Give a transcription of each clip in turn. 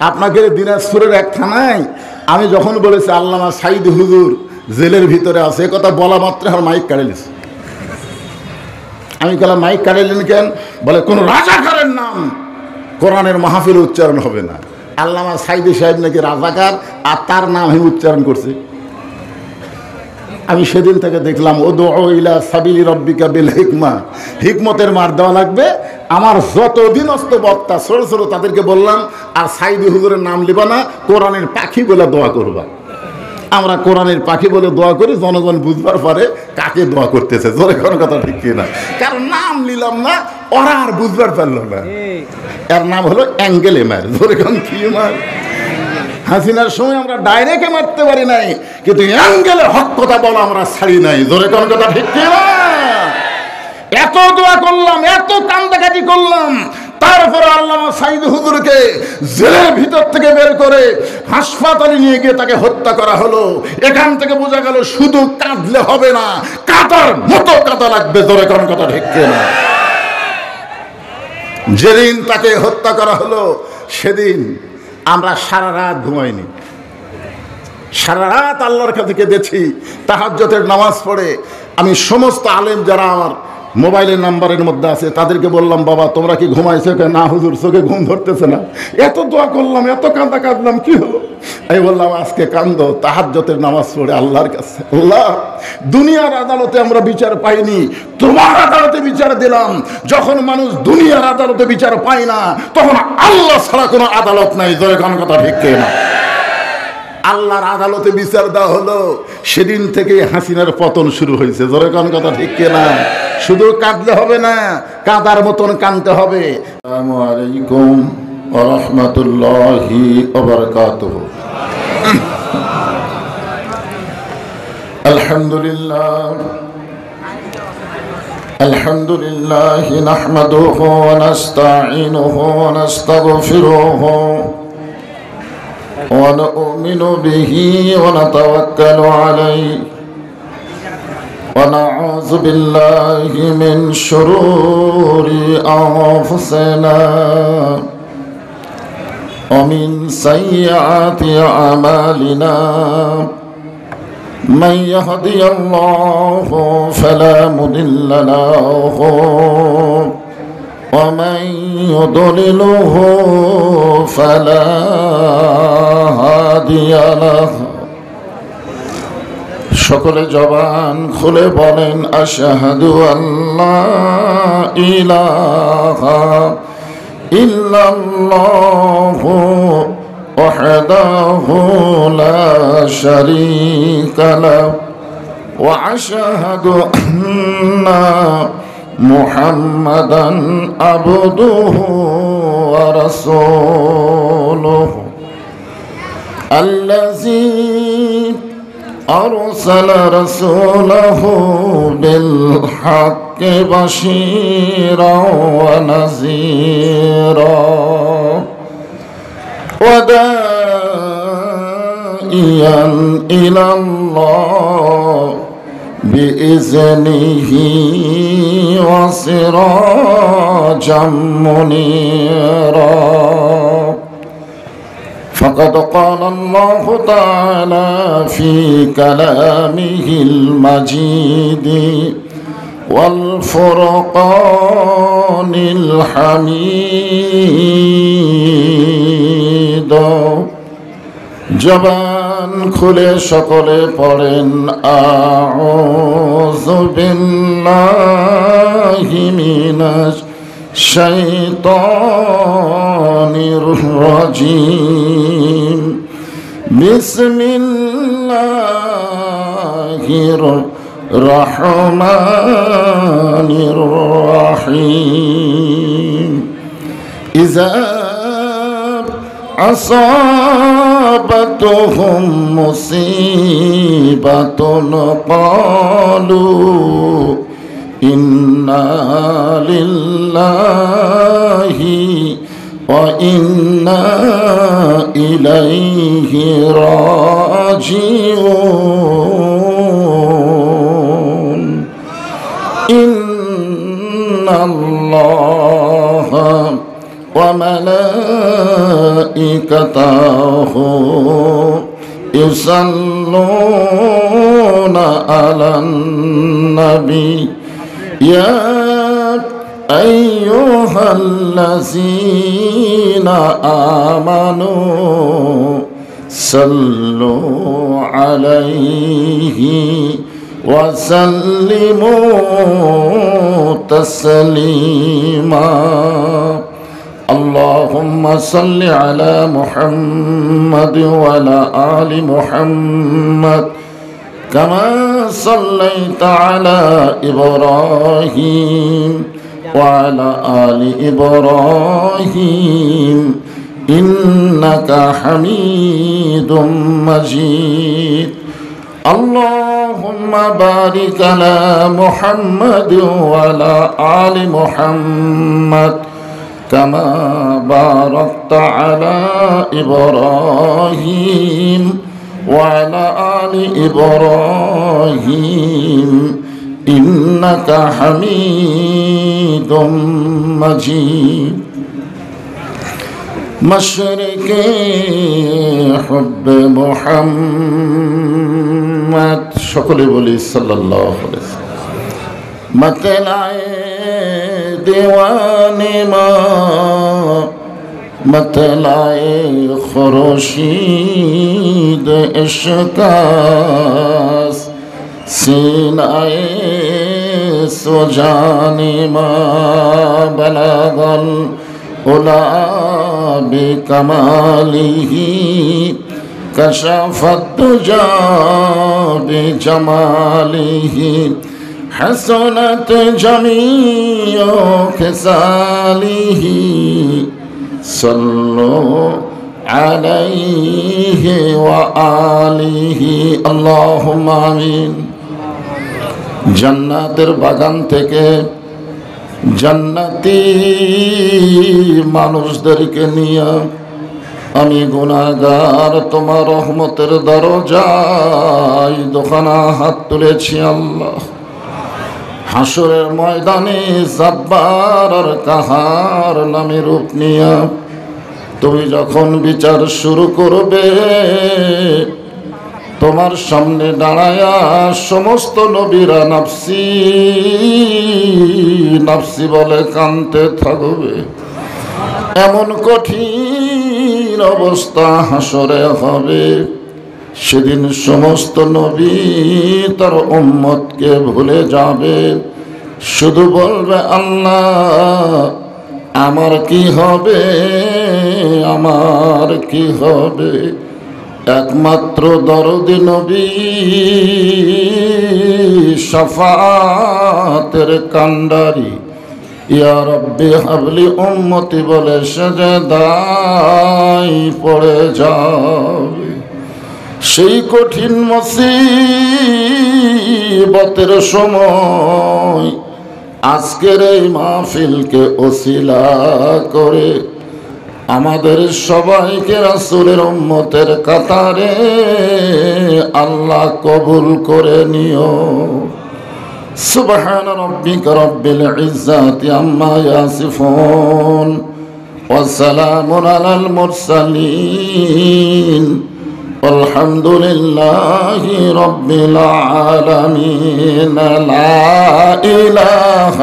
আপনাকে দিনাজপুরের এক থানায় আমি যখন বলেছি আল্লামা সাইদ হুজুর জেলের ভিতরে আছে, এ কথা বলা মাত্র আমার মাইক কাড়ে নিছে। আমি বললাম মাইক কাড়াইলেন কেন? বলে কোন রাজাকারের নাম কোরআনের মাহফিল উচ্চারণ হবে না। আল্লামা সাইদি সাহেব নাকি রাজাকার, আর তার নাম আমি উচ্চারণ করছি। আমি সেদিন থেকে দেখলাম উদউ ইলা সাবিলি রাব্বিকা বিল হিকমা, হিকমতের মার দেওয়া লাগবে। আমার যত দিনস্থ বক্তা ছোট ছোট তাদেরকে বললাম, আর সাইদি হুজুরের নাম লিবা না, কোরআনের পাখি বলে দোয়া করবা। আমরা কোরআনের পাখি বলে দোয়া করি, জনগণ বুঝবার পরে কাকে দোয়া করতেছে, জোরে কোনো কথা ঠিক কিনা। কারণ নাম নিলাম না, ওরা আর বুঝবার পারল না। এর নাম হলো অ্যাঙ্গেল এমার, জোরে কোন কি মার। হাসিনার সময় আমরা ডাইরেক্টে মারতে পারি নাই, কিন্তু অ্যাঙ্গেলে হক কথা বলা আমরা ছাড়ি নাই, জোরে কোন কথা ঠিক কিনা। এত দোয়া করলাম, এত কান্দাকাটি করলাম, তারপরে আল্লামা সাইদ হুজুরকে জেলের ভিতর থেকে বের করে হাসপাতালে নিয়ে গিয়ে তাকে হত্যা করা হলো। এখান থেকে বোঝা গেল শুধু কাঁদলে হবে না, কাঁদার মতো কাঁদা লাগবে, জোরে কোন কথা ঠিক কিনা। যেদিন তাকে হত্যা করা হলো সেদিন আমরা সারা রাত ঘুমাইনি, সারা রাত আল্লাহর কাছে কেঁদেছি। তাহাজ্জুদের নামাজ পড়ে আমি সমস্ত আলেম যারা আমার মোবাইলের নাম্বারের মধ্যে আছে তাদেরকে বললাম, বাবা তোমরা কি ঘুমাইছো? না হুজুর, চোখে ঘুম ধরতেছে না। এত দোয়া করলাম, এত কাঁদা কাঁদলাম, কি হলো? আমি বললাম আজকে কান্দো, তাহাজ্জুদের নামাজ পড়ে আল্লাহর কাছে, আল্লাহ দুনিয়ার আদালতে আমরা বিচার পাইনি, তোমার আদালতে বিচার দিলাম। যখন মানুষ দুনিয়ার আদালতে বিচার পায় না, তখন আল্লাহ ছাড়া কোনো আদালত নাই, জোরে কোন কথা ঠিক না। আল্লাহর আদালতে বিচার দেওয়া হলো, সেদিন থেকে হাসিনার পতন শুরু হয়েছে, জোরে কোন কথা ঠিক না। শুধু কাঁদলে হবে না, কাঁদার মতন কাঁদতে হবে। আসসালামু আলাইকুম ওয়া রাহমাতুল্লাহি ওয়া বারাকাতুহু। আলহামদুলিল্লাহ নাহমাদুহু ওয়া নাস্তাঈনুহু ওয়া নাস্তাগফিরুহু ওয়া নু'মিনু বিহি ওয়া নাতাওয়াক্কালু আলাইহি ونعوذ بالله من شرور أنفسنا ومن سيئات أعمالنا من يهدي الله فلا مضل له ومن يضلله فلا هادي له। সকলে জবান খুলে বলেন আশহাদু আল্লা ইলাহা ইল্লাল্লাহু ওয়াহদাহু লা শারীকা লাহু ওয়া আশহাদু আন্না মুহাম্মাদান আবদুহু ওয়া রাসূলুহু আল্লাযী أرسل رسوله بالحق بشيرا ونذيرا وداعيا إلى الله بإذنه وسراجا منيرا فقد قال الله تعالى في كلامه المجيد والفرقان الحميد। জবান খুলে সকলে পড়েন আউযু বিল্লাহি মিনাশ শাইতানির রাজিম বিসমিল্লাহির রহমানির রহিম। ইযা আসাবাতুহুম মুসিবাতুন ক্বালু ইন্না লিল্লাহি ওয়া ইন্না ইলাইহি রাজিউন। ইন্নাল্লাহা وملائكته يصلون على النبي يا أيها الذين آمنوا صلوا عليه وسلموا تسليما اللهم صل على محمد وعلى آل محمد كما صليت على إبراهيم وعلى آل إبراهيم إنك حميد مجيد اللهم بارك على محمد وعلى آل محمد كما باركت على إبراهيم وعلى آل إبراهيم إنك حميد مجيد مشرق حب محمد সকলে বলি সাল্লাল্লাহু আলাইহি ওয়াসাল্লাম মতলায়ে دیوانی ما مطلعِ خورشید عشقست سینهٔ سوجانی ما بلغ العلا بکمالہ کشف الدجى بجمالہ حسنت جميع خصاله صلوا عليه وآله اللهم آمين জান্নাতের বাগান থেকে জান্নাতি মানুষদেরকে নিয়ে আমি গুনাহগার তোমার রহমতের দরজায় দোকানা হাত তুলেছি আল্লাহ হাসরের ময়দানে জব্বার আর কাহার নামে রূপ নিয়া তুমি যখন বিচার শুরু করবে তোমার সামনে দাঁড়ায়া সমস্ত নবীরা নাফসি নাফসি বলে কাঁদতে থাকবে এমন কঠিন অবস্থা হাসরে হবে সেদিন সমস্ত নবী তার উম্মতকে ভুলে যাবে শুধু বলবে আল্লাহ আমার কি হবে আমার কি হবে একমাত্র দরদি নবী শাফাতের কান্ডারি ইয়া রব্বি হাবলি উম্মতি বলে সেজদায় পড়ে যাবে সেই কঠিন মুসিবতের সময় আজকের এই মাহফিলকে ওসিলা করে আমাদের সবাইকে রাসূলের উম্মতের কাতারে আল্লাহ কবুল করে নিও সুবহান রাব্বিকা রাব্বিল ইজ্জাতি আম্মা ইয়াসিফুন ওয়া সালামুন আলাল মুরসালিন والحمد لله رب العالمين لا إله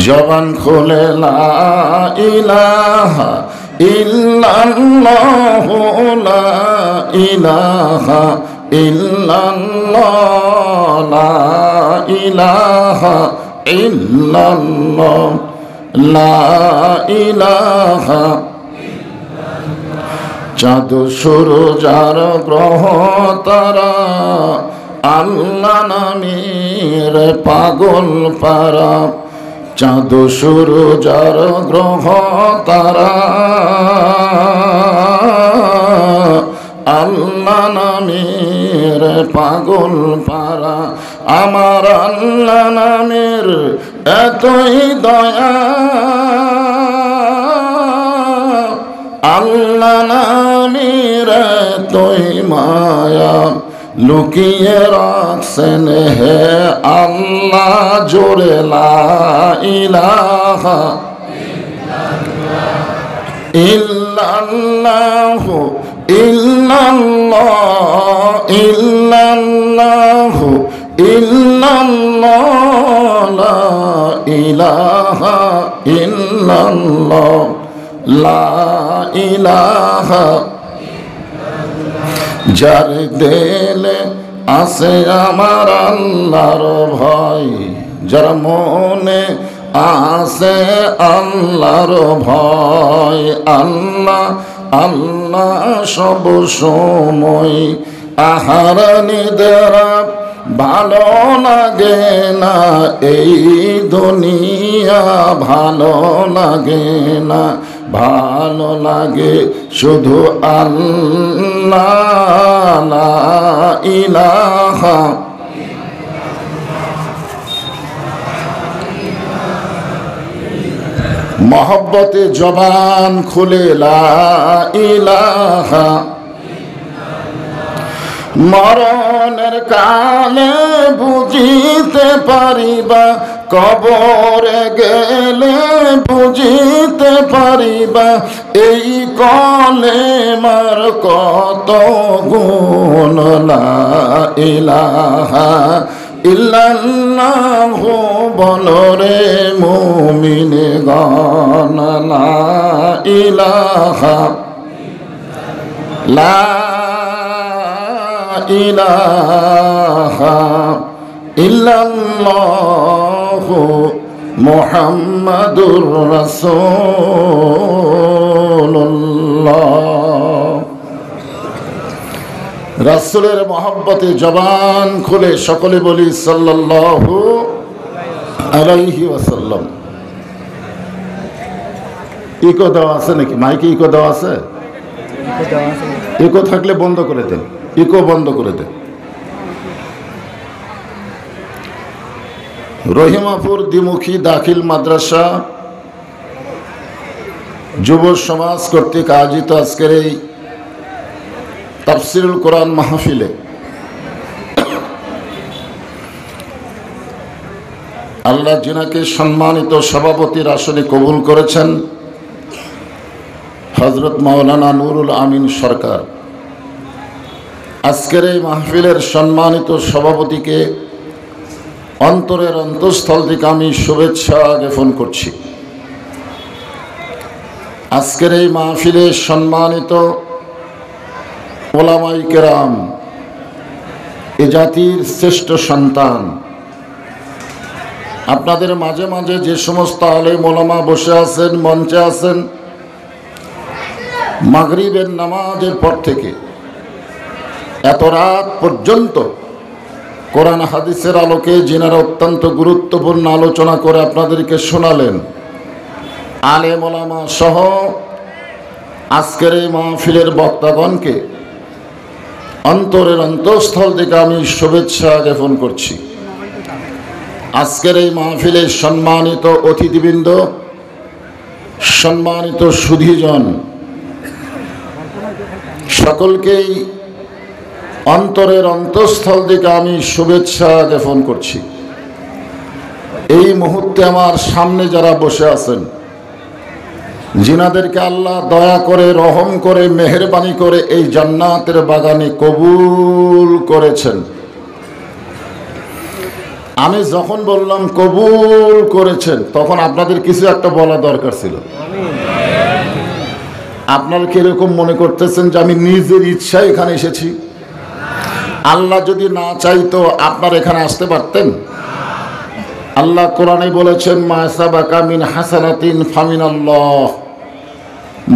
জবান খুলে লা ইলাহা ইল্লাল্লাহ লা ইলাহা ইল্লাল্লাহ লা ইলাহা ইল্লাল্লাহ লা ইলাহা চাঁদ সূরজ আর গ্রহ তারা আল্লাহ নামের পাগল পারা চাঁদ সূরজ আর গ্রহ তারা আল্লাহ নামের পাগল পারা আমার আল্লাহ নামের এতই দয়া আল্লাহ নামের এতই মায়া লুকিয়ে রাখছেন হে আল্লাহ জোরে লা ইলাহা ইল্লাল্লাহু ইল্লাল্লাহ ইল্লাল্লাহু ইল্লাল্লাহ লা ইলাহা ইল্লাল্লাহ লা ইলাহা যার দিলে আছে আমার আল্লাহর ভয়, যার মনে আছে আল্লাহর ভয়, আল্লাহ আল্লাহ সব সময়। আহার নিদ্রা ভালো লাগে না, এই দুনিয়া ভালো লাগে না, ভালো লাগে শুধু আল্লাহ লা ইলাহা মহব্বতে জবান খুলে লা ইলাহা, মরণের কালে বুঝিতে পারিবা, কবরে গেলে বুঝিতে পারিবা, এই কলেমার কত গুণ লা ইলাহা ইল্লাল্লাহু বলরে মুমিনগণ লা ইলাহা লা ইলাহা ইল্লাল্লাহু মুহাম্মাদুর রাসূলুল্লাহ। রাসূলের মহব্বতে জবান খুলে সকলে বলি সাল্লাল্লাহু আলাইহি ওয়াসাল্লাম। ইকো দেওয়া আছে নাকি? মাইকে ইকো দেওয়া আছে? ইকো থাকলে বন্ধ করে দেন, ইকো বন্ধ করে দেন। রহিমাপুর দ্বিমুখী দাখিল মাদ্রাসা যুব সমাজ কর্তৃক আয়োজিত আজকের এই তাফসিরুল কোরআন মাহফিলে আল্লাহ যিনাকে সম্মানিত সভাপতির আসনে কবুল করেছেন, হযরত মাওলানা নুরুল আমিন সরকার, আজকের এই মাহফিলের সম্মানিত সভাপতিকে অন্তরের অন্তঃস্থল থেকে আমি শুভেচ্ছা জ্ঞাপন করছি। আজকের এই মাহফিলে সম্মানিত ওলামাই কেরাম, এ জাতির শ্রেষ্ঠ সন্তান, আপনাদের মাঝে মাঝে যে সমস্ত আলেম ওলামা বসে আছেন, মঞ্চে আছেন, মাগরিবের নামাজের পর থেকে এত রাত পর্যন্ত কোরআন হাদিসের আলোকে যিনারা অত্যন্ত গুরুত্বপূর্ণ আলোচনা করে আপনাদেরকে শোনালেন, আলেম ওলামা সহ আজকের এই মাহফিলের বক্তাগণকে অন্তরের অন্তঃস্থল থেকে আমি শুভেচ্ছা জ্ঞাপন করছি। আজকের এই মাহফিলের সম্মানিত অতিথিবৃন্দ, সম্মানিত সুধীজন, সকলকেই অন্তরের অন্তঃস্থল থেকে আমি শুভেচ্ছা জ্ঞাপন করছি। এই মুহূর্তে আমার সামনে যারা বসে আছেন, যিনাদেরকে আল্লাহ দয়া করে, রহম করে, মেহেরবানি করে এই জান্নাতের বাগানে কবুল করেছেন, আমি যখন বললাম কবুল করেছেন তখন আপনাদের কিছু একটা বলা দরকার ছিল। আপনারা কি এরকম মনে করতেছেন যে আমি নিজের ইচ্ছায় এখানে এসেছি? আল্লাহ যদি না চাইতো আপনারা এখানে আসতে পারতেন? আল্লাহ কোরআনে বলেছেন, মা সাবাকা মিন হাসানাতিন ফামিনাল্লাহ,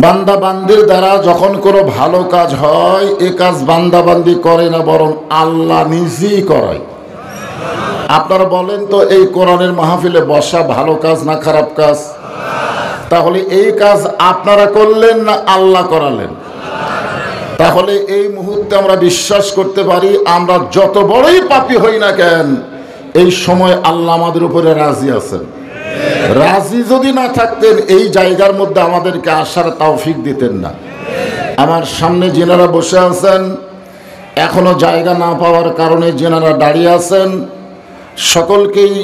বান্দা বান্দির দ্বারা যখন কোনো ভালো কাজ হয়, এ কাজ বান্দা বান্দি করে না, বরং আল্লাহ নিজেই করায়। আপনারা বলেন তো, এই কোরআনের মাহফিলে বসা ভালো কাজ না খারাপ কাজ? তাহলে এই কাজ আপনারা করলেন না আল্লাহ করালেন? তাহলে এই মুহূর্তে আমরা বিশ্বাস করতে পারি, আমরা যত বড়ই পাপী হই না কেন, এই সময় আল্লাহ আমাদের উপরে রাজি আছেন। রাজি যদি না থাকতেন এই জায়গার মধ্যে আমাদেরকে আসার তৌফিক দিতেন না। আমার সামনে যিনারা বসে আছেন, এখনো জায়গা না পাওয়ার কারণে যেনারা দাঁড়িয়ে আছেন সকলকেই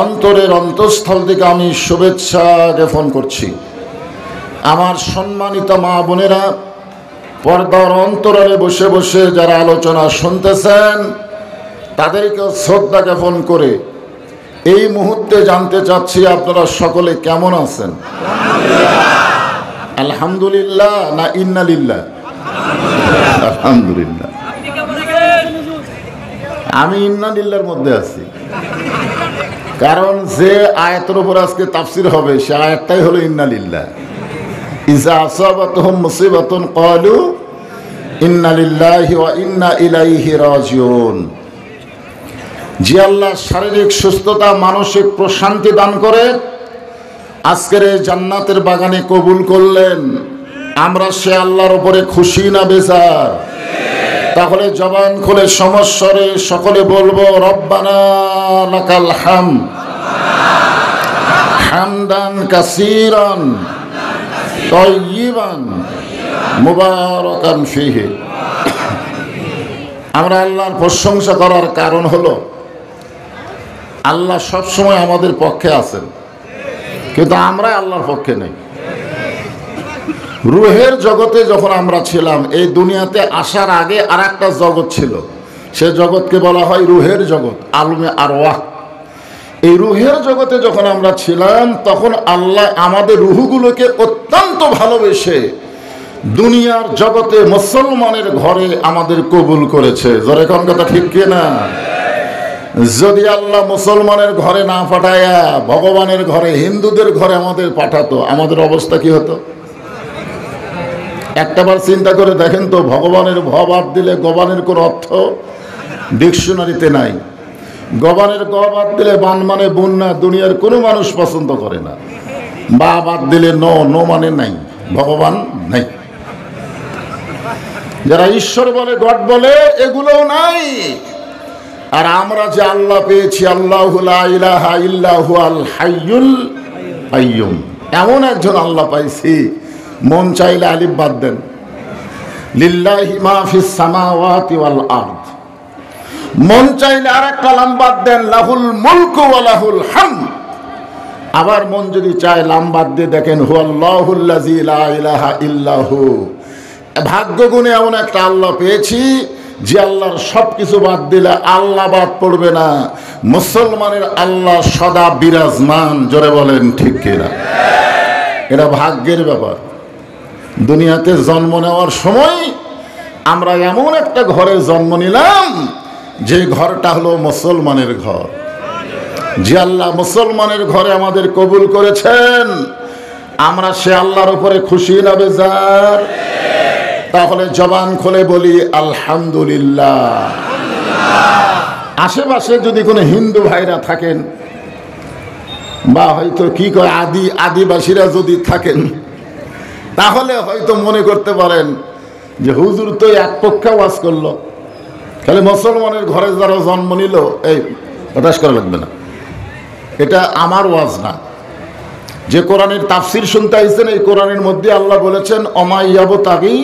অন্তরের অন্তঃস্থল থেকে আমি শুভেচ্ছা জ্ঞাপন করছি। আমার সম্মানিত মা বোনেরা, পর্দার অন্তরালে বসে বসে যারা আলোচনা শুনতেছেন তাদেরকে শ্রদ্ধা জ্ঞাপন করে এই মুহূর্তে জানতে চাচ্ছি আপনারা সকলে কেমন আছেন? আলহামদুলিল্লাহ না ইন্নালিল্লাহ? আলহামদুলিল্লাহ। আমি ইন্নালিল্লাহর মধ্যে আছি, কারণ যে আয়াতের উপর আজকে তাফসীর হবে সে আয়াতটাই হলো ইন্নালিল্লাহ। ইজা আসাবাতহুম মুসিবাতুন ক্বালু ইন্না লিল্লাহি ওয়া ইন্না ইলাইহি রাজিউন। যে আল্লাহ শারীরিক সুস্থতা, মানসিক প্রশান্তি দান করে আজকের এই জান্নাতের বাগানে কবুল করলেন, আমরা সে আল্লাহর উপরে খুশি না বেজার? তাহলে জবান খুলে সমস্বরে সকলে বলবো রব্বানা লাকাল হামদ হামদান কাসীরান তাইয়িবান মুবারাকান ফীহি। আমরা আল্লাহর প্রশংসা করার কারণ হলো আল্লাহ সবসময় আমাদের পক্ষে আছেন, কিন্তু আমরা আল্লাহর পক্ষে নেই। রুহের জগতে যখন আমরা ছিলাম, এই দুনিয়াতে আসার আগে আর একটা জগৎ ছিল, সে জগৎকে বলা হয় রুহের জগৎ, আলমে আরওয়াহ। এই রুহের জগতে যখন আমরা ছিলাম তখন আল্লাহ আমাদের রুহগুলোকে অত্যন্ত ভালোবেসে দুনিয়ার জগতে মুসলমানের ঘরে আমাদের কবুল করেছে। জোরে কোন কথা ঠিক কিনা? যদি আল্লাহ মুসলমানের ঘরে না পাঠায়া ভগবানের ঘরে, হিন্দুদের ঘরে আমাদের পাঠাতো, আমাদের অবস্থা কি হতো? একটাবার চিন্তা করে দেখেন তো, ভগবানের ভ বাদ দিলে গবানের কোন অর্থ ডিকশনারিতে নাই। গবানের গ বাদ দিলে বান মানে বন্যা, দুনিয়ার কোনো মানুষ পছন্দ করে না। বা বাদ দিলে নো মানে নাই, ভগবান নাই। যারা ঈশ্বর বলে, গড বলে, এগুলোও নাই। আর আমরা যে আল্লাহ পেয়েছি, আল্লাহু লা ইলাহা ইল্লাহু আল হাইয়ুল কাইয়ুম, এমন একজন আল্লাহ পাইছি, মন চাইলে আলিফ বাদ দেন, লিল্লাহি মা ফিস সামাওয়াতি ওয়াল আরদ। মন চাইলে আরেকটা লাম বাদ দেন, লাহুল মুলকু ওয়া লাহুল হামদ। আবার মন যদি চায় লাম বাদ দিয়ে দেখেন, হুয়াল্লাহুল্লাযী লা ইলাহা ইল্লাহু। ভাগ্য গুণে এমন একটা আল্লাহ পেয়েছি যে আল্লাহর সবকিছু বাদ দিলে আল্লাহ বাদ পড়বে না। মুসলমানের আল্লাহ সদা বিরাজমান। জোরে বলেন ঠিক কিনা? এটা ভাগ্যের ব্যাপার। দুনিয়াতে জন্ম নেওয়ার সময় আমরা এমন একটা ঘরে জন্ম নিলাম যে ঘরটা হলো মুসলমানের ঘর। যে আল্লাহ মুসলমানের ঘরে আমাদের কবুল করেছেন, আমরা সে আল্লাহর উপরে খুশি না বেজার? তাহলে জবান খুলে বলি আলহামদুলিল্লাহ। আশেপাশে যদি কোনো হিন্দু ভাইরা থাকেন বা হয়তো কি কয় আদিবাসীরা যদি থাকেন, তাহলে হয়তো মনে করতে পারেন যে হুজুর তো এক পক্ষে ওয়াজ করলো, তাহলে মুসলমানের ঘরে যারা জন্ম নিল, এই হতাশ করা লাগবে না, এটা আমার ওয়াজ না। যে কোরআনের তাফসীর শুনতে আইছেন, এই কোরআনের মধ্যে আল্লাহ বলেছেন অমাইয়াবতাগি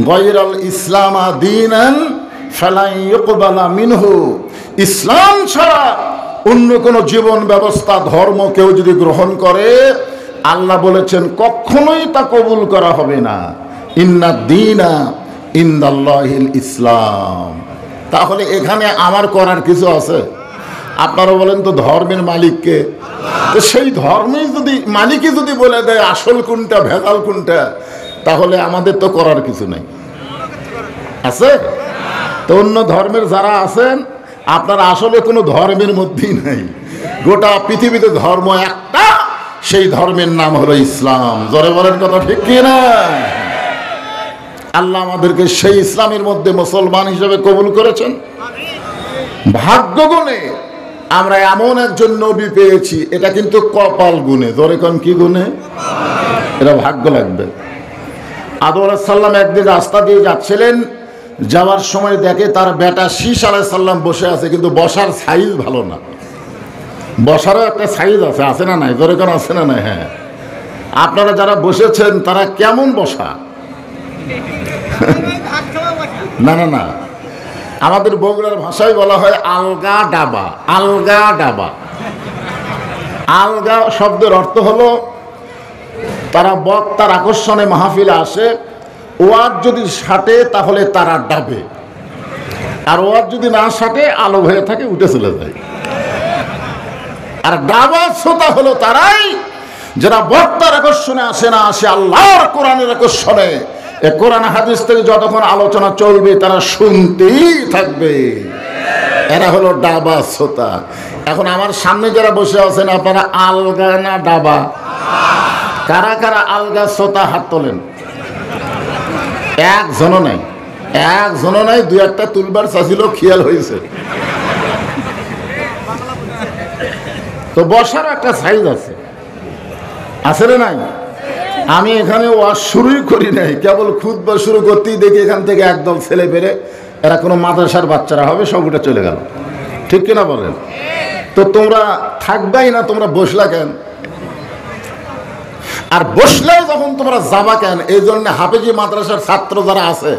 গায়রাল ইসলাম দীনান ফালান ইউকবালা মিনহু। ইসলাম ছাড়া অন্য কোন জীবন ব্যবস্থা, ধর্ম কেউ যদি গ্রহণ করে, আল্লাহ বলেছেন কখনোই তা কবুল করা হবে না। ইন্নাদ দীনা ইনদাল্লাহিল ইসলাম। তাহলে এখানে আমার করার কিছু আছে? আপনারা বলেন তো ধর্মের মালিককে? তো সেই ধর্মেই যদি মালিকই যদি বলে দেয় আসল কোনটা ভেজাল কোনটা, তাহলে আমাদের তো করার কিছু নেই। আছে তো অন্য ধর্মের যারা আছেন, আপনারা আসলে কোনো ধর্মের মধ্যেই নাই। গোটা পৃথিবীতে ধর্ম একটা, সেই ধর্মের নাম হলো ইসলাম। জোরে বলেন কথা ঠিক কি না? আল্লাহ আমাদেরকে সেই ইসলামের মধ্যে মুসলমান হিসেবে কবুল করেছেন। ভাগ্য গুণে আমরা এমন একজন নবী পেয়েছি, এটা কিন্তু কপাল গুণে। জোরে কোন কি গুণে? এটা ভাগ্য লাগবে। আদম আলাইহিস সালাম একদিন রাস্তা দিয়ে যাচ্ছিলেন, যাওয়ার সময় দেখে তার বেটা শীষ আলাইহিস সালাম বসে আছে, কিন্তু বসার সাইজ ভালো না। বসারও একটা সাইজ আছে, আছে না নাই? জোরে কোন আছে না নাই? হ্যাঁ, আপনারা যারা বসেছেন তারা কেমন বসা? না না না, আমাদের বগুড়ার ভাষায় বলা হয় আলগা ডাবা। আলগা ডাবা, আলগা শব্দের অর্থ হলো তারা বক্তার আকর্ষণে মাহফিলে আসে, ওয়াজ যদি সাটে তাহলে তারা ডাবে, আর ওয়াজ যদি না সাটে আলো হয়ে থাকে উঠে চলে যায়। আর ডাবা শ্রোতা হলো তারাই যারা বক্তার আকর্ষণে আসে না, আসে আল্লাহর কোরআনের আকর্ষণে। এ কোরআন হাদিস থেকে যতক্ষণ আলোচনা চলবে তারা শুনতেই থাকবে, এরা হলো ডাবা শ্রোতা। এখন আমার সামনে যারা বসে আছেন আপনারা আলগা না ডাবা? কারা কারা আলগা শ্রোতা হাত তোলেন? একজনও নাই, একজনও নাই। দুই একটা তুলবার চাচ্ছিল, খেয়াল হয়েছে। তো বসার একটা সাইজ আছে, আছে রে নাই? আমি এখানে ওয়াজ শুরুই করি নাই, কেবল খুতবা শুরু করতেই দেখি এখান থেকে একদল ছেলে পেলে, এরা কোনো মাদ্রাসার বাচ্চারা হবে, সব উঠে চলে গেল। ঠিক কিনা বলেন? তো তোমরা থাকবাই না, তোমরা বসলা কেন? আর বসলেও যখন তোমরা যাবা কেন? এই জন্য হাফেজি মাদ্রাসার ছাত্র যারা আছে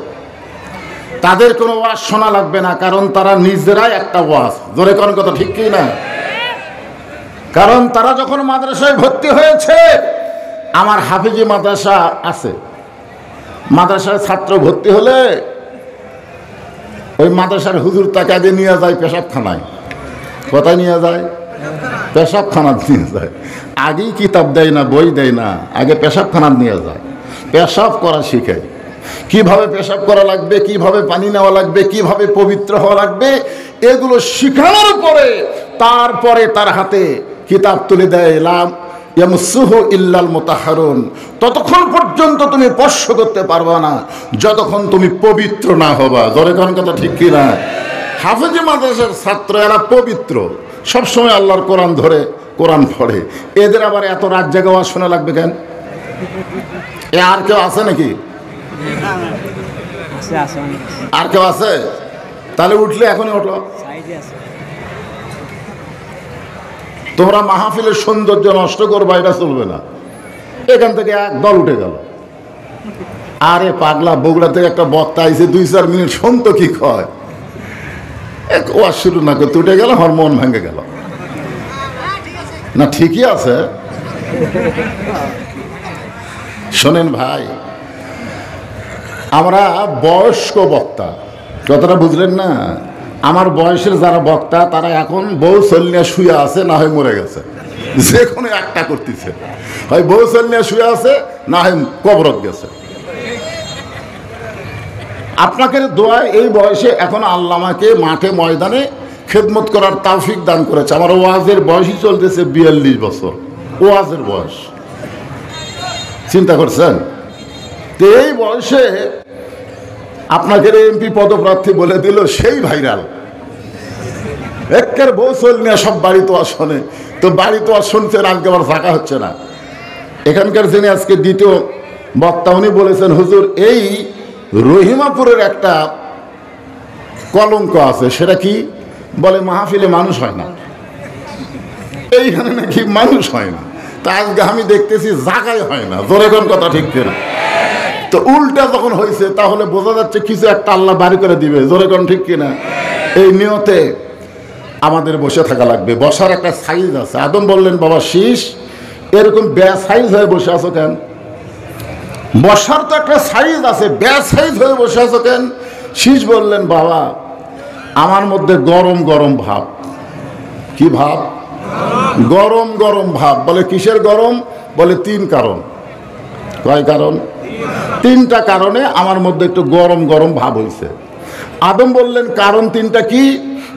তাদের কোনো ওয়াজ শোনা লাগবে না, কারণ তারা নিজেরাই একটা ওয়াজ। জোরে কোন কথা, ঠিক কি না? কারণ তারা যখন মাদ্রাসায় ভর্তি হয়েছে, আমার হাফেজি মাদ্রাসা আছে, মাদ্রাসার ছাত্র ভর্তি হলে ওই মাদ্রাসার হুজুর তাকে আগে নিয়ে যায় পেশাবখানায়। কোথায় নিয়ে যায়? পেশাবখানা নিয়ে যায়। আগেই কিতাব দেয় না, বই দেয় না, আগে পেশাবখানা নিয়ে যায়, পেশাব করা শিখায়। কিভাবে পেশাব করা লাগবে, কিভাবে পানি নেওয়া লাগবে, কিভাবে পবিত্র হওয়া লাগবে, এগুলো শিখানোর পরে তারপরে তার হাতে কিতাব তুলে দেয়, ইলাম ইয়ামসুহু ইল্লাল মুতাহহারুন। ততক্ষণ পর্যন্ত তুমি স্পর্শ করতে পারবা না যতক্ষণ তুমি পবিত্র না হবা। জোরে কোন কথা, ঠিক কি না? হাফেজি মাদ্রাসার ছাত্র এরা পবিত্র, সবসময় আল্লাহর কোরআন ধরে কোরআন পড়ে। এদের আবার এত রাত জাগা ওয়াজ শোনা লাগবে কেন? এ আর কেউ আছে নাকি? আর কেউ আছে? তাহলে উঠলে এখনই ওঠো। তোমরা মাহফিলের সৌন্দর্য নষ্ট করবা, এটা চলবে না। এখান থেকে এক দল উঠে গেল। আরে পাগলা, বগুড়া থেকে একটা বক্তা আইছে, 2-4 মিনিট শোন তো কি কয়। ওয়াজ শুরু না করতে উঠে গেল, আমার মন ভেঙে গেল। না ঠিকই আছে। শোনেন ভাই, আমরা বয়স্ক বক্তা, কথাটা বুঝলেন না? আমার বয়সের যারা বক্তা তারা এখন বউ চলনিয়া শুয়ে আছে, না হয় মরে গেছে, যে কোনো একটা করতেছে। হয় বউ চলনিয়া শুয়ে আছে, না হয় কবরত গেছে। আপনাকে দোয়ায় এই বয়সে এখন আল্লাহ আমাকে মাঠে ময়দানে খেদমত করার তৌফিক দান করেছে। আমার ওয়াজের বয়সই চলতেছে 42 বছর, ওয়াজের বয়স। চিন্তা করছেন? তো এই বয়সে আপনাকে এমপি পদপ্রার্থী বলে দিল, সেই ভাইরাল। একের বউ চল নিয়ে সব বাড়ি তো আর শোনে, তো বাড়ি তো আর শুনছেন, আজকে আবার ফাঁকা হচ্ছে না। এখানকার যিনি আজকে দ্বিতীয় বক্তা, উনি বলেছেন, হুজুর এই রহিমাপুরের একটা কলঙ্ক আছে। সেটা কি? বলে মাহফিলে মানুষ হয় না, এইখানে নাকি মানুষ হয় না। তা আজকে আমি দেখতেছি জায়গায় হয় না। জোরে কোন কথা, ঠিক কিনা? তো উল্টা যখন হয়েছে তাহলে বোঝা যাচ্ছে কিছু একটা আল্লাহ বাড়ি করে দিবে। জোরে কোন ঠিক কিনা? এই নিয়তে আমাদের বসে থাকা লাগবে। বসার একটা সাইজ আছে। আদম বললেন, বাবা শীষ এরকম সাইজ হয়ে বসে আছো কেন? বসার তো একটা সাইজ আছে, সাইজ হয়ে বসে আছো কেন? শীষ বললেন, বাবা আমার মধ্যে গরম গরম ভাব। কি ভাব? গরম গরম ভাব। বলে কিসের গরম? বলে 3 কারণ। কয় কারণ? 3টা কারণে আমার মধ্যে একটু গরম গরম ভাব হয়েছে। আদম বললেন, কারণ 3টা কি?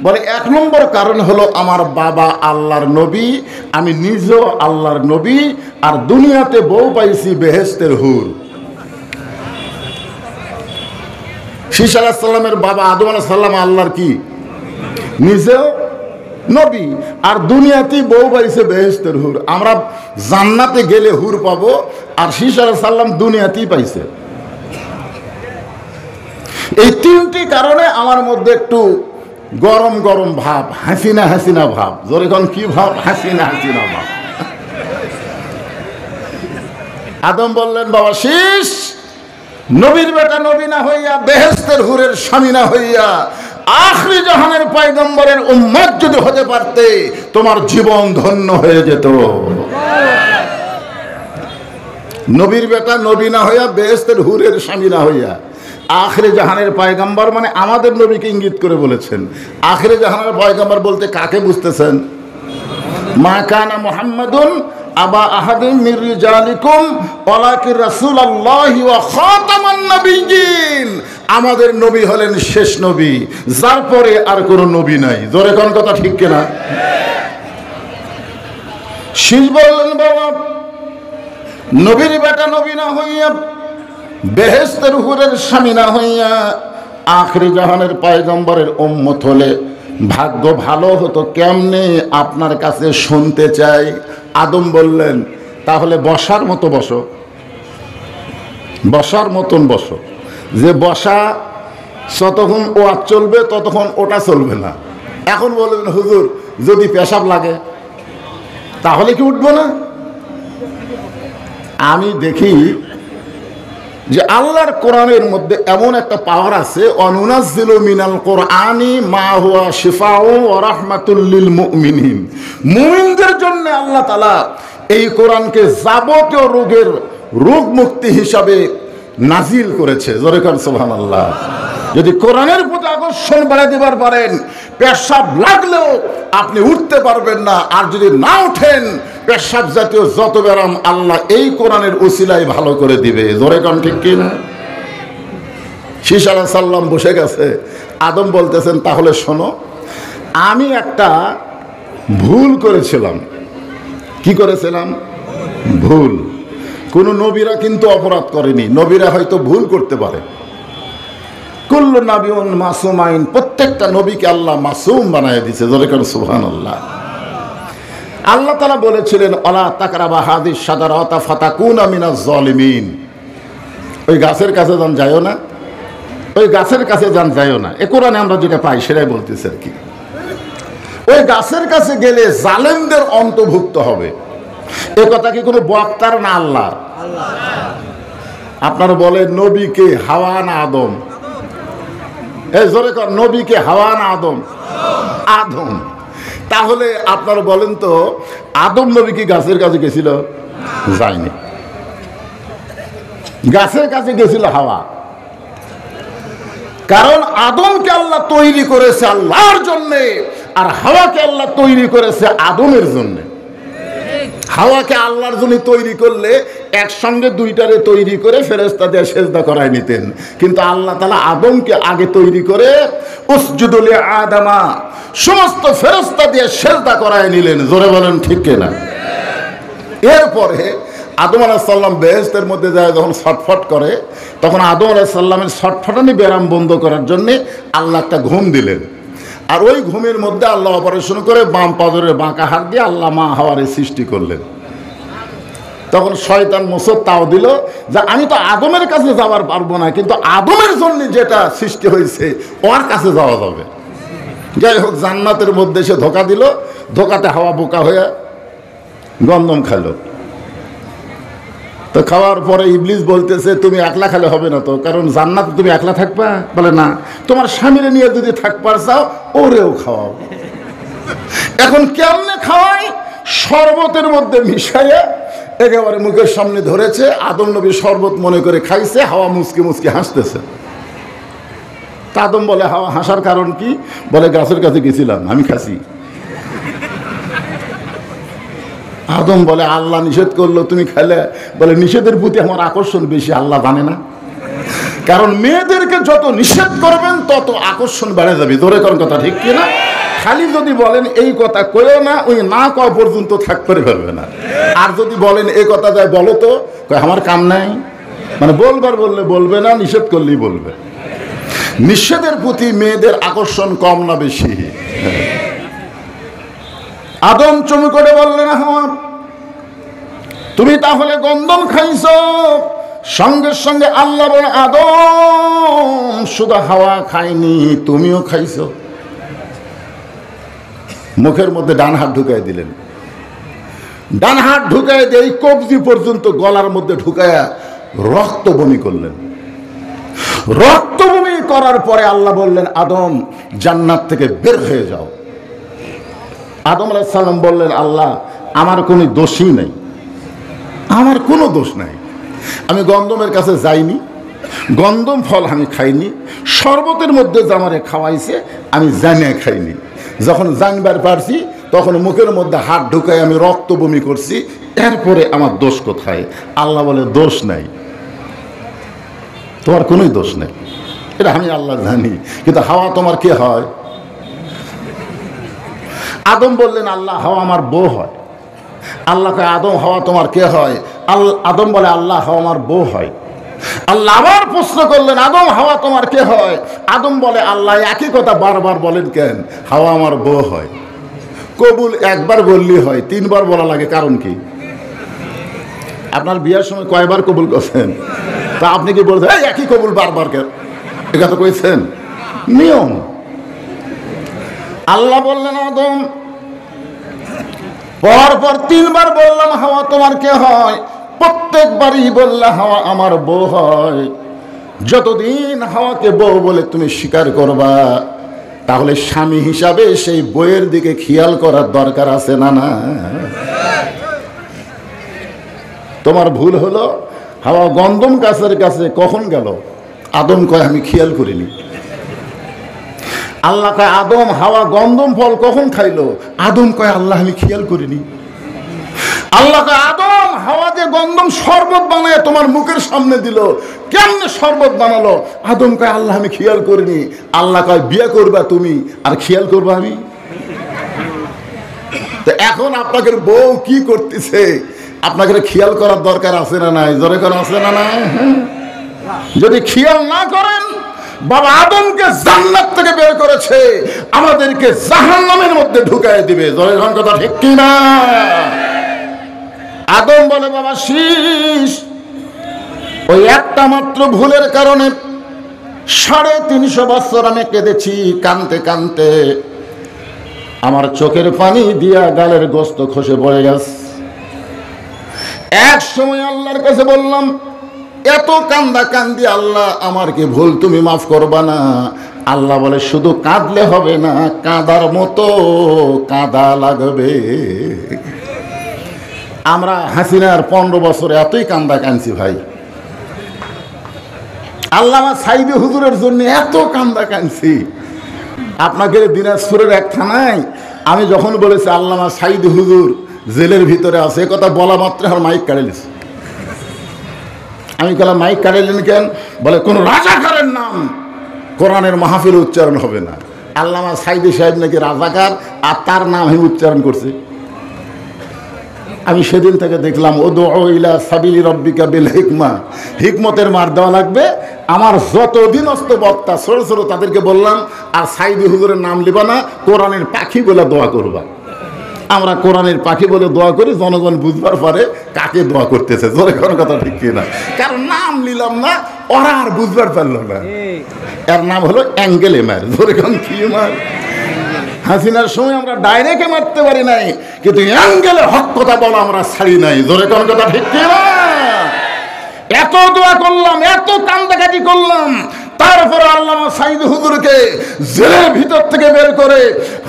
বলে 1 নম্বর কারণ হলো আমার বাবা আল্লাহর নবী, আমি নিজেও আল্লাহর নবী, আর দুনিয়াতে বউ পাইছি বেহেশতের হুর। শীষ আলাইহিস সালামের বাবা আদম আলাইহিস সালাম আল্লাহর কি? নিজেও নবী, আর দুনিয়াতেই বউ পাইছে বেহেশতের হুর। আমরা জান্নাতে গেলে হুর পাবো, আর শীষ আলাইহিস সালাম দুনিয়াতেই পাইছে। এই 3টি কারণে আমার মধ্যে একটু গরম গরম ভাব, হাসিনা হাসিনা ভাব। জোরে কোন কি ভাব? হাসিনা হাসিনা ভাব। আদম বললেন, বাবা শীষ নবীর বেটা নবী না হইয়া, বেহেশতের হুরের স্বামী না হইয়া আখরি জাহানের পয়গম্বরের উম্মত যদি হতে পারতে তোমার জীবন ধন্য হয়ে যেত। নবীর বেটা নবী না হইয়া বেহেশতের হুরের স্বামী না হইয়া আখরে জাহানের পয়গম্বর মানে আমাদের নবীকে ইঙ্গিত করে বলেছেন। আখরে জাহানের পয়গম্বর বলতে কাকে বুঝতেছেন? মা কানা মুহাম্মাদুন আবা আহাদিন মির রিজালিকুম ওয়ালাকিন রাসূলুল্লাহি ওয়া খাতামান নবিয়্যিন। আমাদের নবী হলেন শেষ নবী, যার পরে আর কোনো নবী নাই। জোরে কোন কথা ঠিক কিনা? শেষ বললেন বাবা নবীর বেটা নবী না হইয়া বেহেশতের হুরের স্বামী না হইয়া আখরি জাহানের পয়গম্বরের উম্মত হলে ভাগ্য ভালো হতো কেমনে আপনার কাছে শুনতে চাই। আদম বললেন তাহলে বসার মতো বসো, বসার মতন বসো। যে বসা যতক্ষণ ওয়াজ চলবে ততক্ষণ ওটা চলবে না। এখন বলবেন হুজুর যদি পেশাব লাগে তাহলে কি উঠবো না? আমি দেখি যে আল্লাহর কোরআনের মধ্যে এমন একটা পাওয়ার আছে, অনুনাজ্জিলু মিনাল কোরআনি মা হুয়া শিফাউ ওয়া রাহমাতুল লিল মুমিনিন। মুমিনদের জন্য আল্লাহ তাআলা এই কোরআনকে যাবতীয় রোগের রোগ মুক্তি হিসাবে নাজিল করেছে। জোরে কান সুবহানাল্লাহ। যদি কোরআনের প্রতি আকর্ষণ বাড়াতে পারেন পেশাব লাগলেও আপনি উঠতে পারবেন না, আর যদি না ওঠেন পেশাব জাতীয় যত ব্যারাম আল্লাহ এই কোরআনের উসিলায় ভালো করে দিবে। জোরে কান ঠিক কিনা? শীষ আলাইহিস সালাম বসে গেছে, আদম বলতেছেন তাহলে শোনো আমি একটা ভুল করেছিলাম। কি করেছিলাম? ভুল। কোন নবীরা কিন্তু অপরাধ করেনি, নবীরা হয়তো ভুল করতে পারে। কুল্লু নাবিয়ুন মাসুমাইন, প্রত্যেকটা নবীকে আল্লাহ মাসুম বানায় দিয়েছে। জোরে কান সুবহানাল্লাহ। আল্লাহ তাআলা বলেছিলেন আলা তাকরাবা হাদিস শাজারাতা ফাতাকুনা মিনাজ জালিমিন। ওই গাছের কাছে যান যায়ও না, ওই গাছের কাছে যান যায়ও না। এ কোরআনে আমরা যেটা পাই সেটাই বলতেছি আর কি। ওই গাছের কাছে গেলে জালেমদের অন্তর্ভুক্ত হবে। এ কথা কি কোনো বক্তার না আল্লাহ? আপনারা বলেন নবীকে হাওয়া না আদম? এই জোরে কর, নবীকে হাওয়া না আদম? আদম। তাহলে আপনারা বলেন তো আদম নবী কি গাছের কাছে গেছিল? যায়নি। গাছের কাছে গেছিল হাওয়া। কারণ আদমকে আল্লাহ তৈরি করেছে আল্লাহর জন্যে, আর হাওয়াকে আল্লাহ তৈরি করেছে আদমের জন্যে। হাওয়াকে আল্লাহর জন্য তৈরি করলে একসঙ্গে দুইটারে তৈরি করে ফেরেশতা দিয়ে সেজদা করায় নিতেন, কিন্তু আল্লাহ তাআলা আদমকে আগে তৈরি করে উসজুদু লি আদামা সমস্ত ফেরেশতা দিয়ে সেজদা করায় নিলেন। জোরে বলেন ঠিক কিনা? এরপরে আদম আলাইহিস সালাম বেহেশতের মধ্যে যায় যখন ছটফট করে, তখন আদম আলাইহিস সালামের ছটফটানি ব্যারাম বন্ধ করার জন্যে আল্লাহ একটা ঘুম দিলেন। আর ওই ঘুমের মধ্যে আল্লাহ অপারেশন করে বাম পাজরের বাঁকা হাত দিয়ে আল্লাহ মা হাওয়ারে সৃষ্টি করলেন। তখন শয়তান মুসদ তাও দিল যে আমি তো আদমের কাছে যাওয়ার পারবো না, কিন্তু আদমের জন্য যেটা সৃষ্টি হয়েছে ওর কাছে যাওয়া যাবে। যাই হোক জান্নাতের মধ্যে সে ধোকা দিল, ধোকাতে হাওয়া বোকা হয়ে গন্ধম খাইল। তো খাওয়ার পরে ইবলিস বলতেছে তুমি একলা খেলে হবে না তো, কারণ জান্নাতে তুমি একলা থাকবা? বলে না, তোমার স্বামীরে নিয়ে যদি থাকবার চাও ওরেও খাওয়াও। এখন কেমনে খাওয়াই? শরবতের মধ্যে মিশাইয়া একেবারে মুখের সামনে ধরেছে, আদম নবী শরবত মনে করে খাইছে, হাওয়া মুসকি মুসকি হাসতেছে। তা আদম বলে হাওয়া হাসার কারণ কি? বলে গাছের কাছে গেছিলাম, আমি খাসি। আদম বলে আল্লাহ নিষেধ করলো তুমি খাইলে? বলে নিষেধের প্রতি আমার আকর্ষণ বেশি, আল্লাহ জানে না? কারণ মেয়েদেরকে যত নিষেধ করবেন তত আকর্ষণ বেড়ে যাবে। জোরে কোন কথা ঠিক কিনা? খালি যদি বলেন এই কথা কইও না, ওই না কওয়া পর্যন্ত থাকতে পারবে না। আর যদি বলেন এই কথা যায় বলো তো, আমার কাম নাই, মানে বলবার বললে বলবে না, নিষেধ করলেই বলবে। নিষেধের প্রতি মেয়েদের আকর্ষণ কম না বেশি? আদম চুমু করে বললেন হাওয়া তুমি তাহলে গন্ধম খাইছো? সঙ্গে সঙ্গে আল্লাহ বলে আদম শুধু হাওয়া খায়নি, তুমিও খাইছো। মুখের মধ্যে ডান হাত ঢুকাই দিলেন। ডান হাত ঢুকাই দিয়ে এই কবজি পর্যন্ত গলার মধ্যে ঢুকায়া রক্ত বমি করলেন। রক্ত বমি করার পরে আল্লাহ বললেন আদম জান্নাত থেকে বের হয়ে যাও। আদম আলাইহিস সালাম বললেন, আল্লাহ আমার কোনো দোষই নেই, আমার কোনো দোষ নাই, আমি গন্ধমের কাছে যাইনি, গন্ধম ফল আমি খাইনি, শরবতের মধ্যে যে আমারে খাওয়াইছে আমি জানিয়ে খাইনি, যখন জানবার পারছি তখন মুখের মধ্যে হাত ঢুকাই আমি রক্ত বমি করছি, এরপরে আমার দোষ কোথায়? আল্লাহ বলে, দোষ নাই, তোমার কোনোই দোষ নেই, এটা আমি আল্লাহ জানি, কিন্তু হাওয়া তোমার কে হয়? আদম বললেন, আল্লাহ হাওয়া আমার বউ হয়। আল্লাহ কয়, আদম হাওয়া তোমার কে হয়? আদম বলে, আল্লাহ হাওয়া আমার বউ হয়। আল্লাহ আবার প্রশ্ন করলেন, আদম হাওয়া তোমার কে হয়? আদম বলে, আল্লাহ একই কথা বারবার বলেন কেন? হাওয়া আমার বউ হয়। কবুল একবার বললেই হয়, তিনবার বলা লাগে, কারণ কি? আপনার বিয়ের সময় কয়বার কবুল করছেন? তা আপনি কি বলছেন এই একই কবুল বারবার কেন? এটা তো কইছেন নিয়ম। আল্লাহ বললেন, আদম পরপর তিনবার বললাম হাওয়া তোমার কে হয়, প্রত্যেকবারই বললে হাওয়া আমার বউ হয়। যতদিন হাওয়াকে বউ বলে তুমি স্বীকার করবা, তাহলে স্বামী হিসাবে সেই বইয়ের দিকে খেয়াল করার দরকার আছে না? না, তোমার ভুল হলো। হাওয়া গন্ধম গাছের কাছে কখন গেল? আদম কয় আমি খেয়াল করিনি। আল্লাহ কয়, আদম হাওয়া গন্ধম ফল কখন খাইলো? আদম কয়, আল্লাহ আমি খেয়াল করিনি। আল্লাহ কয়, আদম হাওয়া যে গন্ধম শরবত বানায় তোমার মুখের সামনে দিল, কেমনে শরবত বানালো? আদম কয়, আল্লাহ আমি খেয়াল করিনি। আল্লাহ কয়, বিয়ে করবা তুমি আর খেয়াল করবা আমি? তো এখন আপনাদের বউ কি করতেছে আপনাকে খেয়াল করার দরকার আছে না নাই? জোরে করে আছে না নাই? যদি খেয়াল না করেন, বাবা আদমকে জান্নাত থেকে বের করেছে, আমাদেরকে জাহান্নামের মধ্যে ঢুকায় দিবে। জোরে কথা ঠিক কি না? আদম বলে, বাবা শীষ, ওই একটা মাত্র ভুলের কারণে 350 বছর আমি কেঁদেছি, কানতে কানতে আমার চোখের পানি দিয়া গালের গোস্ত খসে পড়ে গেছে। এক সময় আল্লাহর কাছে বললাম, এত কান্দা কান্দি আল্লাহ আমার কি ভুল তুমি মাফ করবা না? আল্লাহ বলে, শুধু কাঁদলে হবে না, কাঁদার মতো কাঁদা লাগবে। আমরা হাসিনার 15 বছরে এতই কান্দা কাঁদছি ভাই। আল্লামা সাইদি হুজুরের জন্য এত কান্দা কাঁদছি। আপনাকে দিনাজপুরের এক থানায় আমি যখন বলেছি আল্লামা সাইদি হুজুর জেলের ভিতরে আছে, কথা বলা মাত্র আমার মাইক কাড়াইলিস। আমি বললাম, মাইক কাড়াইলেন কেন? বলে, কোন রাজাকারের নাম কোরআনের মাহফিল উচ্চারণ হবে না। আল্লামা সাইদি সাহেব নাকি রাজাকার, আর তার নাম আমি উচ্চারণ করছি। আমি সেদিন থেকে দেখলাম, উদউ ইলা সাবিলি রাব্বিকা বিল হিকমা, হিকমতের মার দেওয়া লাগবে। আমার যত অধীনস্থ বক্তা ছোট ছোট তাদেরকে বললাম, আর সাইদি হুজুরের নাম লিবা না, কোরআনের পাখি বলে দোয়া করবা। আমরা কোরআনের পাখি বলে দোয়া করি, জনগণ বুঝবার পারে কাকে দোয়া করতেছে। জোরে কোনো কথা ঠিক কিনা? কারণ নাম নিলাম না, ওরা আর বুঝবার পারলো না। এর নাম হলো অ্যাঙ্গেলে মার। জোরে কোন কি মার? হাসিনার সময় আমরা ডাইরেক্টে মারতে পারি নাই, কিন্তু অ্যাঙ্গেলে হক কথা বলা আমরা ছাড়ি নাই। জোরে কোন কথা ঠিক কিনা? এত দোয়া করলাম, এত কান্দাকাটি করলাম, তারপরে আল্লামা সাইদ হুজুরকে জেলের ভিতর থেকে বের করে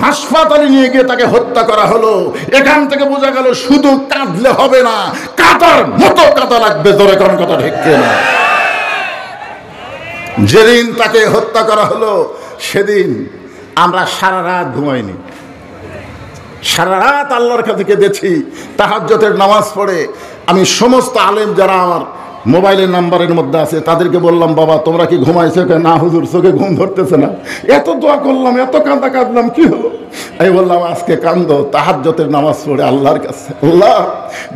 হাসপাতালে নিয়ে গিয়ে তাকে হত্যা করা হলো। এখান থেকে বোঝা গেল শুধু কাঁদলে হবে না, কাঁদার মতো কাঁদা লাগবে। জোরে কোন কথা ঠিক কিনা? যেদিন তাকে হত্যা করা হলো সেদিন আমরা সারা রাত ঘুমাইনি, সারা রাত আল্লাহর কাছে কেঁদেছি। তাহাজ্জুদের নামাজ পড়ে আমি সমস্ত আলেম যারা আমার মোবাইলের নাম্বারের মধ্যে আছে তাদেরকে বললাম, বাবা তোমরা কি ঘুমাইছো? না হুজুর, চোখে ঘুম ধরতেছে না। এত দোয়া করলাম, এত কাঁদা কাঁদলাম, কি হলো? আমি বললাম, আজকে কান্দো তাহাজ্জুদের নামাজ পড়ে আল্লাহর কাছে। আল্লাহ,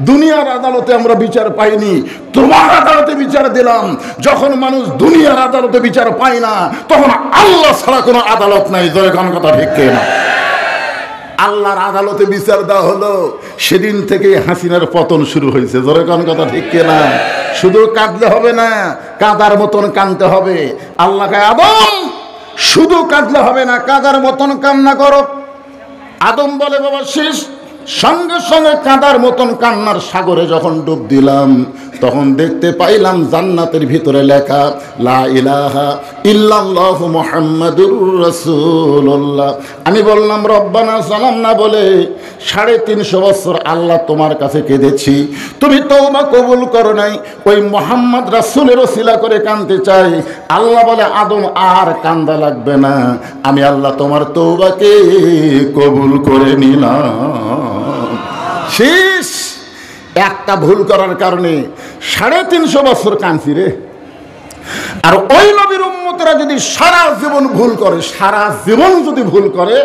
দুনিয়ার আদালতে আমরা বিচার পাইনি, তোমার আদালতে বিচার দিলাম। যখন মানুষ দুনিয়ার আদালতে বিচার পায় না, তখন আল্লাহ ছাড়া কোনো আদালত নাই। জয় কোন কথা ঠিক না? আল্লাহর আদালতে বিচার দেওয়া হলো, সেদিন থেকে হাসিনার পতন শুরু হয়েছে। জোরে কোন কথা ঠিক না? শুধু কাঁদলে হবে না, কাঁদার মতন কাঁদতে হবে। আল্লাহকে, আদম শুধু কাঁদলে হবে না, কাঁদার মতন কান্না করো। আদম বলে, বাবা শেষ। সঙ্গে সঙ্গে কাঁদার মতন কান্নার সাগরে যখন ডুব দিলাম, তখন দেখতে পাইলাম জান্নাতের ভিতরে লেখা লা ইলাহা ইল্লাল্লাহু মুহাম্মাদুর রাসূলুল্লাহ। আমি বললাম রব্বানা সালামনা বলে 350 বছর আল্লাহ তোমার কাছে কেঁদেছি, তুমি তওবা কবুল করো নাই, ওই মুহাম্মদ রাসূলের ওসিলা করে কাঁদতে চাই। আল্লাহ বলে আদম আর কান্দা লাগবে না, আমি আল্লাহ তোমার তওবাকে কবুল করে নিলাম। শেষ। একটা ভুল করার কারণে 350 বছর কাঁদছি রে। আর ওই নবীর উম্মতরা যদি সারা জীবন ভুল করে, সারা জীবন যদি ভুল করে,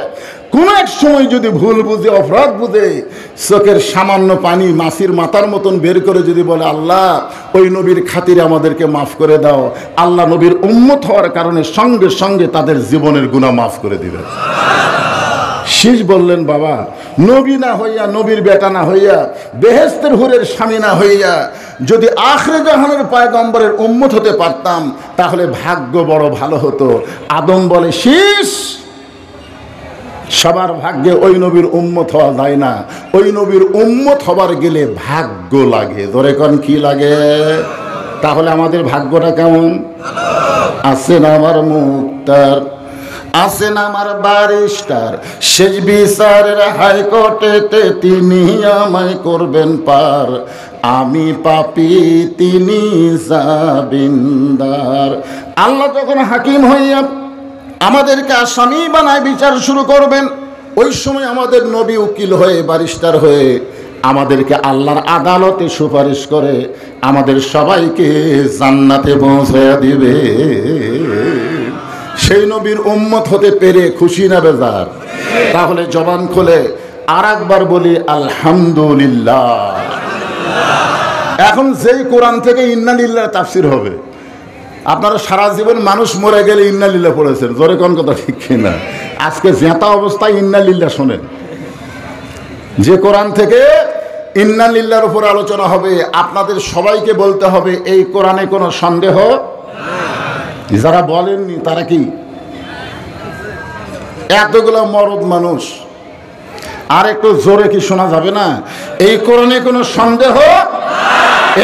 কোনো এক সময় যদি ভুল বুঝে অপরাধ বুঝে চোখের সামান্য পানি মাছির মাথার মতন বের করে যদি বলে আল্লাহ ওই নবীর খাতিরে আমাদেরকে মাফ করে দাও, আল্লাহ নবীর উম্মত হওয়ার কারণে সঙ্গে সঙ্গে তাদের জীবনের গুনাহ মাফ করে দিবেন। শেষ বললেন বাবা, নবী না হইয়া, নবীর বেটা না হইয়া, বেহেশতের হুরের স্বামী না হইয়া যদি আখরে জাহানের পয়গম্বরের উম্মত হতে পারতাম তাহলে ভাগ্য বড় ভালো হতো। আদম বলে শেষ, সবার ভাগ্যে ওই নবীর উম্মত হওয়া যায় না, ওই নবীর উম্মত হবার গেলে ভাগ্য লাগে। ধরে কোন কি লাগে? তাহলে আমাদের ভাগ্যটা কেমন? আছেন আমার মুক্তার, আছেন আমার ব্যারিস্টার, শেষ বিচারের হাইকোর্টেতে তিনি আমায় করবেন পার, আমি পাপী তিনি জামিনদার। আল্লাহ যখন হাকিম হইয়া আমাদেরকে আসামি বানায় বিচার শুরু করবেন, ওই সময় আমাদের নবী উকিল হয়ে ব্যারিস্টার হয়ে আমাদেরকে আল্লাহর আদালতে সুপারিশ করে আমাদের সবাইকে জান্নাতে পৌঁছায়া দিবে। সেই নবীর উম্মত হতে পেরে খুশি না বেজার? তাহলে জবান খুলে আর একবার বলি আলহামদুলিল্লাহ। এখন যেই কোরআন থেকে ইন্না লিল্লাহর তাফসীর হবে, আপনারা সারা জীবন মানুষ মরে গেলে ইন্না লিল্লাহ পড়েছেন, জোরে কোন কথা ঠিক কিনা? আজকে জেতা অবস্থায় ইন্না লিল্লাহ শোনেন। যে কোরআন থেকে ইন্না লিল্লাহর উপর আলোচনা হবে, আপনাদের সবাইকে বলতে হবে এই কোরআনে কোনো সন্দেহ। যারা বলেননি তারা কি? এতগুলো মরদ মানুষ, আর একটু জোরে কি শোনা যাবে না? এই কোরআনে কোনো সন্দেহ,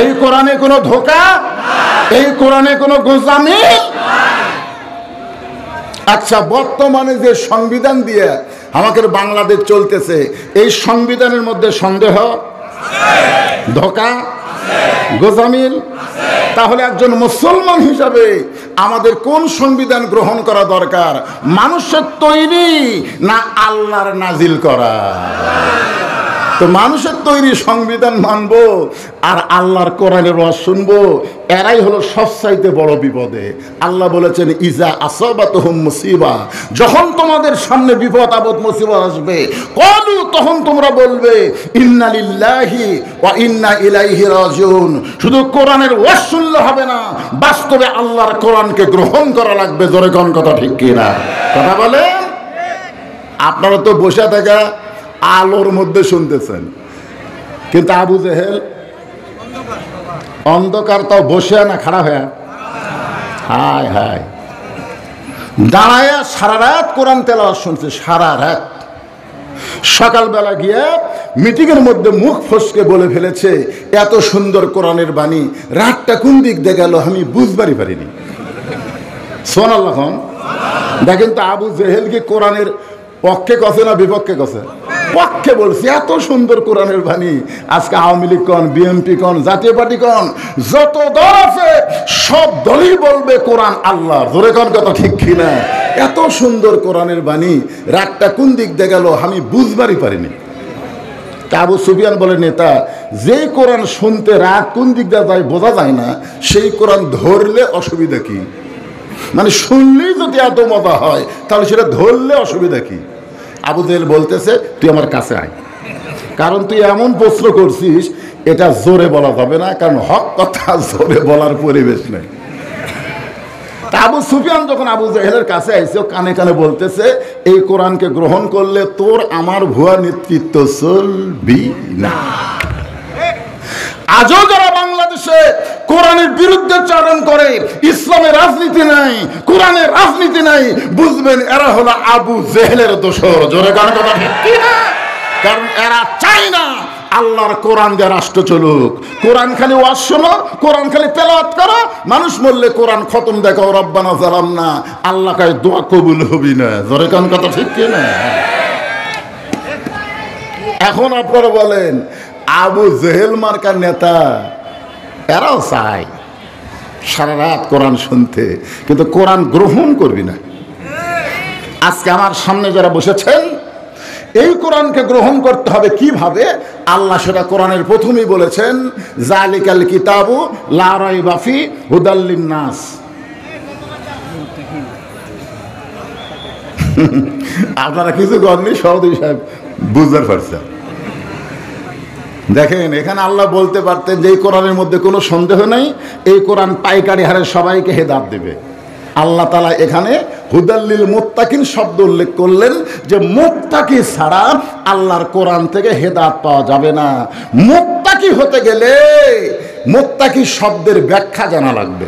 এই কোরআনে কোনো ধোঁকা, এই কোরআনে কোনো গোজামি। আচ্ছা, বর্তমানে যে সংবিধান দিয়ে আমাদের বাংলাদেশ চলতেছে, এই সংবিধানের মধ্যে সন্দেহ, ধোঁকা, গোজামিল? তাহলে একজন মুসলমান হিসাবে আমাদের কোন সংবিধান গ্রহণ করা দরকার? মানুষের তৈরি না আল্লাহর নাজিল করা? তো মানুষের তৈরি সংবিধান মানবো আর আল্লাহর কোরআনের ওয়াজ শুনবো, এরাই হলো সবচাইতে বড় বিপদে। আল্লাহ বলেছেন ইজা আসাবাতুহুম মুসিবা, যখন তোমাদের সামনে বিপদ আপদ মুসিবত আসবে, ক্বালু, তখন তোমরা বলবে ইন্না লিল্লাহি ওয়া ইন্না ইলাইহি রাজিউন। শুধু কোরআনের ওয়াজ শুনলে হবে না, বাস্তবে আল্লাহর কোরআনকে গ্রহণ করা লাগবে। জোরে কোন কথা ঠিক কিনা? কথা বলেন। আপনারা তো বসে থাকা আলোর মধ্যে শুনতেছেন, কিন্তু আবু জেহেল অন্ধকার, তাও বসে না খাড়া হয়ে, হায় হায়, দাঁড়ায় সারা রাত কোরআন তেলাওয়াত শুনছে, সারা রাত। সকালবেলা গিয়ে মিটিংয়ের মধ্যে মুখ ফসকে বলে ফেলেছে এত সুন্দর কোরআনের বাণী, রাতটা কোন দিক দিয়ে গেল আমি বুঝবারই পারিনি। সুবহানাল্লাহ। দেখেন তো আবু জেহেল কি কোরআনের পক্ষে কছে না বিপক্ষে কছে? পক্ষে বলছে। এত সুন্দর কোরআনের বাণী, আজকে আওয়ামী লীগ কন, বিএনপি কন, জাতীয় পার্টি কন, যত দল আছে সব দলই বলবে কোরআন আল্লাহ। জোরে কোন কথা ঠিক কিনা? এত সুন্দর কোরআনের বাণী, রাতটা কোন দিক দিয়ে গেল আমি বুঝবারই পারিনি। আবু সুফিয়ান বলে নেতা, যেই কোরআন শুনতে রাত কোন দিক দিয়ে যায় বোঝা যায় না, সেই কোরআন ধরলে অসুবিধা কি? মানে শুনলেই যদি এত মজা হয় তাহলে সেটা ধরলে অসুবিধা কি? আবু জেহেল বলতেছে তুই আমার কাছে আয়, কারণ তুই এমন প্রশ্ন করছিস এটা জোরে বলা যাবে না, কারণ হক কথা জোরে বলার পরিবেশ নেই। আবু সুফিয়ান যখন আবু জেহেলের কাছে আইছে, কানে কানে বলতেছে এই কোরআনকে গ্রহণ করলে তোর আমার ভুয়া নেতৃত্ব চলবি না। আজও যারা বাংলাদেশে কোরআনের বিরুদ্ধে চারণ করে, ইসলামের রাজনীতি নাই, কোরআনের রাজনীতি নাই, বুঝবেন এরা হলো আবু জেহেলের দোসর। জোরে গান কথা ঠিক কিনা? কারণ এরা চায় না আল্লাহর কোরআন দিয়ে রাষ্ট্র চলুক। কোরআন খালি ওয়াজ শোনো, কোরআন খালি তেলাওয়াত করো, মানুষ বললে কোরআন খতম দেখো, রব্বানা জালামনা, আল্লাহ কায় দোয়া কবুল হবি না। জোরে কোন কথা ঠিক কি না? এখন আপনারা বলেন আবু জেহেল মার্কার নেতা এরাও চায় সারা রাত কোরআন শুনতে, কিন্তু কোরআন গ্রহণ করবি না। আজকে আমার সামনে যারা বসেছেন, এই কোরআনকে গ্রহণ করতে হবে কিভাবে? আল্লাহ সেটা কোরআনের প্রথমেই বলেছেন, জালিকাল কিতাবু লা রাইবা ফি হুদাল লিন্নাস। আপনারা কিছু করেননি, সৌদি সাহেব বুঝতে পারছেন। দেখেন, এখানে আল্লাহ বলতে পারতেন যে এই কোরআনের মধ্যে কোনো সন্দেহ নেই, এই কোরআন পাইকারি হারে সবাইকে হেদায়েত দেবে। আল্লাহ তাআলা এখানে হুদাল্লিল মুত্তাকিন শব্দ উল্লেখ করলেন যে মুত্তাকি ছাড়া আল্লাহর কোরআন থেকে হেদায়েত পাওয়া যাবে না। মুত্তাকি হতে গেলে মুত্তাকি শব্দের ব্যাখ্যা জানা লাগবে।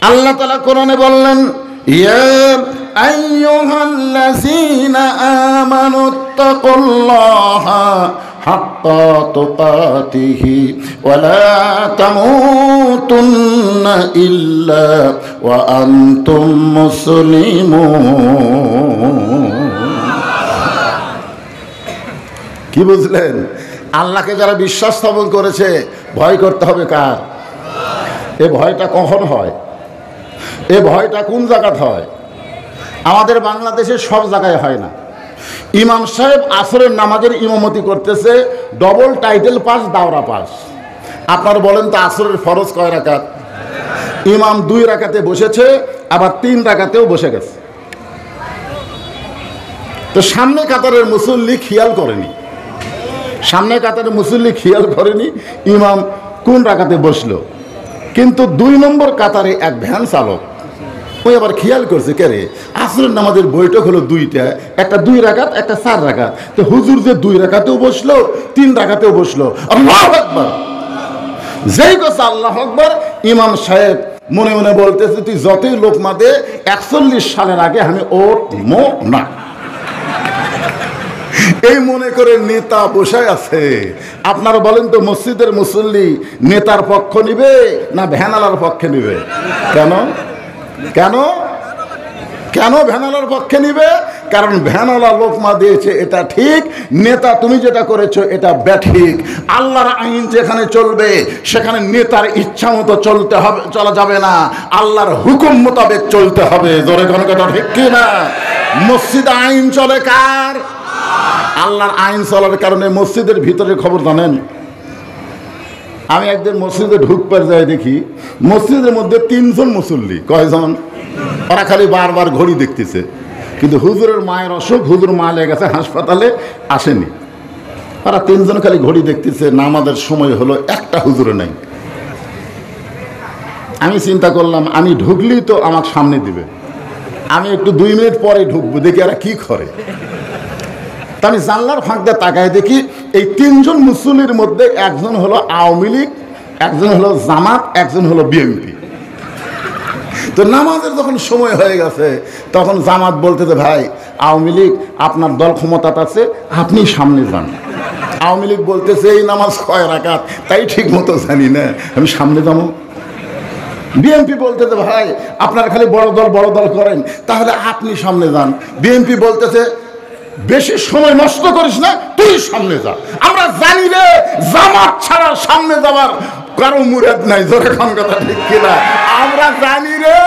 আল্লাহ তাআলা কোরআনে বললেন, ইয়া আইয়ুহাল্লাযীনা আমানুত্তাকুল্লাহা হাক্কা তুকাতিহি ওয়া লা তামুতুন্না ইল্লা ওয়া আনতুম মুসলিমুন। কি বুঝলেন? আল্লাহকে যারা বিশ্বাস স্থাপন করেছে, ভয় করতে হবে কার? এ ভয়টা কখন হয়? এ ভয়টা কোন জায়গায় হয়? আমাদের বাংলাদেশে সব জায়গায় হয় না। ইমাম সাহেব আসরের নামাজের ইমামতি করতেছে, ডবল টাইটেল পাস, দাওরা পাস। আপনার বলেন তো আসরের ফরজ কয় রাকাত? ইমাম 2 রাকাতে বসেছে, আবার 3 রাকাতেও বসে গেছে। তো সামনে কাতারের মুসল্লি খেয়াল করেনি, সামনে কাতারের মুসল্লি খেয়াল করেনি ইমাম কোন রাকাতে বসলো, কিন্তু 2 নম্বর কাতারে এক ভ্যান চালক ওই আবার খেয়াল করছে, কে রে আসরের নামাজের বৈঠক হলো 2টা, একটা 2 রাকাত, একটা 4 রাকাত। তো হুজুর যে 2 রাকাতেও বসলো, 3 রাকাতেও বসলো। আল্লাহু আকবার। যেই কথা আল্লাহু আকবার, ইমাম সাহেব মনে মনে বলতেছে, তুই যতই লোকমা দে, 41 সালের আগে আমি উঠবো না। এই মনে করে নেতা বসে আছে। আপনারা বলেন তো, মসজিদের মুসল্লি নেতার পক্ষ নিবে না ভ্যানালার পক্ষে নিবে? কেন কেন কেন ভ্যানালার পক্ষে নিবে? কারণ ভ্যানালা লোকমা দিয়েছে এটা ঠিক, নেতা তুমি যেটা করেছো এটা ব্যাঠিক। আল্লাহর আইন যেখানে চলবে সেখানে নেতার ইচ্ছা মতো চলতে হবে, চলা যাবে না, আল্লাহর হুকুম মোতাবেক চলতে হবে। জোরে কোন কথা ঠিক কি না? মসজিদে আইন চলে কার? আল্লাহর আইন চলার কারণে মসজিদের ভিতরে খবর জানেন, আমি একদিন মসজিদে ঢুকবার যাই, দেখি মসজিদের মধ্যে 3 জন মুসল্লি। কয়জন? ওরা খালি বারবার ঘড়ি দেখতেছে, কিন্তু হুজুরের মায়ের অসুখ, হুজুর মা লেগে গেছে হাসপাতালে, আসেনি। ওরা 3 জন খালি ঘড়ি দেখতেছে, নামাজের সময় হলো, একটা হুজুরে নাই। আমি চিন্তা করলাম, আমি ঢুকলেই তো আমার সামনে দিবে, আমি একটু 2 মিনিট পরে ঢুকবো, দেখি এরা কি করে। আমি জানলার ফাঁক দিয়ে তাকায় দেখি এই 3 জন মুসল্লির মধ্যে একজন হলো আওয়ামী লীগ, একজন হলো জামাত, একজন হলো বিএনপি। তো নামাজের যখন সময় হয়ে গেছে, তখন জামাত বলতেছে, ভাই আওয়ামী লীগ আপনার দল ক্ষমতাতে আছে, আপনি সামনে যান। আওয়ামী লীগ বলতেছে, এই নামাজ কয় রাকাত তাই ঠিক মতো জানি না, আমি সামনে যাবো। বিএনপি বলতেছে, ভাই আপনার খালি বড় দল করেন, তাহলে আপনি সামনে যান। বিএনপি বলতেছে, বেশি সময় নষ্ট করিস না, তুই সামনে যা। আমরা জানি রে, জামাত ছাড়া সামনে যাওয়ার কারো মুরাদ নাই। জোরে কোন কথা ঠিক কিনা? আমরা জানি রে,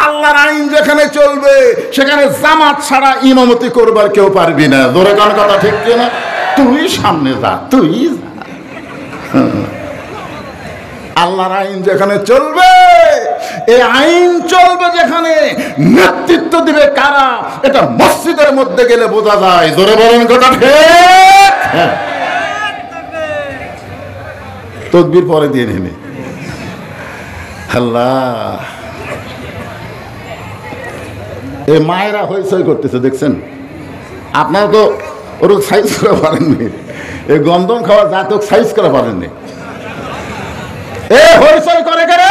আল্লাহর আইন যেখানে চলবে সেখানে জামাত ছাড়া ইমামতি করবার কেউ পারবি না। জোরে কোন কথা ঠিক কিনা? তুই সামনে যা, তুই যা। আল্লাহর আইন যেখানে চলবে, এই আইন চলবে যেখানে, নেতৃত্ব দিবে কারা এটা মসজিদের মধ্যে গেলে বোঝা যায়। জোরে বলেন কথা ঠিক? তাকবীর পরে দিয়ে নেবে। আল্লাহ, এই মায়েরা হইচই করতেছে দেখছেন? আপনারা তো ওরকম সাইজ করে পারেননি, এই গন্ধম খাওয়া জাতক সাইজ করে পারেননি। হইচই করে করে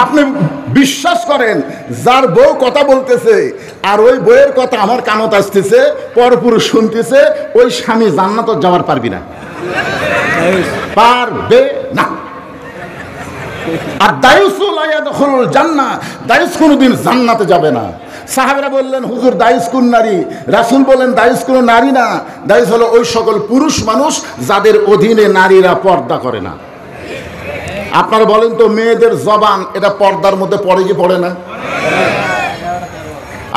আপনি বিশ্বাস করেন, যার বউ কথা বলতেছে আর ওই বউয়ের কথা আমার কানত আসতেছে, পরপুরুষ শুনতেছে, ওই স্বামী জান্নাত যাওয়ার পারবি না, পারবে না। আর দায়ুসুল আয়াদখুলুল জান্নাহ, দায়ুস কোনদিন জান্নাতে যাবে না। সাহাবীরা বললেন, হুজুর দায়ুস কোন নারী? রাসূল বলেন, দায়ুস কোন নারী না, দায়ুস হলো ওই সকল পুরুষ মানুষ যাদের অধীনে নারীরা পর্দা করে না। আপনারা বলেন তো, মেয়েদের জবান এটা পর্দার মধ্যে পড়ে কি পড়ে না?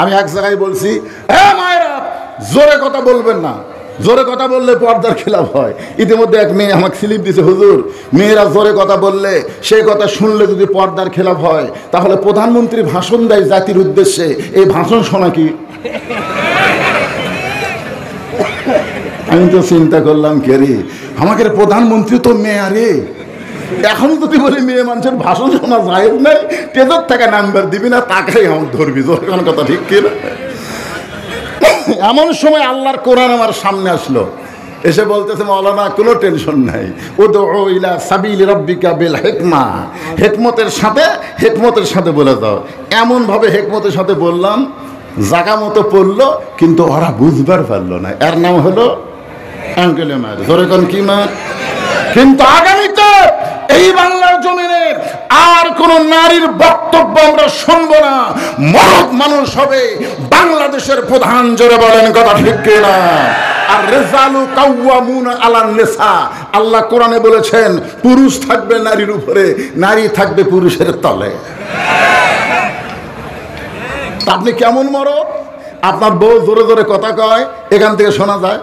আমি এক জায়গায় বলছি, হ্যাঁ মায়েরা জোরে কথা বলবেন না, জোরে কথা বললে পর্দার খেলাফ হয়। ইতিমধ্যে এক মেয়ে আমাকে স্লিপ দিছে, হুজুর মেয়েরা জোরে কথা বললে, সেই কথা শুনলে যদি পর্দার খেলাফ হয়, তাহলে প্রধানমন্ত্রী ভাষণ দেয় জাতির উদ্দেশ্যে, এই ভাষণ শোনা কি? আমি তো চিন্তা করলাম, কে রে, আমাকে প্রধানমন্ত্রী তো মেয়ে, আরে এখন যদি বলি মেয়ে মানুষের ভাষণ শোনা যায় নাই, টেজর থেকে নাম্বার দিবি না, তাকাই আমার ধরবি, জোরে কথা ঠিক কিনা? এমন সময় আল্লাহর কোরআন আমার সামনে আসলো, এসে বলতেছে, মাওলানা কোনো টেনশন নাই, উদউ ইলা সাবিলি রাব্বিকা বিল হিকমা, হেকমতের সাথে বলে দাও। এমন ভাবে হেকমতের সাথে বললাম, জায়গা মতো পড়লো, কিন্তু ওরা বুঝবার পারলো না। এর নাম হলো আঙ্কেলে মার, ধরে কোন কি মা। কিন্তু আগামীতে এই বাংলার জমিনে আর কোন নারীর বক্তব্য আমরা শুনবো না, মরদ মানুষ হবে বাংলাদেশের প্রধান, জোরে বলেন কথা ঠিক কিনা? আর রিজালু কাওয়ামুনা আলান নিসা, আল্লাহ কোরআনে বলেছেন পুরুষ থাকবে নারীর উপরে, নারী থাকবে পুরুষের তলে। আপনি কেমন মরদ? আপনার বউ জোরে জোরে কথা কয়, এখান থেকে শোনা যায়,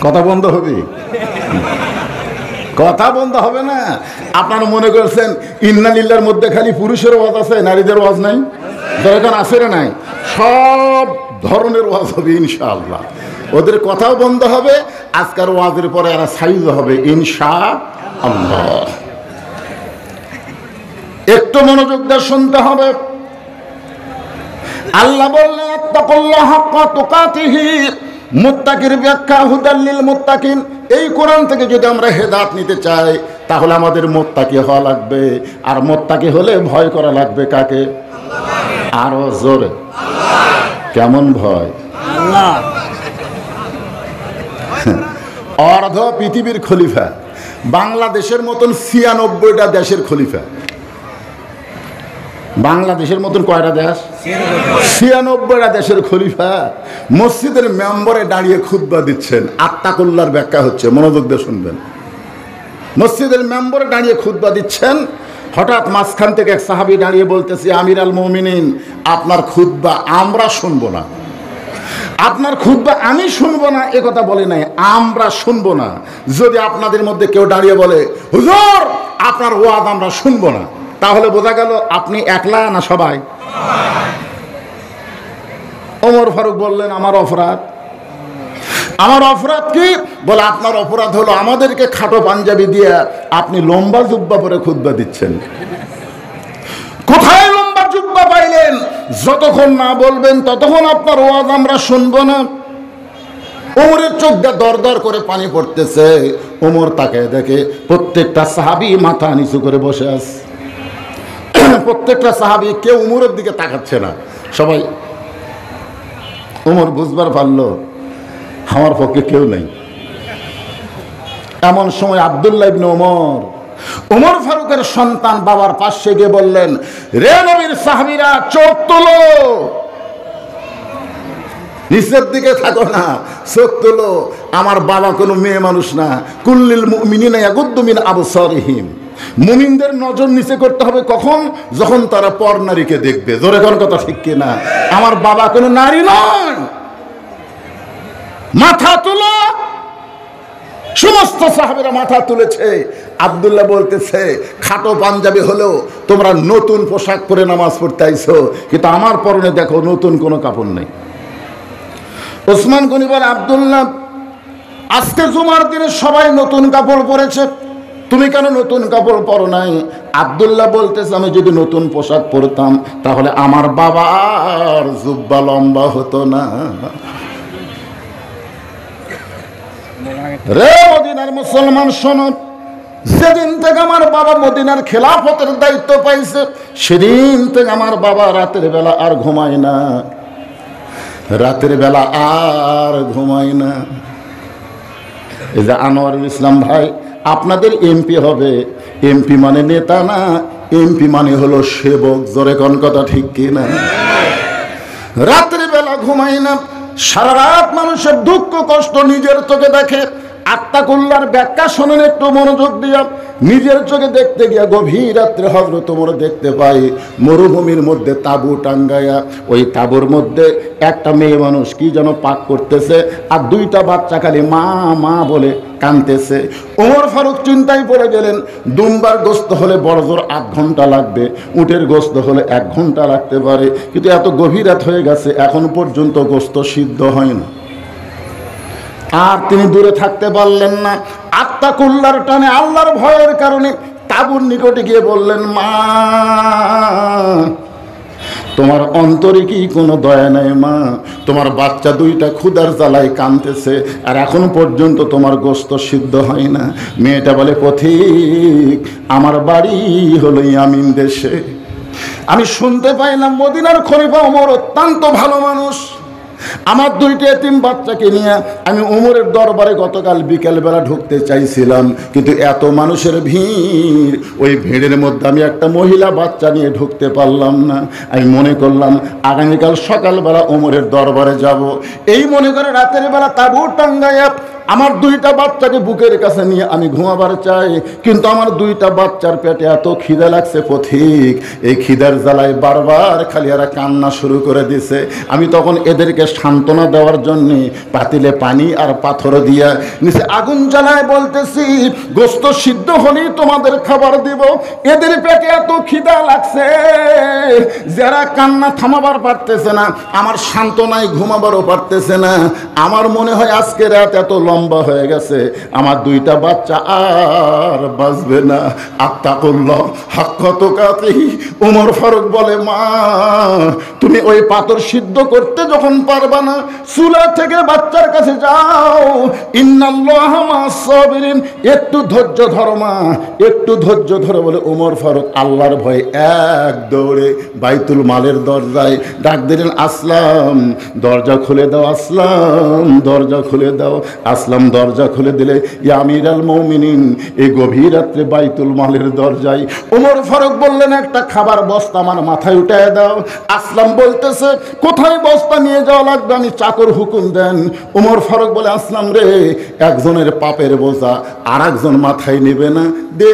কথা বন্ধ হবে? কথা বন্ধ হবে না। আপনারা মনে করছেন ইন্নালিল্লাহর মধ্যে খালি পুরুষের ওয়াজ আছে, নারীদের ওয়াজ নাই? দরকার আছে না নাই? সব ধরনের ওয়াজ হবে ইনশাআল্লাহ। ওদের কথাও বন্ধ হবে, আজকের ওয়াজের পরে এরা সাইজ হবে ইনশাআল্লাহ। একটু মনোযোগ দিয়ে শুনতে হবে। আল্লাহ বললেন, আত্তাকুল্লাহ হাক্কা তুকাতিহি, মুত্তাকির ব্যাখ্যা হুদাল্লিল মুত্তাকিন। এই কোরআন থেকে যদি আমরা হেদায়েত নিতে চাই, তাহলে আমাদের মুত্তাকি হওয়া লাগবে। আর মুত্তাকি হলে ভয় করা লাগবে কাকে? আরো জোরে, কেমন ভয়? অর্ধ পৃথিবীর খলিফা, বাংলাদেশের মতন ৯৬টা দেশের খলিফা। বাংলাদেশের মতন কয়টা দেশ? ৯৬টা দেশের খলিফা মসজিদের মেম্বরে দাঁড়িয়ে খুতবা দিচ্ছেন। আত্তাকুল্লাহর ব্যাখ্যা হচ্ছে, মনোযোগ দিয়ে শুনবেন। মসজিদের মেম্বরে দাঁড়িয়ে খুতবা দিচ্ছেন, হঠাৎ মাঝখান থেকে এক সাহাবী দাঁড়িয়ে বলতেছে, আমির আল মুমিনিন, আপনার খুতবা আমরা শুনবো না। আপনার খুতবা আমি শুনবো না এ কথা বলে নাই, আমরা শুনবো না। যদি আপনাদের মধ্যে কেউ দাঁড়িয়ে বলে, হুজুর আপনার ওয়াজ আমরা শুনবো না, তাহলে বোঝা গেল আপনি একলা না সবাই? ওমর ফারুক বললেন, আমার অপরাধ। আমার অপরাধ কি? বলে, আপনার অপরাধ হলো আমাদেরকে খাটো পাঞ্জাবি দিয়ে আপনি লম্বা জুব্বা পরে খুতবা দিচ্ছেন। কোথায় লম্বা জুব্বা পাইলেন? যতক্ষণ না বলবেন ততক্ষণ আপনার ওয়াজ আমরা শুনবো না। ওমরের চোখ দিয়ে দর দর করে পানি পড়তেছে। ওমর তাকে দেখে প্রত্যেকটা সাহাবী মাথা নিচু করে বসে আছে। প্রত্যেকটা সাহাবী, কেউ ওমরের দিকে তাকাচ্ছে না, সবাই। ওমর বুঝবার পারলো আমার পক্ষে কেউ নাই। এমন সময় আব্দুল্লাহ ইবনে ওমর ফারুকের সন্তান বাবার পাশে গিয়ে বললেন, রে নবীর সাহাবীরা, চোখ তোলো, নিচের দিকে থাকো না, চোখ তোলো। আমার বাবা কোনো মেয়ে মানুষ না। কুল্লিল মুমিনিনা ইয়াগুদ্দু মিন আবসারিহিম, মুমিনদের নজর নিচে করতে হবে কখন? যখন তারা পর নারীকে দেখবে। জোরে কোন কথা ঠিক কিনা? আমার বাবা কোনো নারী নয়। মাথা তুলো। সমস্ত সাহাবীরা মাথা তুলেছে। আব্দুল্লাহ বলতেছে, খাটো পাঞ্জাবি হলেও তোমরা নতুন পোশাক পরে নামাজ পড়তে আইছো, কিন্তু আমার পরনে দেখো নতুন কোনো কাপড় নেই। ওসমান গনি বলে, আব্দুল্লাহ আজকে জুমার দিনে সবাই নতুন কাপড় পরেছে, তুমি কেন নতুন কাপড় পরো নাই? আব্দুল্লাহ বলতেছে, আমি যদি নতুন পোশাক পরতাম তাহলে আমার বাবার জুব্বা লম্বা হতো না। রে মদিনার মুসলমান শোনো, যেদিন থেকে আমার বাবা মদিনার খেলাফতের দায়িত্ব পাইছে সেদিন থেকে আমার বাবা রাতের বেলা আর ঘুমায় না, রাতের বেলা আর ঘুমায় না। এই যে আনোয়ারুল ইসলাম ভাই আপনাদের এমপি হবে, এমপি মানে নেতা না, এমপি মানে হলো সেবক। জোরে কোন কথা ঠিক কিনা? রাতের বেলা ঘুমায় না, সারা রাত মানুষের দুঃখ কষ্ট নিজের চোখে দেখে। আত্তাকুল্লার ব্যাখ্যা শোনেন একটু মনোযোগ দিয়া। নিজের চোখে দেখতে গিয়া গভীর রাত্রে হযরত ওমর দেখতে পাই মরুভূমির মধ্যে তাঁবু টাঙ্গাইয়া, ওই তাঁবুর মধ্যে একটা মেয়ে মানুষ কি যেন পাক করতেছে, আর দুইটা বাচ্চা খালি মা মা বলে কাঁদতেছে। ওমর ফারুক চিন্তায় পড়ে গেলেন, দুম্বার গোস্ত হলে বড় জোর 8 ঘন্টা লাগবে, উটের গোস্ত হলে 1 ঘন্টা লাগতে পারে, কিন্তু এত গভীর রাত হয়ে গেছে এখন পর্যন্ত গোস্ত সিদ্ধ হয় না। আর তিনি দূরে থাকতে পারলেন না, আত্তাকুল্লার টানে আল্লাহর ভয়ের কারণে তাঁবুর নিকটে গিয়ে বললেন, মা তোমার অন্তরে কি কোনো দয়া নাই মা? তোমার বাচ্চা দুইটা ক্ষুধার জ্বালায় কাঁদতেছে আর এখন পর্যন্ত তোমার গোস্ত সিদ্ধ হয় না। মেয়েটা বলে, পথিক আমার বাড়ি হলো ইয়ামিন দেশে। আমি শুনতে পাইলাম মদিনার খলিফা ওমর অত্যন্ত ভালো মানুষ। আমার দুইটা এতিম বাচ্চাকে নিয়ে আমি ওমরের দরবারে গতকাল বিকেলবেলা ঢুকতে চাইছিলাম, কিন্তু এত মানুষের ভিড়, ওই ভিড়ের মধ্যে আমি একটা মহিলা বাচ্চা নিয়ে ঢুকতে পারলাম না। আমি মনে করলাম আগামীকাল সকালবেলা ওমরের দরবারে যাব। এই মনে করে রাতের বেলা তাঁবু টাঙ্গাইয়া আমার দুইটা বাচ্চাকে বুকের কাছে নিয়ে আমি ঘুমাবার চাই, কিন্তু আমার দুইটা বাচ্চার পেটে এত খিদা লাগছে পথিক, এই খিদার জ্বালায় বারবার খালি এরা কান্না শুরু করে দিছে। আমি তখন এদেরকে সান্ত্বনা দেওয়ার জন্যে পাতিলে পানি আর পাথর দিয়া নিচে আগুন জ্বালায় বলতেছি, গোস্ত সিদ্ধ হলেই তোমাদের খাবার দিব। এদের পেটে এত খিদা লাগছে, যারা কান্না থামাবার পারতেছে না, আমার সান্ত্বনায় ঘুমাবারও পারতেছে না। আমার মনে হয় আজকে রাত এত লম্বা হয়ে গেছে, আমার দুইটা বাচ্চা আর বাঁচবে না। আত্তাকুল্লাহ হাক্কা তুকাতিহি। ওমর ফারুক বলে, মা তুমি ওই পাথর সিদ্ধ করতে যখন পারবা না, চুলা থেকে বাচ্চার কাছে যাও, ইন্নাল্লাহা মা'আস সাবিরিন, একটু ধৈর্য ধরো মা, একটু ধৈর্য ধরো। বলে ওমর ফারুক আল্লাহর ভয়ে এক দৌড়ে বাইতুল মালের দরজায় ডাক দিলেন, আসলাম দরজা খুলে দাও, আসলাম দরজা খুলে দাও। আসলাম দরজা খুলে দিলে, ইয়া আমিরাল মুমিনিন, এই গভীর রাত্রে বাইতুল মালের দরজায়। ওমর ফারুক বললেন, একটা খাবার বস্তা আমার মাথায় উঠায় দাও। আসলাম বলতেছে, কোথায় বস্তা নিয়ে যাওয়া লাগবে? আমি চাকর হুকুম দেন। ওমর ফারুক বলে, আসলাম রে, একজনের পাপের বোঝা আর একজন মাথায় নেবে না, দে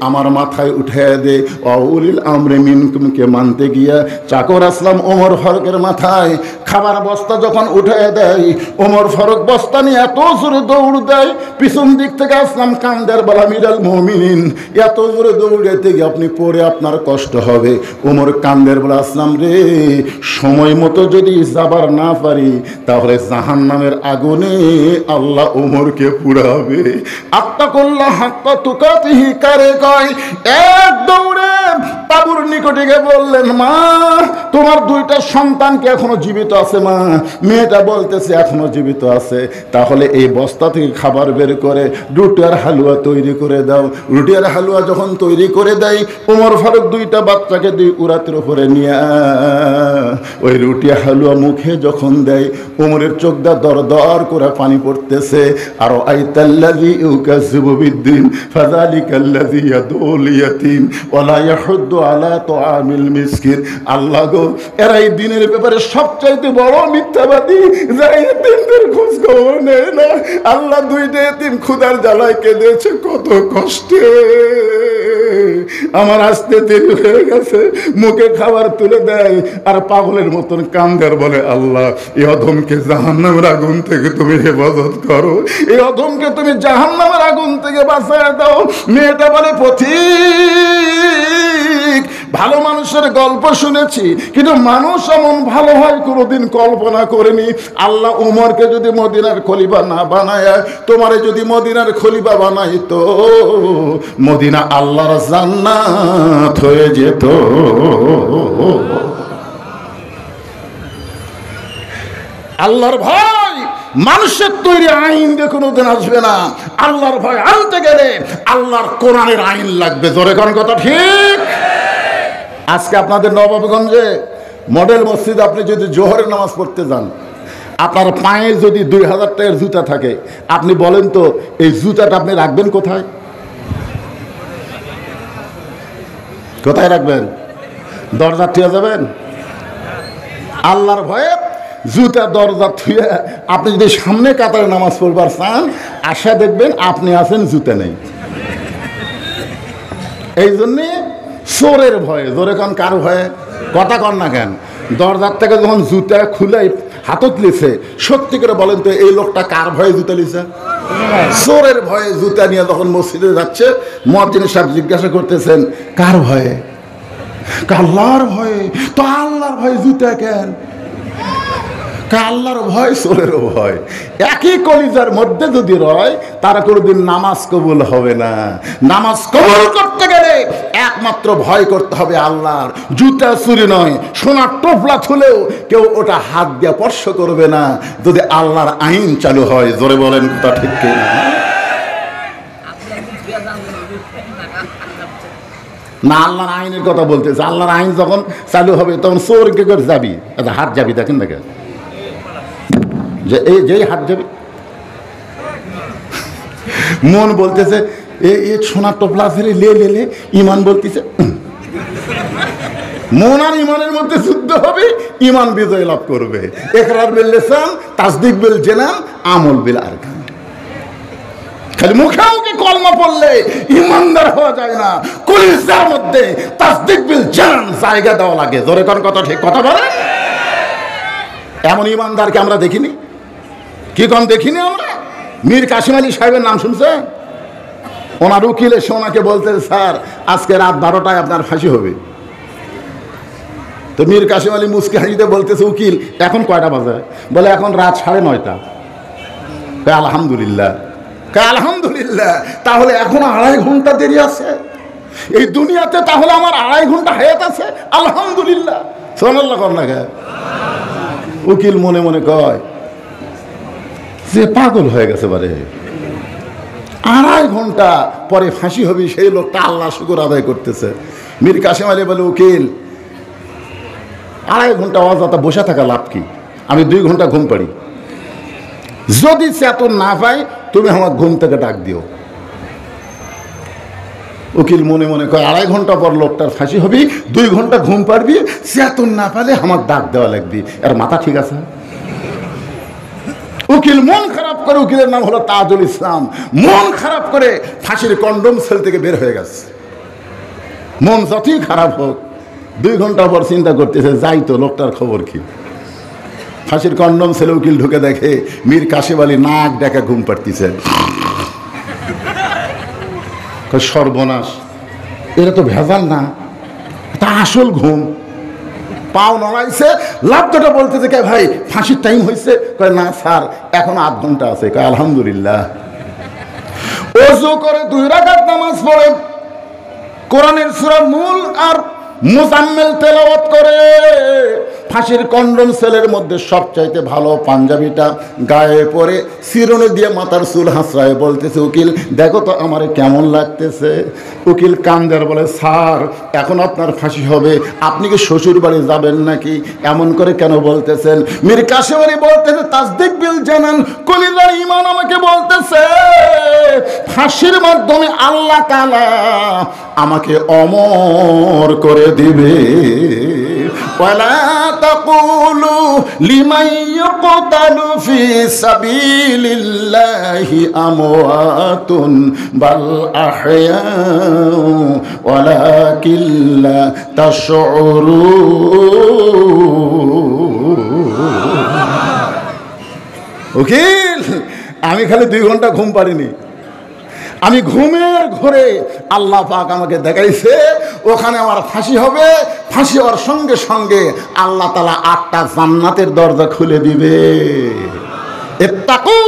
আমার মাথায় উঠায় দে। অউলিল আমরে মিনকুমকে মানতে গিয়া চাকর আসলাম ওমর ফারুকের মাথায় খাবার বস্তা যখন উঠায় দেয়, ওমর ফারুক বস্তা নিয়ে এত জোরে দৌড় দেয়, পিছন দিক থেকে আসলাম কান্দের বলা, আমিরাল মুমিনিন এত জোরে দৌড়াইতে গিয়ে আপনি পড়ে আপনার কষ্ট হবে। ওমর কান্দের বলা, আসলাম রে, সময় মতো যদি যাবার না পারি তাহলে জাহান্নামের আগুনে আল্লাহ ওমরকে পুড়াবে। আত্তাকুল্লাহ হাক্কা তুকাতিহি কারে কয়? এক দৌড়ে তাঁবুর নিকটে গিয়ে বললেন, মা তোমার দুইটা সন্তান কি এখনো জীবিত আছে মা? মেয়েটা বলতেছে এখনো জীবিত আছে। তাহলে এই বস্তা থেকে খাবার বের করে রুটি আর হালুয়া তৈরি করে দাও। রুটি আর হালুয়া যখন তৈরি করে দেয়, ওমর ফারুক দুইটা বাচ্চাকে দুই উরাতের উপরে নিয়ে ওই রুটি হালুয়া মুখে যখন দেয়, ওমরের চোখটা দর দর করে পানি পড়তেছে। আর আইতাল্লাযী ইউকাযযিবু বিদ্দিন ফাযালিকাল্লাযী ইয়াদুল ইয়াতীম ওয়ালা ইয়াহুদ্দু আলা তুআমিল মিসকিন। আল্লাহ গো, এরাই দিনের ব্যাপারে সবচাইতে বড় মিথ্যাবাদী, যারা এতিমদের খোঁজ খবর নেয় না। আল্লাহ দুইটা এতিম ক্ষুধার জ্বালায় কেঁদেছে কত কষ্টে। আমার আসতে দেরি হয়ে গেছে, মুখে খাবার তুলে দেয় আর পাগলের মতন কান্দার বলে, আল্লাহ এই অধমকে জাহান্নামের আগুন থেকে তুমি হেফাজত করো, এই অধমকে তুমি জাহান্নামের আগুন থেকে বাঁচায় দাও। মেয়েটা বলে, পথিক ভালো মানুষের গল্প শুনেছি, কিন্তু মানুষ এমন ভালো হয় কোনোদিন কল্পনা করিনি। আল্লাহ উমরকে যদি মদিনার খলিফা না বানায়, তোমারে যদি মদিনার খলিফা বানাই তো মদিনা আল্লাহর জান্নাত হয়ে যেত। আল্লাহর ভয় মানুষের তৈরি আইন দিয়ে কোনোদিন আসবে না। আল্লাহর ভয় আনতে গেলে আল্লাহর কোরআনের আইন লাগবে। জোরে কোন কথা ঠিক? আজকে আপনাদের নবাবগঞ্জে মডেল মসজিদ আপনি যদি জোহরের নামাজ পড়তে যান, আপনার পায়ে যদি 2000 টাকার জুতা থাকে, আপনি বলেন তো এই জুতাটা আপনি রাখবেন কোথায়? কোথায় রাখবেন? দরজা থুয়ে যাবেন? আল্লাহর ভয়ে জুতা দরজা থুয়ে আপনি যদি সামনে কাতারে নামাজ পড়বার চান, আশা দেখবেন আপনি আছেন, জুতা নেই। এই জন্যে চোরের ভয়ে, জোরে কন কার ভয়ে? কথা কন না কেন? দরজার থেকে যখন জুতা খুলে হাতত লিছে, সত্যি করে বলেন তো এই লোকটা কার ভয়ে জুতা লিছে? চোরের ভয়ে জুতা নিয়ে যখন মসজিদে যাচ্ছে, মুয়াজ্জিন সাহেব জিজ্ঞাসা করতেছেন কার ভয়ে? আল্লাহর ভয়ে। তো আল্লাহর ভয়ে জুতা কেন? আল্লাহর ভয় চোরেরও ভয়, একই কলিজার মধ্যে যদি রয় তারা কোনোদিন নামাজ কবুল হবে না। নামাজ কবুল করতে গেলে একমাত্র ভয় করতে হবে আল্লাহর। জুতা চুরি নয়, সোনার টোপলা ছুলেও কেউ ওটা হাত দিয়ে স্পর্শ করবে না যদি আল্লাহর আইন চালু হয়। জোরে বলেন কথা ঠিক কিনা? না, আল্লাহর আইনের কথা বলতেছে। আল্লাহর আইন যখন চালু হবে তখন চোর কে করে যাবি, হাত যাবি, দেখেন না কেন যে এই যেই হাত যাবে, মন বলতেছে এই সোনার টোপলা ছেড়ে লে লে লে, ইমান বলতেছে মন আর ইমানের মধ্যে যুদ্ধ হবে, ইমান বিজয় লাভ করবে। ইকরার বিল লিসান, তাসদিক বিল জানান, আমল বিল আরকান। খালি মুখে মুখে কলমা পড়লে ইমানদার হওয়া যায় না, কলিজার মধ্যে তাসদিক বিল জানান জায়গা দেওয়া লাগে। জোরে কোন কথা ঠিক? কথা বলে এমন ইমানদারকে আমরা দেখিনি। কি কম দেখিনি আমরা? মীর কাসিম আলী সাহেবের নাম শুনছে? ওনার উকিল এসে ওনাকে বলতে, স্যার আজকে রাত 12টায় আপনার ফাঁসি হবে। তো মীর কাসিম আলী মুস্কি হাসিতে বলতেছে, উকিল এখন কয়টা বাজে? বলে এখন রাত 9:30। আলহামদুলিল্লাহ। আলহামদুলিল্লাহ, তাহলে এখন 2.5 ঘন্টা দেরি আছে এই দুনিয়াতে, তাহলে আমার 2.5 ঘন্টা হায়াত আছে। আলহামদুলিল্লাহ। সুবহানাল্লাহ কর না গে? উকিল মনে মনে কয় যে পাগল হয়ে গেছে বারে, 2.5 ঘন্টা পরে ফাঁসি হবে, সেই লোকটা আল্লাহ শুকর আদায় করতেছে। মীর কাসিম আলী বলে, উকিল 2.5 ঘন্টা অযথা বসে থাকা লাভ কি? আমি 2 ঘন্টা ঘুম পাড়ি, যদি চেতন না পাই তুমি আমার ঘুম থেকে ডাক দিও। উকিল মনে মনে কয় 2.5 ঘন্টা পর লোকটার ফাঁসি হবে, 2 ঘন্টা ঘুম পারবি, চেতন না পালে আমার ডাক দেওয়া লাগবে। এর মাথা ঠিক আছে? উকিল মন খারাপ করে, উকিলের নাম হলো তাজুল ইসলাম, মন খারাপ করে ফাঁসির কন্ডম সেল থেকে বের হয়ে গেছে। মন যতই খারাপ হোক, 2 ঘন্টা পর চিন্তা করতেছে যাই তো লোকটার খবর কি। ফাঁসির কন্ডম সেলে উকিল ঢুকে দেখে মীর কাসিম আলী নাক ডাকা ঘুম পাড়তেছে। সর্বনাশ, এরা তো ভেজাল না, তা আসল ঘুম। পাও নড়াইছে, লাভটা বলতেছে কে ভাই ফাঁসির টাইম হয়েছে? কয় না স্যার এখন 8 ঘন্টা আছে। কয় আলহামদুলিল্লাহ। ওযু করে 2 রাকাত নামাজ পড়ে, কোরআনের সূরা মূল আর মুজাম্মিল তেলাওয়াত করে, ফাঁসির কন্ডম সেলের মধ্যে সবচাইতে ভালো পাঞ্জাবিটা গায়ে পরে শিরোনে দিয়ে মাথার চুল হাসড়ায় বলতেছে, উকিল দেখো তো আমারে কেমন লাগতেছে। উকিল কান্দার বলে, স্যার এখন আপনার ফাঁসি হবে, আপনি কি শ্বশুর বাড়ি যাবেন নাকি? এমন করে কেন বলতেছেন? মীর কাসিম আলী বলতেছে, তাসদিক বিল জানান, কলিজার ঈমান আমাকে বলতেছে ফাঁসির মাধ্যমে আল্লাহ তাআলা আমাকে অমর করে দিবে। ওয়ালা তাকুলু লিমান ইউকতালু ফি সাবিলিল্লাহি আমওয়াতুন বাল আহইয়াউ ওয়ালাকিন লা তাশউরুন। উকিল আমি খালি 2 ঘন্টা ঘুম পারিনি, আমি ঘুমের ঘরে আল্লাহ পাক আমাকে দেখাইছে ওখানে আমার ফাঁসি হবে। ফাঁসি হওয়ার সঙ্গে সঙ্গে আল্লাহ তাআলা 8টা জান্নাতের দরজা খুলে দিবে। ইত্তাকু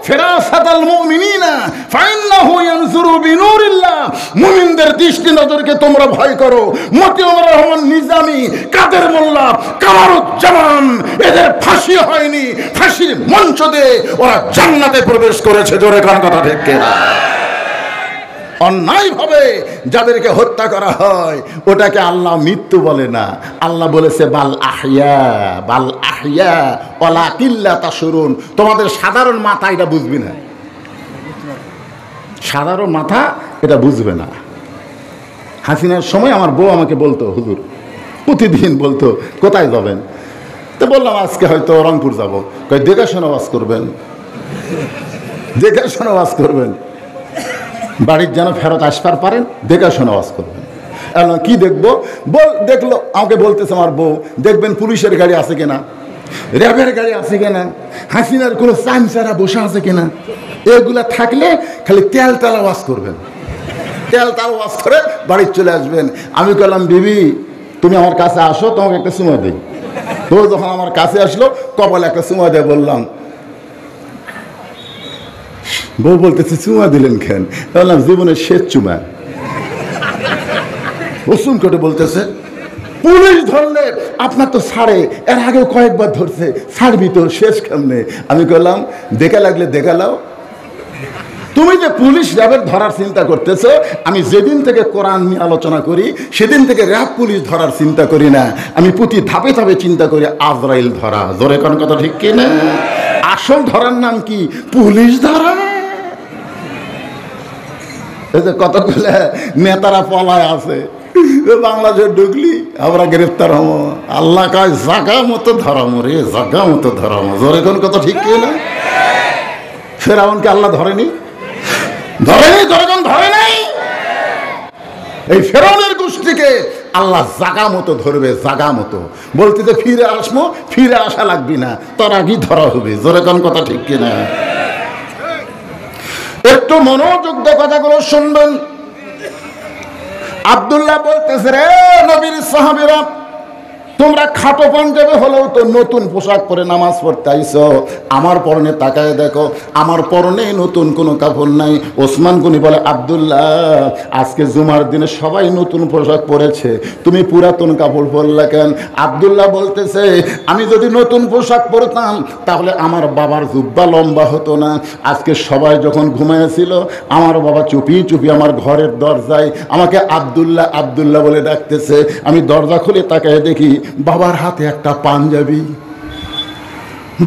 ফিরাসাতাল মুমিনিনা ফাইন্নাহু ইয়ানজুরু বিনুরিল্লাহ। মুমিনদের দৃষ্টি নজরকে তোমরা ভয় করো। মতিউর রহমান নিজামী, কাদের মোল্লা, কামারুজ্জামান, এদের ফাঁসি হয়নি, ফাঁসির মঞ্চ দিয়ে ওরা জান্নাতে প্রবেশ করেছে। জোরে কান কথা ঠিক কিনা? অন্যায়ভাবে যাদেরকে হত্যা করা হয় ওটাকে আল্লাহ মৃত্যু বলে না, আল্লাহ বলেছে বাল আহইয়া, বাল আহইয়া ওয়ালাকিন লা তাশউরুন। তোমাদের সাধারণ মাথা এটা বুঝবে না, সাধারণ মাথা এটা বুঝবে না। হাসিনার সময় আমার বউ আমাকে বলতো, হুজুর প্রতিদিন বলতো কোথায় যাবেন, তো বললাম আজকে হয়তো রংপুর যাবো। কই দেখে শোনা ওয়াজ করবেন, দেখে শোনা ওয়াজ করবেন, বাড়ির যেন ফেরত আসবার পারেন, দেখে শোনা ওয়াজ করবেন। কি দেখবো? দেখলো আমাকে বলতেছে আমার বউ, দেখবেন পুলিশের গাড়ি আছে কিনা, র্যাবের গাড়ি আছে কিনা, হাসিনার কোনো চামচারা বসে আছে কিনা, এগুলা থাকলে খালি তেল তেল ওয়াজ করবেন, তেল তেল ওয়াজ করে বাড়ি চলে আসবেন। আমি বললাম বিবি তুমি আমার কাছে আসো, তোমাকে একটা চুমা দিই। তো যখন আমার কাছে আসলো কপালে একটা চুমা দিয়ে বললাম, বউ বলতেছে চুমা দিলেন কেন? বললাম জীবনের শেষ চুমা। রসুন করে বলতেছে পুলিশ ধরলে আপনার তো ছাড়ে, এর আগেও কয়েকবার ধরছে, ছাড়বি তো, শেষ কেমনে? আমি বললাম দেখে লাগলে দেখা লাও। তুমি যে পুলিশ র্যাবের ধরার চিন্তা করতেছো, আমি যেদিন থেকে কোরআন নিয়ে আলোচনা করি সেদিন থেকে র্যাব পুলিশ ধরার চিন্তা করি না, আমি প্রতি ধাপে ধাপে চিন্তা করি আজরাইল ধরা। জোরে কোন কথা ঠিক কিনা? আসল ধরার নাম কি? পুলিশ ধরা। কতগুলো নেতারা পলায় আছে, বাংলাদেশে ঢুকলি আমরা গ্রেফতার হবো। আল্লাহ কয় জাগা মতো ধরামো রে, জাগা মতো ধরামো। জোরে কোন কথা ঠিক কিনা? ফেরাউনকে আল্লাহ ধরেনি, ধরেনি, ধরে নাই। এই ফেরাউনের গোষ্ঠীকে আল্লাহ জাগা মতো ধরবে, জাগা মতো। বলতে যে ফিরে আসবো, ফিরে আসা লাগবি না, তোর আগেই ধরা হবে। জোরে কোন কথা ঠিক কিনা? একটু মনোযোগ দিয়ে কথাগুলো শুনবেন। আব্দুল্লাহ বলতেছে রে নবীর সাহাবীরা, তোমরা খাটো পাঞ্জাবি হলেও তো নতুন পোশাক পরে নামাজ পড়তে আইছো, আমার পরনে তাকায় দেখো, আমার পরনে নতুন কোনো কাপড় নাই। ওসমান গনি বলে আব্দুল্লাহ আজকে জুমার দিনে সবাই নতুন পোশাক পরেছে, তুমি পুরাতন কাপড় পরলে কেন? আব্দুল্লাহ বলতেছে আমি যদি নতুন পোশাক পরতাম তাহলে আমার বাবার জুব্বা লম্বা হতো না। আজকে সবাই যখন ঘুমাইছিল আমার বাবা চুপি চুপি আমার ঘরের দরজায় আমাকে আব্দুল্লাহ আব্দুল্লাহ বলে ডাকতেছে। আমি দরজা খুলে তাকায় দেখি বাবার হাতে একটা পাঞ্জাবি।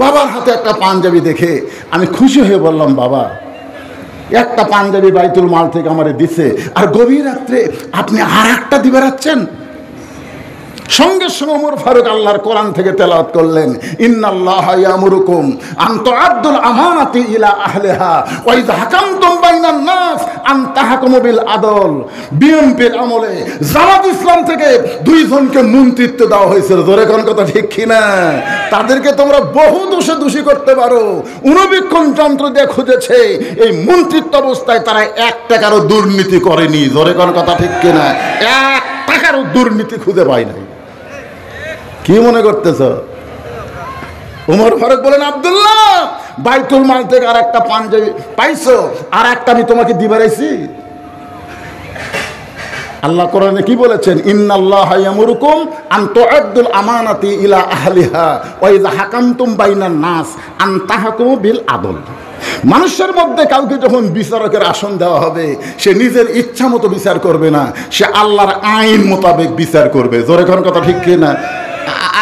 বাবার হাতে একটা পাঞ্জাবি দেখে আমি খুশি হয়ে বললাম বাবা একটা পাঞ্জাবি বাইতুল মাল থেকে আমারে দিছে, আর গভীর রাত্রে আপনি আর একটা দিবে রাখছেন। সঙ্গে সঙ্গে ওমর ফারুক আল্লাহর কোরআন থেকে তেলাওয়াত করলেন, ইন্নাল্লাহা ইয়ামুরুকুম আন তুআদ্দুল আমানাতি ইলা আহলিহা ওয়া ইযা হাকামতুম বাইনান নাস আন তাহকুমু বিল আদল। বিএনপির আমলে জামাত ইসলাম থেকে দুইজনকে মন্ত্রিত্ব দেওয়া হয়েছিল। জোরে কোন কথা ঠিক কিনা? তাদেরকে তোমরা বহু দোষী করতে পারো, উনবীক্ষণ যন্ত্র দিয়ে খুঁজেছে, এই মন্ত্রিত্ব অবস্থায় তারা 1 টাকারও দুর্নীতি করেনি। জোরে কোন কথা ঠিক কিনা? 1 টাকারও দুর্নীতি খুঁজে পায় নাই। কি মনে করতেছ? ওমর ফারুক বলেন আব্দুল্লাহ বাইতুল মাল থেকে আর একটা পাঞ্জাবি পাইছো, আর একটা আমি তোমাকে দিবারাইছি। আল্লাহ কোরআনে কি বলেছেন? ইন্নাল্লাহা ইয়ামুরুকুম আন তুআদ্দুল আমানাতি ইলা আহলিহা ওয়া ইযা হাকামতুম বাইনান নাস আন তাহকুমু বিল আদল। মানুষের মধ্যে কাউকে যখন বিচারকের আসন দেওয়া হবে সে নিজের ইচ্ছা মতো বিচার করবে না, সে আল্লাহর আইন মোতাবেক বিচার করবে। জোরে কোন কথা ঠিক কিনা?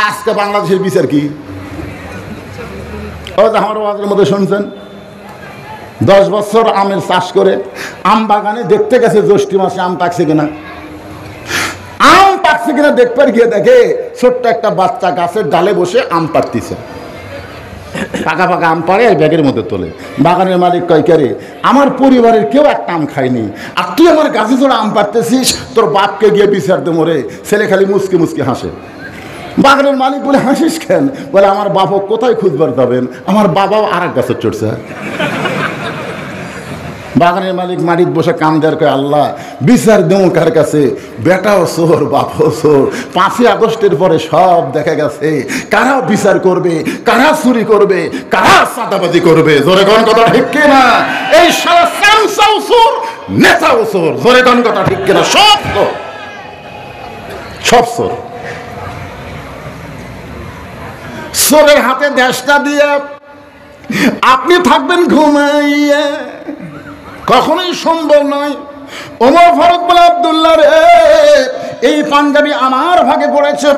আজকে বাংলাদেশের বিচার কি? আমার ওয়াজের মধ্যে শুনছেন 10 বছর আমের চাষ করে আম বাগানে দেখতে গেছে জ্যৈষ্ঠ মাসে আম পাকছে কিনা। আম পাকছে কিনা দেখবার গিয়ে দেখে ছোট্ট একটা বাচ্চা গাছের ডালে বসে আম পাড়তিছে। পাকা পাকা আম পাড়ে ব্যাগের মধ্যে তোলে। বাগানের মালিক কয় কে রে, আমার পরিবারের কেউ একটা আম খায়নি, আর তুই আমার গাছে জোড়া আম পাড়তেছিস, তোর বাপকে গিয়ে বিচার দে মোরে। ছেলে খালি মুসকি মুসকি হাসে। বাগানের মালিক বলে হাসিস কেন? বলে আমার বাবা কোথায় খুঁজবার যাবেন, আমার বাবাও আর এক গাছে চড়ছে। বাগানের মালিক মাটিত বসে কান দেয়ার কয় আল্লাহ বিচার দেবো কার কাছে? বেটাও চোর, বাপও চোর। 5ই আগস্টের পরে সব দেখা গেছে কারা বিচার করবে, কারা চুরি করবে, কারা চাঁদাবাজি করবে। জোরে কোন কথা ঠিক কিনা? এই সারা চামচাও চোর, নেতাও চোর। জোরে কোন কথা ঠিক কিনা? সব চোর, সব চোর। চোরের হাতে দেশটা দিয়ে আপনি থাকবেন ঘুমাইয়া, কখনোই সম্ভব নয়। ওমর ফারুক বলে আব্দুল্লাহ রে, এই পাঞ্জাবি আমার ভাগে পড়েছে,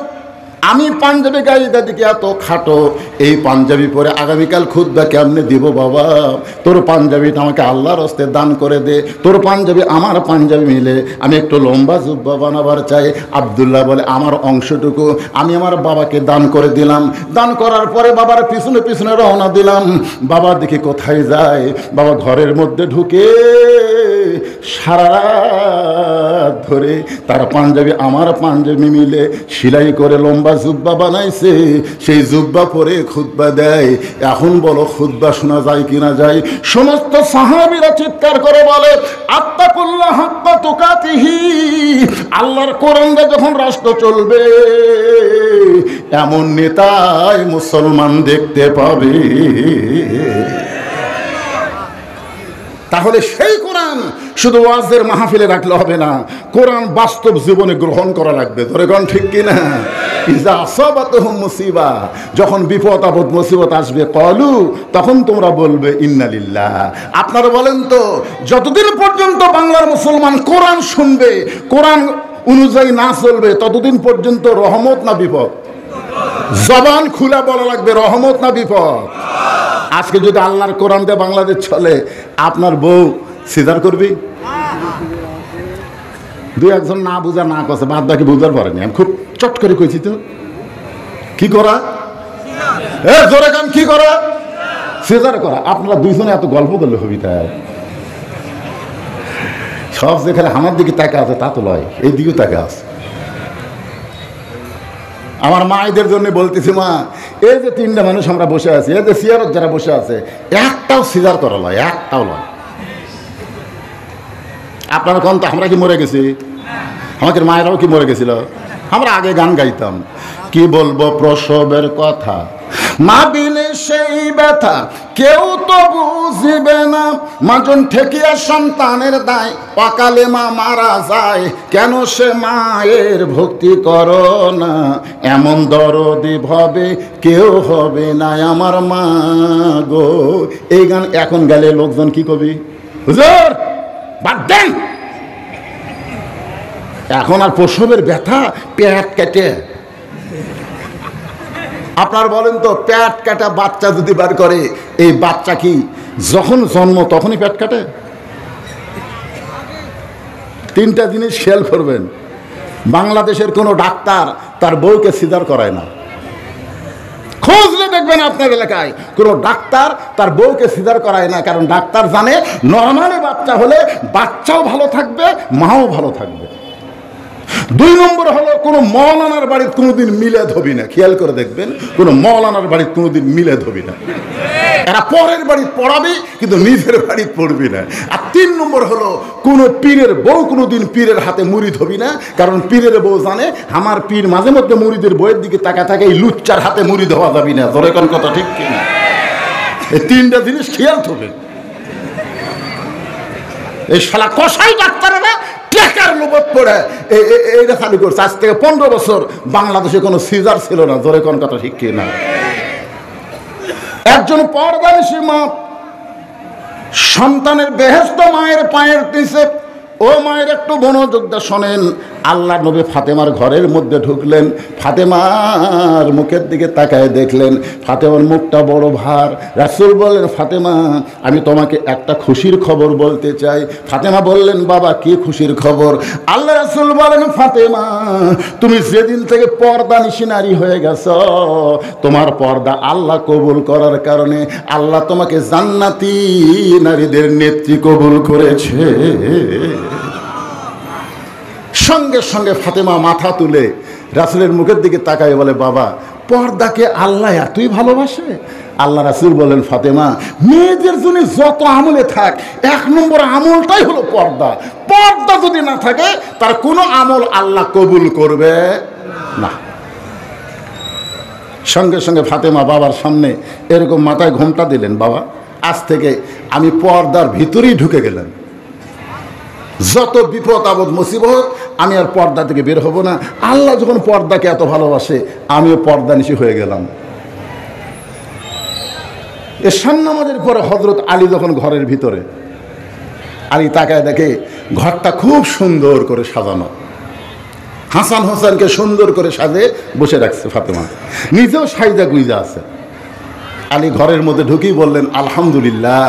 আমি পাঞ্জাবি গায়ে দিকে এত খাটো, এই পাঞ্জাবি পরে আগামীকাল খুতবা কেমনে দিব বাবা? তোর পাঞ্জাবিটা আমাকে আল্লাহর হস্তে দান করে দে। তোর পাঞ্জাবি আমার পাঞ্জাবি মিলে আমি একটু লম্বা জুব্বা বানাবার চাই। আব্দুল্লাহ বলে আমার অংশটুকু আমি আমার বাবাকে দান করে দিলাম। দান করার পরে বাবার পিছনে পিছনে রওনা দিলাম। বাবা দেখি কোথায় যায়? বাবা ঘরের মধ্যে ঢুকে সারা রাত ধরে তার পাঞ্জাবি আমার পাঞ্জাবি মিলে সেলাই করে লম্বা জুব্বা বানাইছে। সেই জুব্বা পরে খুতবা দেয়। এখন বলো খুতবা শোনা যায় কিনা যায়? সমস্ত সাহাবীরা চিৎকার করে বলে আত্তাকুল্লাহ হাক্কা তুকাতিহি। আল্লাহর কোরআনে যখন রাষ্ট্র চলবে এমন নেতাই মুসলমান দেখতে পাবে। তাহলে সেই কোরআন শুধু ওয়াজের মাহফিলে রাখলে হবে না, কোরআন বাস্তব জীবনে গ্রহণ করা লাগবে। ধরে গণ ঠিক কিনা? ইজা আসাবাতুহুম মুসিবা, যখন বিপদ আপদ মুসিবত আসবে ক্বালু, তখন তোমরা বলবে ইন্না লিল্লাহ। আপনারা বলেন তো, যতদিন পর্যন্ত বাংলার মুসলমান কোরআন শুনবে, কোরআন অনুযায়ী না চলবে, ততদিন পর্যন্ত রহমত না বিপদ? জবান খুলে বলা লাগবে রহমত না বিপদ? আজকে যদি আল্লাহর কোরআন দিয়ে বাংলাদেশ চলে, আপনার বউ সিজার করবি? 2-1জন না বুঝা না কছে, বাদ বাকি বুঝার পারেনি। আমি খুব চট করে কইছি তো, কি করা? জোরে কান, কি করা? সিজার করা। আপনারা 2জনে এত গল্প করলে হবি? তাই সব যেখানে আমার দিকে তাকা আছে তা তো লয়, এই দিকেও তাকা আছে। আমার মায়েদের জন্য বলতেছি, মা এই যে 3টা মানুষ আমরা বসে আছি, এই যে চেয়ারত যারা বসে আছে, একটাও সিজার করা লয়, একটাও লয়। আপনারা কোন তো আমরা কি মরে গেছি? আমাদের মায়েরাও কি মরে গেছিল? আমরা আগে গান গাইতাম, কি বলবো প্রসবের কথা, মা বিনে সেই ব্যথা কেউ তো বুঝিবে না, মাজন ঠেকিয়া সন্তানের দায়, অকালে মা মারা যায়, কেন সে মায়ের ভক্তি করো না, এমন দরদি ভাবে কেউ হবে না আমার মা গো। এই গান এখন গেলে লোকজন কি কবি? হুজুর বাদ দেন, এখন আর প্রসবের ব্যথা পেট কেটে। আপনার বলেন তো, পেট কাটা বাচ্চা যদি বার করে, এই বাচ্চা কি যখন জন্ম তখনই পেট কাটে? 3টা জিনিস খেয়াল করবেন, বাংলাদেশের কোনো ডাক্তার তার বউকে সিজার করায় না। খুঁজলে দেখবেন আপনার এলাকায় কোনো ডাক্তার তার বউকে সিজার করায় না, কারণ ডাক্তার জানে নর্মালি বাচ্চা হলে বাচ্চাও ভালো থাকবে, মাও ভালো থাকবে। 2 নম্বর হলো, কোনো মৌলানার বাড়ির কোনোদিন মিলাদ হবি না। খেয়াল করে দেখবেন, কোনো মৌলানার বাড়ির কোনোদিন মিলাদ হবি না। এরা পরের বাড়ি পড়াবি কিন্তু নিজের বাড়ি পড়বি না। আর 3 নম্বর হলো, কোনো পীরের বউ কোনোদিন পীরের হাতে মুরিদ হবি না, কারণ পীরের বউ জানে আমার পীর মাঝে মধ্যে মুরিদের বইয়ের দিকে তাকা থাকে, এই লুচ্চার হাতে মুরিদ হওয়া যাবি না। ধরে কোন কথা ঠিক কিনা? এই 3টা জিনিস খেয়াল করবেন। এই শালা কসাই ডাক্তারেরা টাকার লোভত পড়ে এইটা চালু করছে। আজ থেকে 15 বছর বাংলাদেশে কোনো সিজার ছিল না। ধরে কোন কথা ঠিক কিনা? একজন পর্দানিশী মা সন্তানের বেহেশত মায়ের পায়ের নিচে। ও মায়ের একটু মনোযোগ দিয়ে শোনেন। আল্লাহ নবী ফাতেমার ঘরের মধ্যে ঢুকলেন, ফাতেমার মুখের দিকে তাকায় দেখলেন ফাতেমার মুখটা বড় ভার। রাসূল বললেন, ফাতেমা আমি তোমাকে একটা খুশির খবর বলতে চাই। ফাতেমা বললেন, বাবা কি খুশির খবর? আল্লাহ রাসূল বলেন, ফাতেমা তুমি যেদিন থেকে পর্দানিশী নারী হয়ে গেছো, তোমার পর্দা আল্লাহ কবুল করার কারণে আল্লাহ তোমাকে জান্নাতি নারীদের নেত্রী কবুল করেছে। সঙ্গে সঙ্গে ফাতেমা মাথা তুলে রাসূলের মুখের দিকে তাকায় বলে, বাবা পর্দাকে আল্লাহ এতই ভালোবাসে? আল্লাহ রাসূল বলেন, ফাতেমা, মেয়েদের জন্য যত আমলে থাক, 1 নম্বর আমলটাই হলো পর্দা। পর্দা যদি না থাকে তার কোনো আমল আল্লাহ কবুল করবে না। সঙ্গে সঙ্গে ফাতেমা বাবার সামনে এরকম মাথায় ঘোমটা দিলেন, বাবা আজ থেকে আমি পর্দার ভিতরেই ঢুকে গেলাম, যত বিপদ আপদ মুসিবত আমি আর পর্দা থেকে বের হব না। আল্লাহ যখন পর্দাকে এত ভালোবাসে, আমিও পর্দানিশী হয়ে গেলাম। এশার নামাজের পরে হযরত আলী যখন ঘরের ভিতরে, আলী তাকায় দেখে ঘরটা খুব সুন্দর করে সাজানো, হাসান হোসেনকে সুন্দর করে সাজে বসে রাখছে ফাতেমা, নিজেও সাইজা গুইজা আছে। আলী ঘরের মধ্যে ঢুকেই বললেন, আলহামদুলিল্লাহ।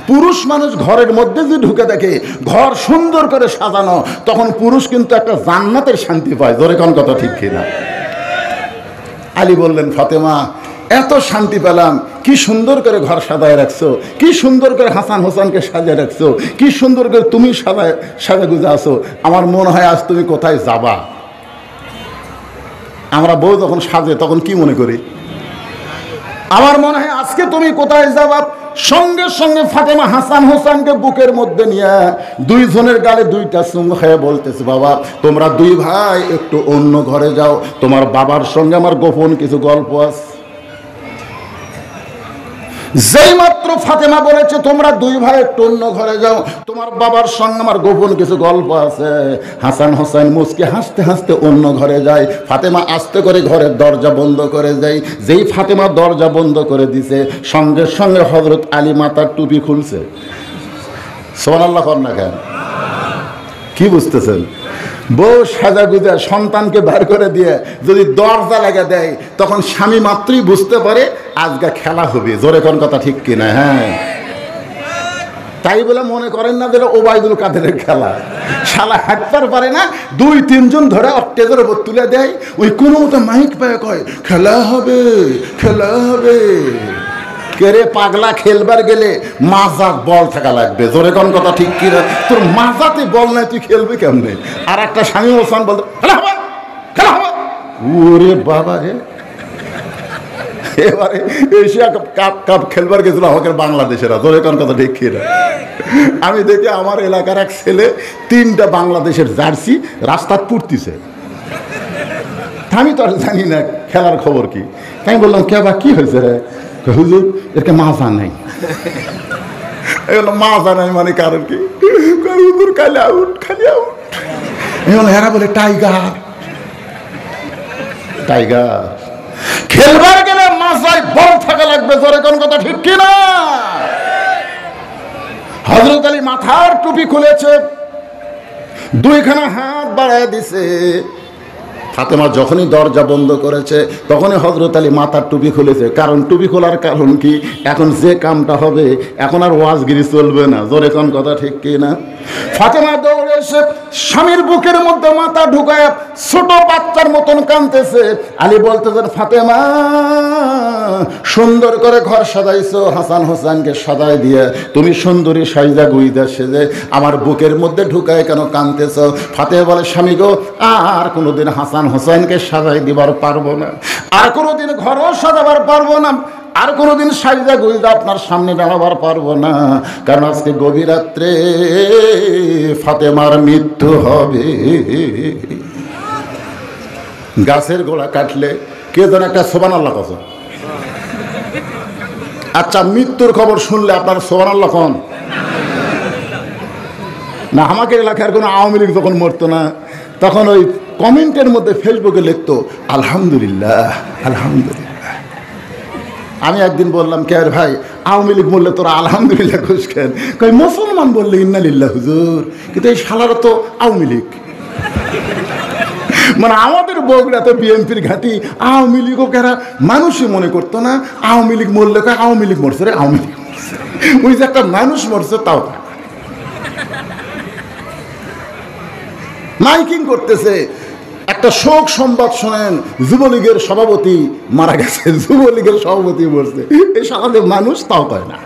পুরুষ মানুষ ঘরের মধ্যে যদি ঢুকে দেখে ঘর সুন্দর করে সাজানো, তখন পুরুষ কিন্তু একটা জান্নাতের শান্তি পায়। জোরে কোন কথা ঠিক কিনা? আলী বললেন, ফাতেমা, এত শান্তি পেলাম, কি সুন্দর করে ঘর সাজায় রাখছো, কি সুন্দর করে হাসান হোসেনকে সাজিয়ে রাখছো, কি সুন্দর করে তুমি সাজা গুজা আছো। আমার মনে হয় আজ তুমি কোথায় যাবা। আমরা বউ যখন সাজে তখন কি মনে করি? আমার মনে হয় আজকে তুমি কোথায় যাবা। সঙ্গে সঙ্গে ফাতেমা হাসান হোসেনকে বুকের মধ্যে নিয়ে দুইজনের গালে 2টা চুমু খেয়ে বলতেছে, বাবা তোমরা 2 ভাই একটু অন্য ঘরে যাও, তোমার বাবার সঙ্গে আমার গোপন কিছু গল্প আছে। যেই মাত্র ফাতেমা বলেছে তোমরা 2 ভাই একটু অন্য ঘরে যাও, তোমার বাবার সঙ্গে আমার গোপন কিছু গল্প আছে, হাসান হোসেন মুচকে হাসতে হাসতে অন্য ঘরে যায়। ফাতেমা আস্তে করে ঘরের দরজা বন্ধ করে যায়। যেই ফাতেমা দরজা বন্ধ করে দিছে, সঙ্গে সঙ্গে হযরত আলী মাথার টুপি খুলছে। সুবহানাল্লাহ কর না কেন? কি বুঝতেছেন? বউ সাজা গুজা সন্তানকে বের করে দিয়ে যদি দরজা লাগা দেয়, তখন স্বামী মাত্রই বুঝতে পারে আজকে খেলা হবে। জোরে কোন কথা ঠিক কিনা? হ্যাঁ, তাই বলে মনে করেন না যে ওবায়দুল কাদেরের খেলা, শালা হাঁটতে পারে না, 2-3 জন ধরে স্টেজের উপর তুলে দেয়, ওই কোনো মতো মাইক পায় কয় খেলা হবে, খেলা হবে। কেরে পাগলা, খেলবার গেলে মাজাত বল থাকা লাগবে। জোরে কোন কথা ঠিক কি? তোর মাজাতে বল নাই, তুই খেলবি কেমনে? আর একটা স্বামী হোসেন বলতো খেলা হবে, খেলা হবে। ওরে বাবা রে, এবারে এশিয়া কাপ খেলবার গেছিল আমাদের বাংলাদেশেরা। জোরে কোন কথা ঠিক কি? আমি দেখি আমার এলাকার এক ছেলে 3টা বাংলাদেশের জার্সি রাস্তায় পুড়তিছে। আমি তো আর জানি না খেলার খবর কি। আমি বললাম, কে বা কি হয়েছে রে? হুজুর এরকে মাজা নাই। মাজা নাই মানে কারণ কি? হুজুর খালি আউট, খালি আউট। এরা বলে টাইগার, টাইগার। খেলবার গেলে মাজায় বল থাকা লাগবে। জোরে কোন কথা ঠিক কিনা? হযরত আলী মাথার টুপি খুলেছে, 2খানা হাত বাড়ায় দিছে। ফাতেমা যখনই দরজা বন্ধ করেছে, তখনই হযরত আলী মাথার টুপি খুলেছে। কারণ টুপি খোলার কারণ কি? এখন যে কামটা হবে, এখন আর ওয়াজগিরি চলবে না। জোরে কোন কথা ঠিক কি না? ফাতেমা দৌড়ে এসে স্বামীর বুকের মধ্যে মাথা ঢুকায় ছোট বাচ্চার মতন কাঁদতেছে। আলী বলতেছেন, ফাতেমা সুন্দর করে ঘর সাজাইছো, হাসান হোসেনকে সাজাই দিয়ে তুমি সুন্দরী সাইজা গুইদা সেজে আমার বুকের মধ্যে ঢুকায় কেন কাঁদতেছো? ফাতেমা বলে, স্বামী গো, আর কোনোদিন হাসান হোসেনকে সাজাই দিবার পারবো না, আর কোনোদিন ঘরও সাজাবার পারবো না, আর কোনোদিন সাইজা গুইদা আপনার সামনে দাঁড়াবার পারবো না। কারণ আজকে গভীর রাত্রে ফাতেমার মৃত্যু হবে। গাছের গোড়া কাটলে কে যেন একটা সুবহানাল্লাহ কথা। আচ্ছা, মৃত্যুর খবর শুনলে আপনার সুবহানাল্লাহ কোন না? আমাকে এলাকার কোনো আওয়ামী লীগ যখন মরতো না, তখন ওই কমেন্টের মধ্যে ফেসবুকে লিখতো আলহামদুলিল্লাহ, আলহামদুলিল্লাহ। আমি একদিন বললাম, কে ভাই আওয়ামী লীগ বললে তোরা আলহামদুলিল্লাহ খুশ কেন? কই মুসলমান বললে ইন্নালিল্লাহ হুজুর, কিন্তু এই শালারা তো আওয়ামী লীগ। মানে আমাদের বগুড়াতে বিএনপির ঘাঁটি, আওয়ামী লীগও কারা মানুষই মনে করতো না। আওয়ামী লীগ মরলে আওয়ামী লীগ মরছে রে, আওয়ামী লীগ মরছে, ওই যে একটা মানুষ মরছে তাও মাইকিং করতেছে। একটা শোক সংবাদ শোনেন, যুবলীগের সভাপতি মারা গেছে, যুবলীগের সভাপতি মরছে। এই সাধারণ মানুষ তাও পায় না,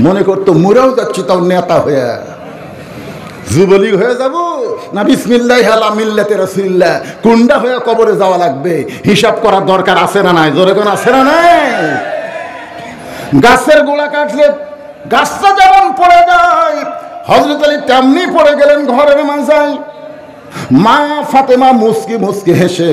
মনে করতো মরেও যাচ্ছি তাও নেতা হয়ে, যুবলীগ হয়ে যাব, না বিসমিল্লাহ আলা মিল্লাতে রাসূলিল্লাহ, কোনটা হয়ে কবরে যাওয়া লাগবে হিসাব করার দরকার আছে না নাই? জোরে কোন আছে না নাই? গাছের গোড়া কাটলে গাছটা যেমন পড়ে যায়, হযরত আলী তেমনি পড়ে গেলেন ঘরের মাঝায়। মা ফাতেমা মুস্কি মুস্কি হেসে,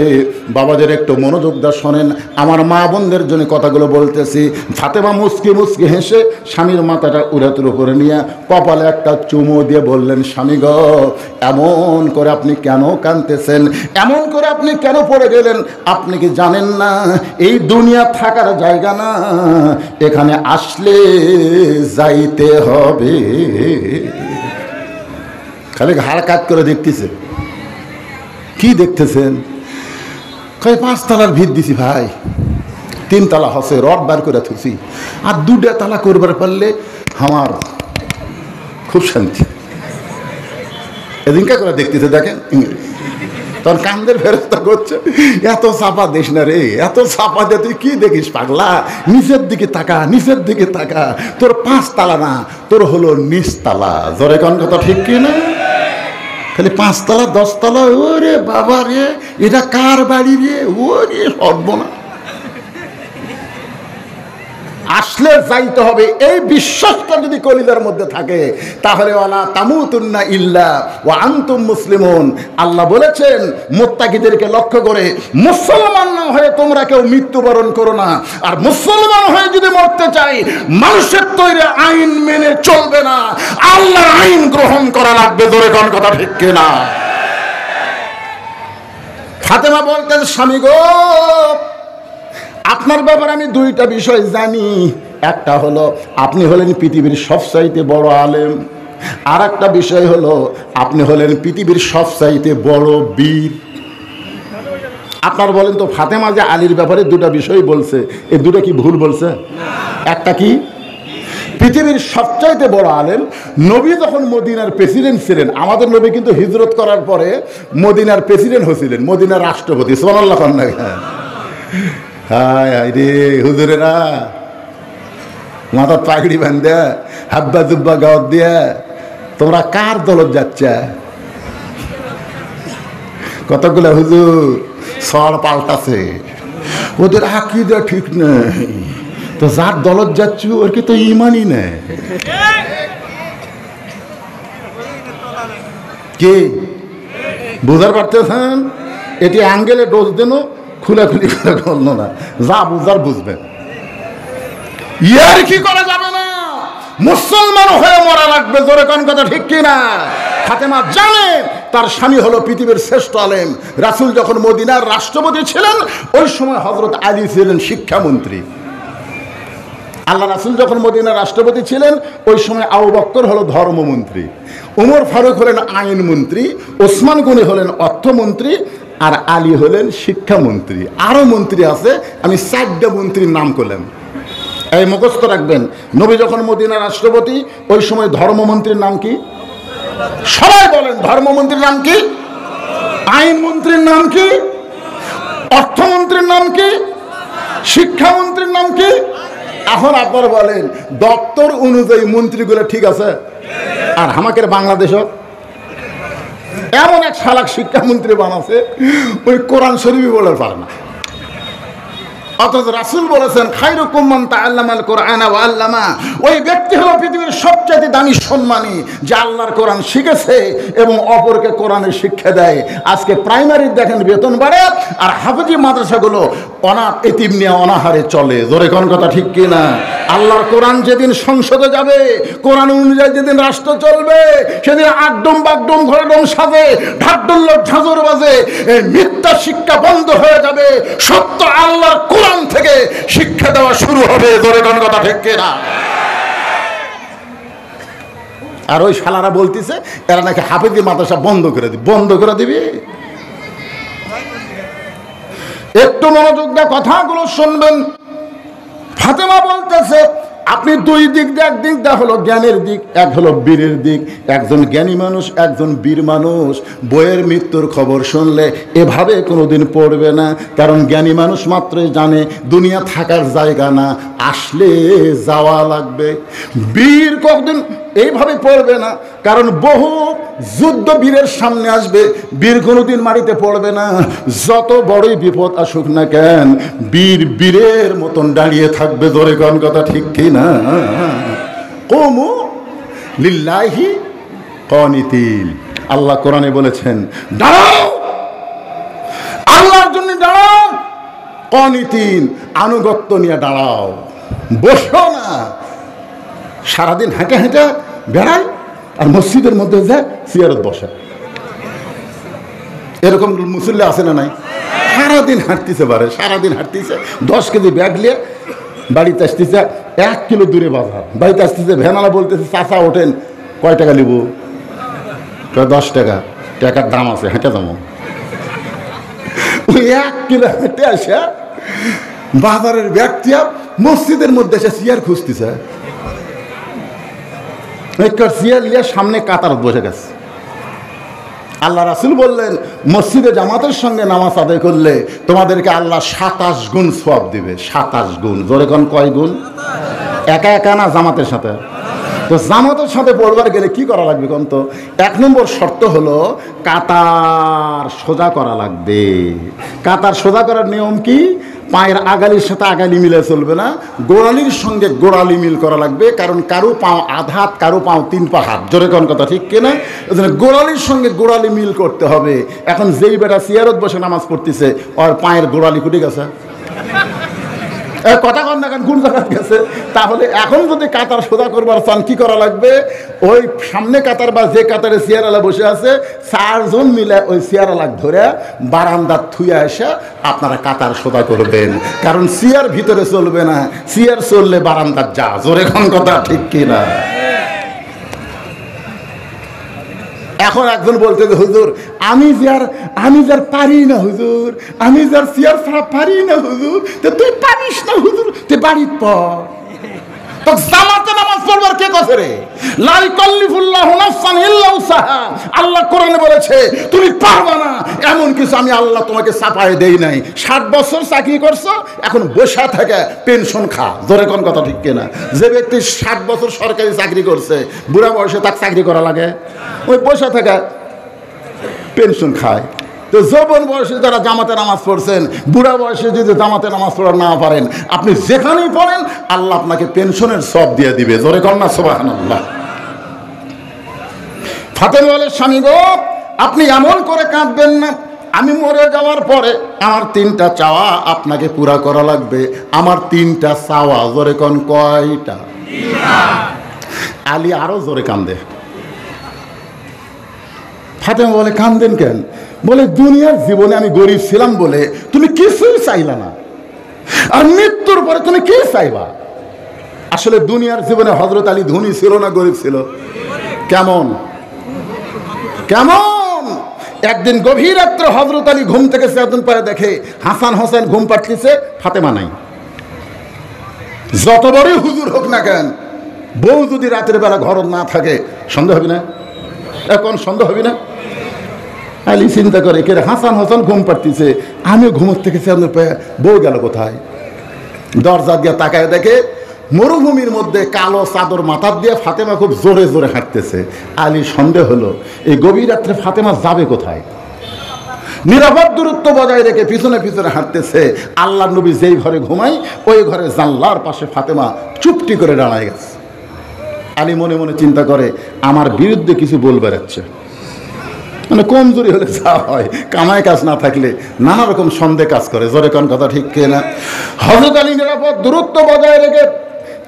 বাবাদের একটু মনোযোগ দা শোনেন, আমার মা বোনদের জন্য কথাগুলো বলতেছি। ফাতেমা মুস্কি মুস্কি হেসে স্বামীর মাথাটা উড়াতুর উপরে নিয়ে কপালে একটা চুমো দিয়ে বললেন, স্বামী গো, এমন করে আপনি কেন কাঁদতেছেন? এমন করে আপনি কেন পড়ে গেলেন? আপনি কি জানেন না এই দুনিয়া থাকার জায়গা না, এখানে আসলে যাইতে হবে। খালি ঘাড় কাজ করে দেখতেছে। কি দেখতেছেন? কয় 5 তলার ভিত দিছি ভাই, 3 তলা হসে রড বার করে থুছি, আর 2টা তলা করবার পারলে আমার খুব শান্তি। এদিনকা করে দেখতেছে, দেখেন তোর কান্দের ফেরস্তা করছে, এত চাপা দিস না রে, এত চাপা দিয়ে তুই কি দেখিস পাগলা? নিচের দিকে তাকা, নিচের দিকে তাকা, তোর 5 তলা না, তোর হলো নিচতলা। জোরে কোন কথা ঠিক কি না? খালি 5 তলা 10 তলা, ওরে বাবা রে, এটা কার বাড়ি রে? ওরে সর্বনা। আসলে যাইতে হবে, এই বিশ্বাসটা যদি কলিজার মধ্যে থাকে, তাহলে ওয়ালা তামুতুন্না ইল্লা ওয়া আনতুম মুসলিমুন। আল্লাহ বলেছেন মুত্তাকিদেরকে লক্ষ্য করে, মুসলমান না হয়ে তোমরা কেউ মৃত্যুবরণ করো না। আর মুসলমান হয়ে যদি মরতে চাই, মানুষের তৈরি আইন মেনে চলবে না, আল্লাহর আইন গ্রহণ করা লাগবে। জোরে কোন কথা ঠিক কিনা? ফাতেমা বলতেন, স্বামী গো, আপনার ব্যাপারে আমি 2টা বিষয় জানি। একটা হলো আপনি হলেন পৃথিবীর সবচাইতে বড় আলেম, আর একটা বিষয় হলো আপনি হলেন পৃথিবীর সবচাইতে বড় বীর। আপনার বলেন তো, ফাতেমা যে আলীর ব্যাপারে 2টা বিষয় বলছে, এই 2টা কি ভুল বলছে? একটা কি, পৃথিবীর সবচাইতে বড় আলেম। নবী যখন মদিনার প্রেসিডেন্ট ছিলেন, আমাদের নবী কিন্তু হিজরত করার পরে মদিনার প্রেসিডেন্ট হয়েছিলেন, মদিনার রাষ্ট্রপতি। সুবহানাল্লাহ। হায় হায় রে হুজুরেরা, মাথার পাগড়ি বান্ধে হাব্বা জুব্বা গাওয়াত দিয়ে তোমরা কার দলত যাচ্ছে? কতগুলো হুজুর সর পাল্টাছে, ওদের আকীদা ঠিক নেই, তো যার দলত যাচ্ছ ওর কি তো ইমানই নেই। কে বুঝার পারতেছেন? এটি অ্যাঙ্গেলে ডোজ দেন, খুলাখুলি করে বললো না, যা বুঝার বুঝবেন। ইয়ার কি করা যাবে না, মুসলমান হয়ে মরা লাগবে। জোরে কোন কথা ঠিক কিনা? ফাতেমা জানে তার স্বামী হলো পৃথিবীর শ্রেষ্ঠ আলেম। রাসূল যখন মদিনার রাষ্ট্রপতি ছিলেন, ওই সময় হযরত আলী ছিলেন শিক্ষামন্ত্রী। আল্লাহ রাসূল যখন মদিনার রাষ্ট্রপতি ছিলেন, ওই সময় আবু বকর হলো ধর্মমন্ত্রী, উমর ফারুক হলেন আইনমন্ত্রী, ওসমান গনি হলেন অর্থমন্ত্রী, আর আলী হলেন শিক্ষামন্ত্রী। আরো মন্ত্রী আছে, আমি 4টা মন্ত্রীর নাম করলাম, এই মুখস্থ রাখবেন। নবী যখন মদিনার রাষ্ট্রপতি, ওই সময় ধর্মমন্ত্রীর নাম কি? সবাই বলেন, ধর্মমন্ত্রীর নাম কি? আইনমন্ত্রীর নাম কি? অর্থমন্ত্রীর নাম কি? শিক্ষামন্ত্রীর নাম কি? এখন আপনারা বলেন, দপ্তর অনুযায়ী মন্ত্রীগুলো ঠিক আছে? আর আমাদের বাংলাদেশও এমন এক শালাক শিক্ষামন্ত্রী বানাচ্ছে, ওই কোরআন শরীফই বলার পারে না। অথচ রাসূল বলেছেন, খায়রুকুম মান তাআল্লামাল কুরআনা ওয়া আল্লামা। ওই ব্যক্তি হলো পৃথিবীর সবচেয়ে দামি সম্মানী, যে আল্লাহর কোরআন শিখেছে এবং অপরকে কোরআনের শিক্ষা দেয়। আজকে প্রাইমারির দেখেন বেতন বাড়ে, আর হাফেজি মাদ্রাসাগুলো অনাথ এতিম নিয়ে অনাহারে চলে। জোরে কোন কথা ঠিক কিনা? আল্লাহর কোরআন যেদিন সংসদে যাবে, কোরআন অনুযায়ী যেদিন রাষ্ট্র চলবে, সেদিন আগডম বাগডম ঘরডম সাজে, ঢাকঢোল ঝাঁঝর বাজে, এই মিথ্যা শিক্ষা বন্ধ হয়ে যাবে, সত্য আল্লাহর কোরআন থেকে শিক্ষা দেওয়া শুরু হবে। জোরে কোন কথা ঠিক কিনা? আর ওই শালারা বলতেছে এরা নাকি হাফেজি মাদ্রাসা বন্ধ করে দিবে। বন্ধ করে দিবি? একটু মনোযোগ দিয়ে কথাগুলো শুনবেন। ফাতেমা বলতেছে, আপনি 2 দিক দিয়ে, এক দিক দেওয়া হলো জ্ঞানের দিক, এক হলো বীরের দিক। একজন জ্ঞানী মানুষ, একজন বীর মানুষ বইয়ের মৃত্যুর খবর শুনলে এভাবে কোনোদিন পড়বে না, কারণ জ্ঞানী মানুষ মাত্রই জানে দুনিয়া থাকার জায়গা না, আসলে যাওয়া লাগবে। বীর কতদিন এইভাবে পড়বে না, কারণ বহু যুদ্ধ বীরের সামনে আসবে, বীর কোনোদিন মাটিতে পড়বে না। যত বড়ই বিপদ আসুক না কেন, বীর বীরের মতন দাঁড়িয়ে থাকবে। ধরে কোন কথা ঠিক কি না? কুমু লিল্লাহি কানিতিন। আল্লাহ কোরআনে বলেছেন, দাঁড়াও, আল্লাহর জন্য দাঁড়াও। কানিতিন, আনুগত্য নিয়ে দাঁড়াও, বসো না। সারাদিন হেঁটে হেঁটে বেড়ায় আর মসজিদের মধ্যে যায় চেয়ারত বসে। এরকম মুসল্লি আছে না নাই? সারাদিন হাঁটতেছে, পারে সারাদিন হাঁটতেছে, 10 কেজি ব্যাগ নিয়ে বাড়িতে আসতেছে, 1 কিলো দূরে বাজার। বাড়িতে আসতেছে, ভ্যানালা বলতেছে, চাচা ওঠেন, কয় টাকা নিব? 10 টাকা। টাকার দাম আছে, হেঁটে যাবো। ওই 1 কিলো হেঁটে আসে বাজারের ব্যক্তি মসজিদের মধ্যে এসে চেয়ার খুঁজতেছে। চেয়ার নিয়ে সামনে কাতার বসে গেছে। আল্লাহ রাসূল বললেন, মসজিদে জামাতের সঙ্গে নামাজ আদায় করলে তোমাদেরকে আল্লাহ 27 গুণ সওয়াব দিবে। 27 গুণ। জোরে কোন কয় গুণ? একা একা না, জামাতের সাথে। তো জামাতের সাথে পড়বার গেলে কি করা লাগবে কোন তো? 1 নম্বর শর্ত হলো কাতার সোজা করা লাগবে। কাতার সোজা করার নিয়ম কি? পায়ের আগালির সাথে আগালি মিলে চলবে না, গোড়ালির সঙ্গে গোড়ালি মিল করা লাগবে। কারণ কারো পাও আধা হাত, কারো পাও 3 পা হাত। জোরে কোন কথা ঠিক কিনা? গোড়ালির সঙ্গে গোড়ালি মিল করতে হবে। এখন যেই বেটা চেয়ারত বসে নামাজ পড়তেছে, ওর পায়ের গোড়ালি কুটে গেছে। কথা কন না, কোন জায়গায় গেছে? তাহলে এখন যদি কাতার সোজা করবার চান, কি করা লাগবে? ওই সামনে কাতার বা যে কাতারে চেয়ারওয়ালা বসে আছে, 4 জন মিলে ওই চেয়ারওয়ালা ধরে বারান্দার থুয়ে এসে আপনারা কাতার সোজা করবেন। কারণ চেয়ার ভিতরে চলবে না, চেয়ার চললে বারান্দার যা। জোরে কোন কথা ঠিক কিনা? এখন একজন বলতে, হুজুর আমি যার পারি না হুজুর, আমি যার চেয়ার ছাড়া পারি না হুজুর। তো তুই পারিস না হুজুর, তুই বাড়ির পর তো জামাতে নামাজ পড়বার কে কথা রে? লা ইকাল্লিফুল্লাহু নাফসান ইল্লা উসাহা। আল্লাহ কোরআনে বলেছে তুমি পারবা না এমন কিছু আমি আল্লাহ তোমাকে চাপায় দেই নাই। 60 বছর চাকরি করছো, এখন বসে থেকে পেনশন খা। জোরে কোন কথা ঠিক কিনা? যে ব্যক্তি 60 বছর সরকারি চাকরি করছে, বুড়া বয়সে তাকে চাকরি করা লাগে, ওই বসে থেকে পেনশন খায়। তো যৌবন বয়সে যারা জামাতে নামাজ পড়ছেন, বুড়া বয়সে যদি জামাতে নামাজ পড়া না পারেন, আপনি যেখানেই পড়েন আল্লাহ আপনাকে পেনশনের সব দিয়ে দিবে। জোরে কন্যা সুবহানাল্লাহ। ফাতেমা বলে, স্বামী গো, আপনি এমন করে কাঁদবেন না। আমি মরে যাওয়ার পরে আমার 3টা চাওয়া আপনাকে পুরা করা লাগবে। আমার 3টা চাওয়া। জোরে কোন কয়টা? আলী আরো জোরে কান্দে। ফাতেমা বলে, কান্দেন কেন? বলে, দুনিয়ার জীবনে আমি গরিব ছিলাম বলে তুমি কিছুই চাইলা না, আর মৃত্যুর পরে তুমি কি চাইবা? আসলে দুনিয়ার জীবনে হযরত আলী ধনী ছিল না গরিব ছিল? কেমন কেমন? একদিন গভীর রাত্রে হযরত আলী ঘুম থেকে চেতন পায়ে দেখে হাসান হোসেন ঘুম পাড়তেছে, ফাতেমা নাই। যত বড়ই হুজুর হোক না কেন, বউ যদি রাতের বেলা ঘর না থাকে, সন্দেহ হবে না? এখন সন্দেহ হবে না? আলী চিন্তা করে, কে হাসান হোসেন ঘুম পাড়তেছে, আমিও ঘুমোর থেকে চেতন পায়ে, বউ গেল কোথায়? দরজা দিয়ে তাকায় দেখে মরুভূমির মধ্যে কালো চাদর মাথার দিয়ে ফাতেমা খুব জোরে জোরে হাঁটতেছে। আলী সন্দেহ হলো, এই গভীর রাত্রে ফাতেমা যাবে কোথায়? নিরাপদ দূরত্ব বজায় রেখে পিছনে পিছনে হাঁটতেছে। আল্লাহর নবী যেই ঘরে ঘুমায় ওই ঘরে জানলার পাশে ফাতেমা চুপটি করে দাঁড়ায় গেছে। আলী মনে মনে চিন্তা করে, আমার বিরুদ্ধে কিছু বলবে যাচ্ছে। মানে কমজোরি হলে যা হয়, কামাই কাজ না থাকলে নানা রকম সন্দেহ কাজ করে। জোরে কোন কথা ঠিক কিনা? হযরত আলী নিরাপদ দূরত্ব বজায় রেখে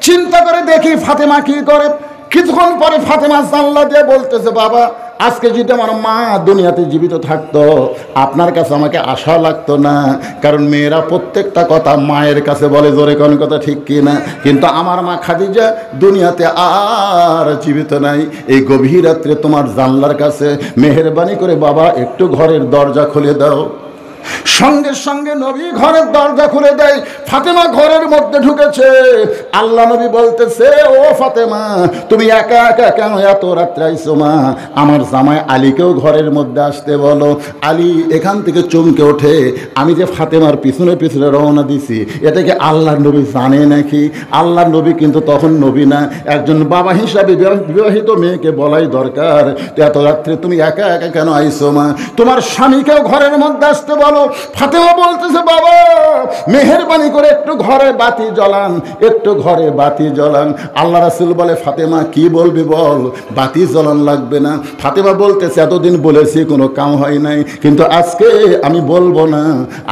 চিন্তা করে দেখি ফাতেমা কি করে। কিছুক্ষণ পরে ফাতেমা জানলা দিয়ে বলতেছে, বাবা, আজকে যদি আমার মা দুনিয়াতে জীবিত থাকতো, আপনার কাছে আমাকে আশা লাগতো না। কারণ মেয়েরা প্রত্যেকটা কথা মায়ের কাছে বলে। জোরে কোন কথা ঠিক কিনা? কিন্তু আমার মা খাদিজা দুনিয়াতে আর জীবিত নাই। এই গভীর রাত্রে তোমার জানলার কাছে মেহেরবানি করে বাবা একটু ঘরের দরজা খুলে দাও। সঙ্গে সঙ্গে নবী ঘরের দরজা খুলে দেয়। ফাতেমা ঘরের মধ্যে ঢুকেছে। আল্লাহ নবী বলতেছে, ও ফাতেমা, তুমি একা একা কেন এত রাত্রে আইছো মা? আমার জামাই আলীকেও ঘরের মধ্যে আসতে বলো। আলী এখান থেকে চমকে ওঠে, আমি যে ফাতেমার পিছনে পিছনে রওনা দিছি এটা কি আল্লাহ নবী জানে নাকি? আল্লাহ নবী কিন্তু তখন নবী না, একজন বাবা হিসাবে বিবাহিত মেয়েকে বলাই দরকার, এত রাত্রে তুমি একা একা কেন আইছো মা? তোমার স্বামীকেও ঘরের মধ্যে আসতে বলো। ফাতেমা বলতেছে, বাবা মেহেরবানি করে একটু ঘরে বাতি জ্বলান, একটু ঘরে বাতি জ্বলান। আল্লাহ রাসূল বলে, ফাতেমা কি বলবি বল, বাতি জ্বলান লাগবে না। ফাতেমা বলতেছে, এতদিন বলেছি কোনো কাম হয় নাই, কিন্তু আজকে আমি বলবো না,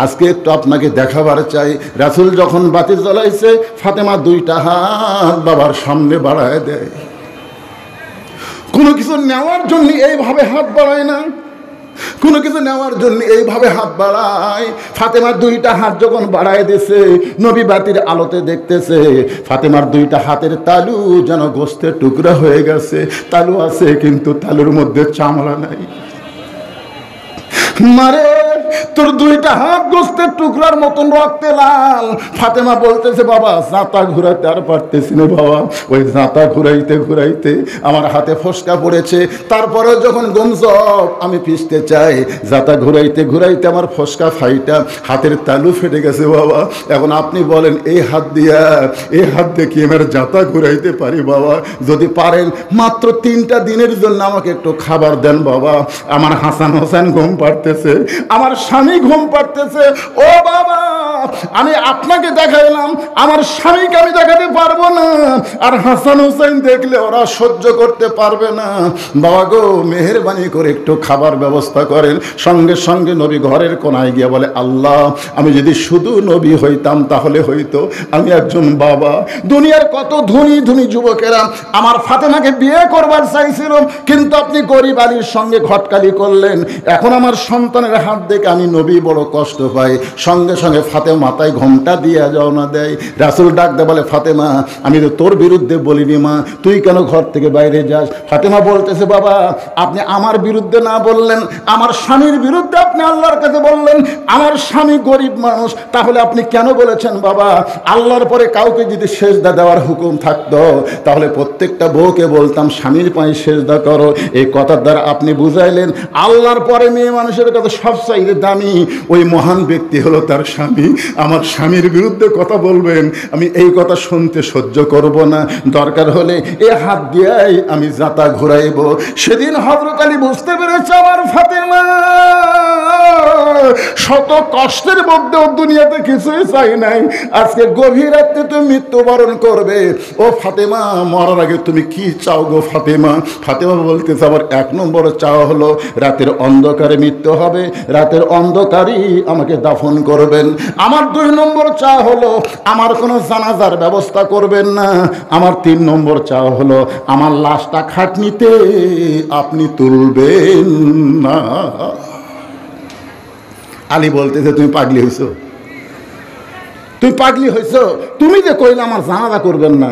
আজকে একটু আপনাকে দেখাবার চাই। রাসূল যখন বাতি জ্বলাইছে, ফাতেমা দুইটা হাত বাবার সামনে বাড়ায় দেয়। কোনো কিছু নেওয়ার জন্য এইভাবে হাত বাড়ায় না, কোনো কিছু নেওয়ার জন্য এইভাবে হাত বাড়ায়। ফাতেমার দুইটা হাত যখন বাড়ায় দিয়েছে, নবী বাতির আলোতে দেখতেছে ফাতেমার দুইটা হাতের তালু যেন গোস্তের টুকরা হয়ে গেছে। তালু আছে কিন্তু তালুর মধ্যে চামড়া নাই। মারে তোর দুইটা হাত গোস্তের টুকরার মতন রক্তে লাল। ফাতেমা বলতেছে, বাবা জাঁতা ঘুরাইতে আর পারতেছি না বাবা, ওই জাঁতা ঘুরাইতে ঘুরাইতে আমার হাতে ফসকা পড়েছে। তারপরে যখন গমজব আমি পিষতে চাই, জাঁতা ঘুরাইতে ঘুরাইতে আমার ফসকা ফাইটা হাতের তালু ফেটে গেছে বাবা। এখন আপনি বলেন, এই হাত দিয়ে কি আমার জাঁতা ঘুরাইতে পারি বাবা? যদি পারেন মাত্র 3টা দিনের জন্য আমাকে একটু খাবার দেন বাবা। আমার হাসান হোসেন ঘুম পাড়তেছে, আমার স্বামী ঘুম পাড়তেছে। ও বাবা, আমি আপনাকে দেখাইলাম, আমার স্বামীকে আমি দেখাতে পারবো না, আর হাসান হোসেন দেখলে ওরা সহ্য করতে পারবে না। বাবা গো, মেহেরবানি করে একটু খাবার ব্যবস্থা করেন। সঙ্গে সঙ্গে নবী ঘরের কোনায় গিয়ে বলে, আল্লাহ, আমি যদি শুধু নবী হইতাম তাহলে হইতো। আমি একজন বাবা, দুনিয়ার কত ধনী ধনী যুবকেরা আমার ফাতেমাকে বিয়ে করবার চাইছিল, কিন্তু আপনি গরিব আলীর সঙ্গে ঘটকালি করলেন। এখন আমার সন্তানের হাত দেখে আমি নবী বড় কষ্ট পাই। সঙ্গে সঙ্গে ফাতেমা মাথায় ঘোমটা দিয়ে রওনা দেয়। রাসূল ডাক দেয়, বলে, ফাতেমা, আমি তো তোর বিরুদ্ধে বলিনি মা, তুই কেন ঘর থেকে বাইরে যাস? ফাতেমা বলতেছে, বাবা আপনি আমার বিরুদ্ধে না বললেন, আমার স্বামীর বিরুদ্ধে আপনি আল্লাহর কাছে বললেন। আমার স্বামী গরিব মানুষ, তাহলে আপনি কেন বলেছেন বাবা? আল্লাহর পরে কাউকে যদি সেজদা দেওয়ার হুকুম থাকতো তাহলে প্রত্যেকটা বউকে বলতাম স্বামীর পায়ে সেজদা করো। এই কথার দ্বারা আপনি বুঝাইলেন আল্লাহর পরে মেয়ে মানুষের কাছে সবচাইতে দামি ওই মহান ব্যক্তি হলো তার স্বামী। আমার স্বামীর বিরুদ্ধে কথা বলবেন, আমি এই কথা শুনতে সহ্য করব না। দরকার হলে এ হাত দিয়েই আমি জাঁতা ঘুরাইব। সেদিন হযরত আলী বুঝতে পেরেছে, আমার ফাতেমা শত কষ্টের মধ্যেও দুনিয়াতে কিছুই চাই নাই, আজকে গভীর রাতে তুমি মৃত্যুবরণ করবে। ও ফাতেমা, মরার আগে তুমি কি চাও গো ফাতেমা? ফাতেমা বলতেছে, আমার 1 নম্বর চাওয়া হলো রাতের অন্ধকারে মৃত্যু হবে, রাতের অন্ধকারই আমাকে দাফন করবেন। আমার 2 নম্বর চাওয়া হলো আমার কোনো জানাজার ব্যবস্থা করবেন না। আমার 3 নম্বর চাওয়া হলো আমার লাশটা খাটনিতে আপনি তুলবেন না। আলী বলতেছে, তুমি পাগলি হইছো, তুমি পাগলি হইছো, তুমি যে কইলে আমার জানাজা করবেন না।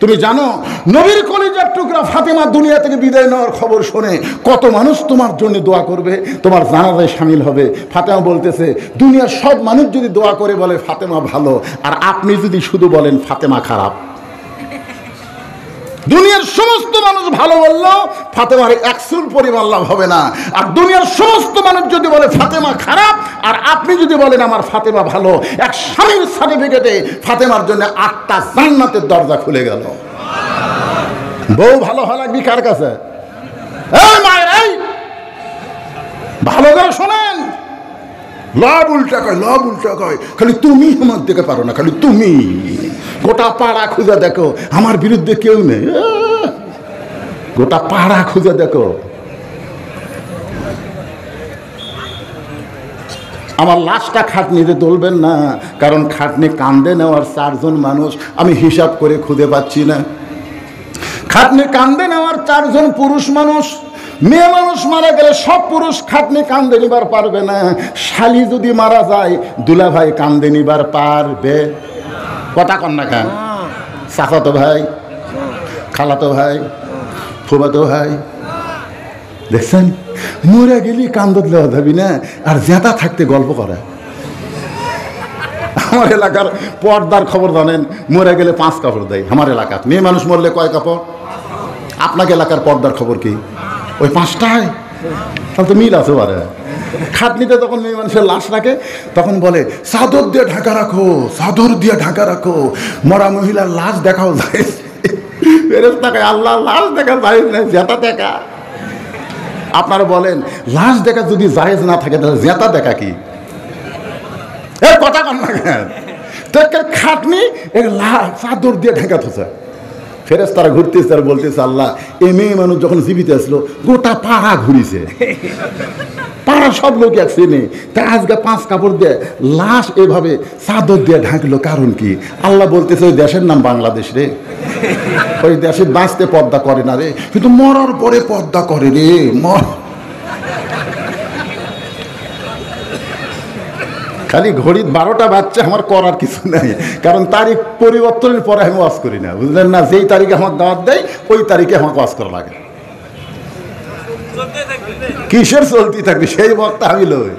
তুমি জানো নবীর কলিজার টুকরা ফাতেমা দুনিয়া থেকে বিদায় নেওয়ার খবর শুনে কত মানুষ তোমার জন্য দোয়া করবে, তোমার জানাজায় শামিল হবে। ফাতেমা বলতেছে, দুনিয়ার সব মানুষ যদি দোয়া করে বলে ফাতেমা ভালো, আর আপনি যদি শুধু বলেন ফাতেমা খারাপ, দুনিয়ার সমস্ত মানুষ ভালো বললেও ফাতেমার 1 চুল পরিমাণ লাভ হবে না। আর দুনিয়ার সমস্ত মানুষ যদি বলে ফাতেমা খারাপ, আর আপনি যদি বলেন আমার ফাতেমা ভালো, এক স্বামীর সার্টিফিকেটে ফাতেমার জন্য 8টা জান্নাতের দরজা খুলে গেল। বউ ভালো হওয়া লাগবে কার কাছে? এই মায়ের, এই ভালো করে শোনেন, লাভ উল্টা কয়, লাভ উল্টা কয়, খালি তুমি আমার দিকে পারো না, খালি তুমি। গোটা পাড়া খুঁজে দেখো আমার বিরুদ্ধে কেউ নেই, গোটা পাড়া খুঁজে দেখো। আমার লাশটা খাটনিতে তুলবেন না, কারণ খাটনি কান্দে নেওয়ার 4 জন মানুষ আমি হিসাব করে খুঁজে পাচ্ছি না। খাটনি কান্দে নেওয়ার 4 জন পুরুষ মানুষ। মেয়ে মানুষ মারা গেলে সব পুরুষ খাটনি কান্দে নিবার পারবে না। শালি যদি মারা যায় দুলা ভাই কান্দে নিবার পারবে। কথা কন না কেন? চাচাতো ভাই, খালাতো ভাই, ফুফাতো ভাই, দেখছেন, মরে গেলি কান্দত লেওয়া যাবি না, আর জেতা থাকতে গল্প করে। আমার এলাকার পর্দার খবর জানেন, মরে গেলে 5 কাপড় দেয়। আমার এলাকার মেয়ে মানুষ মরলে কয় কাপড়? আপনাকে এলাকার পর্দার খবর কি ওই 5টায়? তাহলে তো মিল আছে। বারে খাটনিতে যখন মেয়ে মানুষের লাশ রাখে তখন বলে চাদর দিয়ে ঢাকা রাখো, চাদর দিয়ে ঢাকা রাখো, মরা মহিলার লাশ দেখাও যায়। ফেরেশতাকে আল্লাহ লাশ দেখা যায় না, জেতা দেখা। আপনারা বলেন লাশ দেখা যদি জায়েজ না থাকে তাহলে জেতা দেখা কি? এর কথা কন না কেন? খাটনি চাদর দিয়ে ঢাকা থোছে। ফেরেশতারা ঘুরতেছে আর বলতেছে আল্লাহ, এই মেয়ে মানুষ যখন জীবিত আসলো গোটা পাড়া ঘুরিছে, পাড়া সব লোক এক চেনে, তা আজকে 5 কাপড় দিয়ে লাশ এভাবে চাদর দিয়ে ঢাকলো, কারণ কি? আল্লাহ বলতেছে ওই দেশের নাম বাংলাদেশ রে, ওই দেশে বাঁচতে পর্দা করে না রে, কিন্তু মরার পরে পর্দা করে রে। খালি ঘড়ির 12টা বাচ্চা আমার করার কিছু নাই, কারণ তারিখ পরিবর্তনের পরে আমি ওয়াজ করি না, বুঝলেন না? যেই তারিখে আমার দাওয়াত দেয় ওই তারিখে আমাকে ওয়াজ করা লাগে। কিসের চলতি থাকবি? সেই বক্তা আমি লই,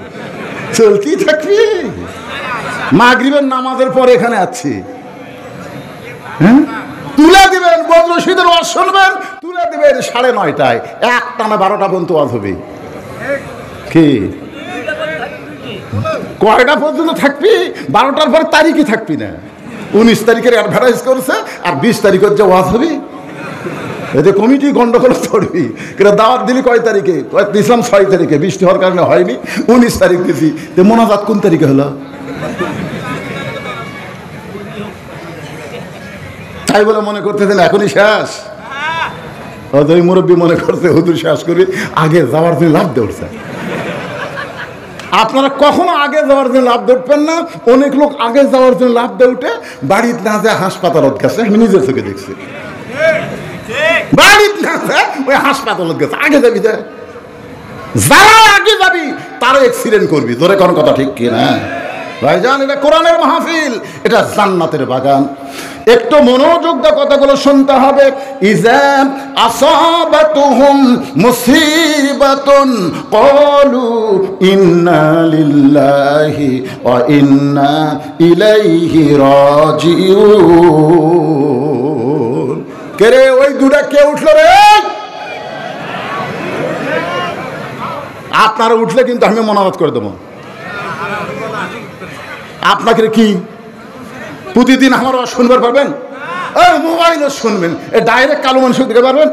চলতি থাকবি। মাগরিবের নামাজের পরে এখানে আছি, হ্যাঁ তুলে দিবেন, বজ্রশীদের ওয়াজ শুনবেন, তুলে দিবেন 9:30টায়, একটানা 12টা পর্যন্ত ওয়াজ হবে। কি কয়টা পর্যন্ত থাকবি? 12টার পরে তারিখই থাকবি না। 19 তারিখের অ্যাডভার্টাইজ করছে, আর 20 তারিখের যে ওয়াজ হবে এতে কমিটি গন্ডগোল করবি। দাওয়াত দিলি কয় তারিখে? দিয়েছিলাম 6 তারিখে, বৃষ্টি হওয়ার কারণে হয়নি, 19 তারিখ দিছি। মোনাজাত কোন তারিখে হলো? তাই বলে মনে করতেছেন এখনই শেষ? ওই মুরব্বী মনে করছে হুজুর শেষ করি, আগে যাওয়ার জন্য লাভ দিয়ে উঠছে। আপনারা কখনো আগে যাওয়ার জন্য লাভ ধরবেন না। অনেক লোক আগে যাওয়ার জন্য লাভ দিয়ে উঠে বাড়িতে না যায় হাসপাতালত গেছে, আমি নিজের চোখে দেখছি। বাড়িতে না যায় ওই হাসপাতালত গেছে। আগে যাবি, যারা আগে যাবি তারা অ্যাক্সিডেন্ট করবি। ধরে কোন কথা ঠিক কিনা ভাইজান? এটা কোরআনের মাহফিল, এটা জান্নাতের বাগান। একটু মনোযোগ দিয়ে কথাগুলো শুনতে হবে। ইজা আসাবাতুহুম মুসিবাতুন ক্বালু ইন্না লিল্লাহি ওয়া ইন্না ইলাইহি রাজিউন। কে রে ওই দুটা কে উঠলো রে? আপনারা উঠলে কিন্তু আমি মোনাজাত করে দেবো। আপনাকে কি প্রতিদিন আমার শুনবার পারবেন? মোবাইলে শুনবেন, ডাইরেক্ট কালো মানুষ দিতে পারবেন?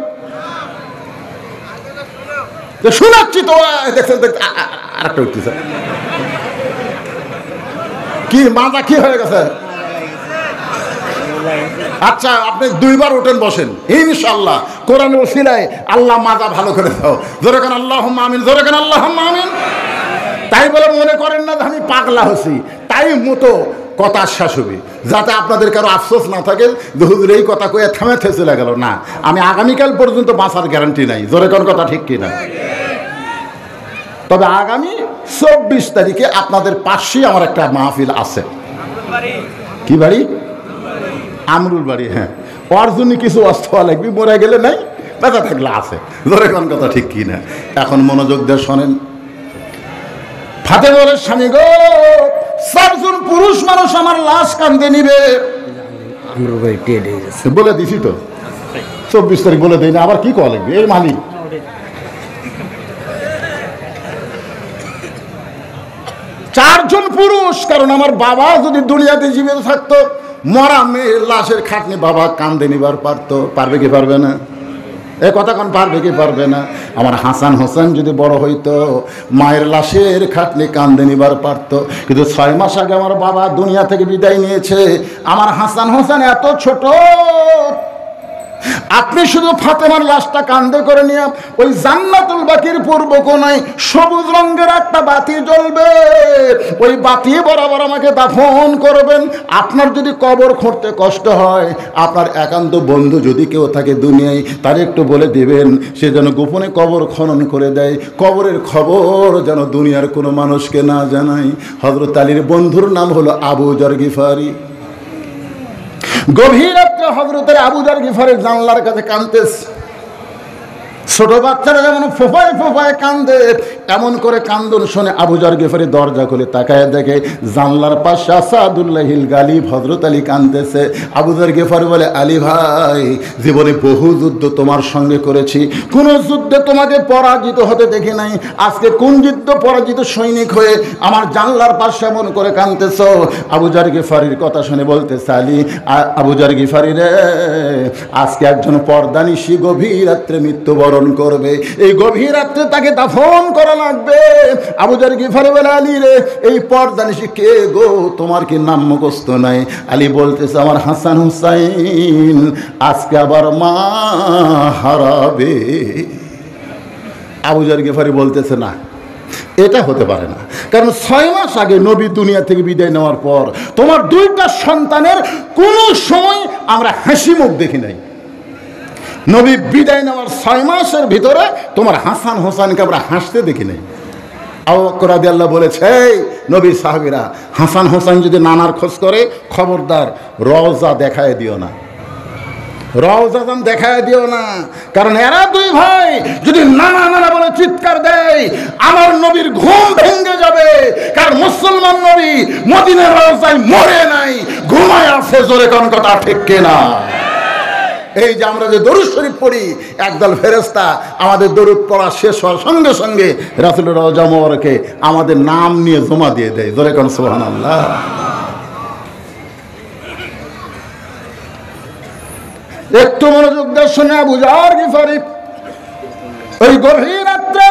শোনাচ্ছি তো, দেখছেন আরেকটা উঠতেছে। কি মাজা কি হয়ে গেছে? আচ্ছা আপনি 2 বার উঠেন, বসেন, ইনশাআল্লাহ কোরআন ওসিলায় আল্লাহ মাজা ভালো করে দাও। জোরে কেন আল্লাহুম্মা আমিন, জোরে কেন আল্লাহুম্মা আমিন। তাই বলে মনে করেন না যে আমি পাগলা হচ্ছি, তাই মতো কথা শেষ হবে, যাতে আপনাদের কারো আফসোস না থাকে যে হুজুর এই কথা কয়ে থামে চলে গেল। না, আমি আগামীকাল পর্যন্ত বাঁচার গ্যারান্টি নাই। জোরে কোন কথা ঠিক কিনা? তবে আগামী 24 তারিখে আপনাদের পাশেই আমার একটা মাহফিল আছে। কি বাড়ি? আমরুল বাড়ি। হ্যাঁ, ওর জন্য কিছু অস্ত্র লাগবে, মরে গেলে নাই, বেঁচে থাকলে আছে। জোরে কোন কথা ঠিক কিনা? এখন মনোযোগ দিয়ে শোনেন। ফাতেমার স্বামী গো, 4 জন পুরুষ মানুষ আমার লাশ কান্দে নিবে। বলে দিছি তো 24 তারিখ বলে দেয় না, আবার কি কওয়া লাগবে? এই মালিক 4 জন পুরুষ। কারণ আমার বাবা যদি দুনিয়াতে জীবিত থাকতো, মরা মেয়ের লাশের খাটনি বাবা কান্দে নিবার পারতো। পারবে কি পারবে না? এ কথা কোন পারবে কি পারবে না? আমার হাসান হোসেন যদি বড় হইতো, মায়ের লাশের খাটনি কান্দে নিবার পারতো। কিন্তু 6 মাস আগে আমার বাবা দুনিয়া থেকে বিদায় নিয়েছে। আমার হাসান হোসেন এত ছোট, আপনি শুধু ফাতেমার লাশটা কান্দে করে নিয়ে ওই জান্নাতুল বাকির পূর্ব কোণায় সবুজ রঙের একটা বাতি জ্বলবে, ওই বাতি বরাবর আমাকে দাফন করবেন। আপনার যদি কবর খুঁড়তে কষ্ট হয়, আপনার একান্ত বন্ধু যদি কেউ থাকে দুনিয়ায়, তার একটু বলে দিবেন সে যেন গোপনে কবর খনন করে দেয়, কবরের খবর যেন দুনিয়ার কোনো মানুষকে না জানায়। হযরত আলীর বন্ধুর নাম হলো আবু যর গিফারি। গভীর রাত্রে হযরতের আবু যর গিফারি জানলার কাছে কাঁদতেছে। ছোট বাচ্চারা যেমন ফোফায় ফোফায় কান্দে, এমন করে কান্দন শুনে আবু যর গিফারি দরজা খুলে তাকায় দেখে জানলার পাশে আসাদুল্লাহিল গালিব হযরত আলী কাঁদতেছে। আবু যর গিফারি বলে, আলী ভাই, জীবনে বহু যুদ্ধ তোমার সঙ্গে করেছি, কোন যুদ্ধে তোমাকে পরাজিত হতে দেখি নাই, আজকে কোন যুদ্ধ পরাজিত সৈনিক হয়ে আমার জানলার পাশে এমন করে কাঁদতেছ? আবু যর গিফারির কথা শুনে বলতেছে, আলী, আবু যর গিফারি রে, আজকে একজন পর্দানিশী গভীর রাত্রে মৃত্যুবরণ করবে, এই গভীর রাত্রে তাকে দাফন করা লাগবে। আবু যর গিফারি বলে, আলী রে, এই পর্দানিশী কে গো? তোমার কি নাম মুখস্থ নাই? আলী বলতেছে, আমার হাসান হুসাইন আজকে আবার মা হারাবে। আবু যর গিফারি বলতেছে, না, এটা হতে পারে না, কারণ 6 মাস আগে নবী দুনিয়া থেকে বিদায় নেওয়ার পর তোমার 2টা সন্তানের কোনো সময় আমরা হাসি মুখ দেখি নাই। নবী বিদায় নেওয়ার 6 মাসের ভিতরে তোমার হাসান হোসেনকে আমরা হাসতে দেখি নাই। আবু বকর রাদিয়াল্লাহু বলেছে, এই নবীর সাহাবীরা, হাসান হোসেন যদি নানার খোঁজ করে খবরদার রওজা দেখায় দিও না, রওজা দেখায় দিও না, কারণ এরা 2 ভাই যদি নানা নানা বলে চিৎকার দেয় আমার নবীর ঘুম ভেঙে যাবে। কারণ মুসলমান নবী মদিনার রওজায় মরে নাই, ঘুমায় আছে। জোরে কোন কথা ঠিক কিনা? এই যে আমরা যে দরুদ শরীফ পড়ি, একদল ফেরেশতা আমাদের দরুদ পড়া শেষ হওয়ার সঙ্গে সঙ্গে রাসূলের রওজা মোবারকে আমাদের নাম নিয়ে জমা দিয়ে দেয়। জোরে কোন সুবহানাল্লাহ। একটু মনোযোগ দিয়ে শুনে আবু যর গিফারি ওই গভীর রাত্রে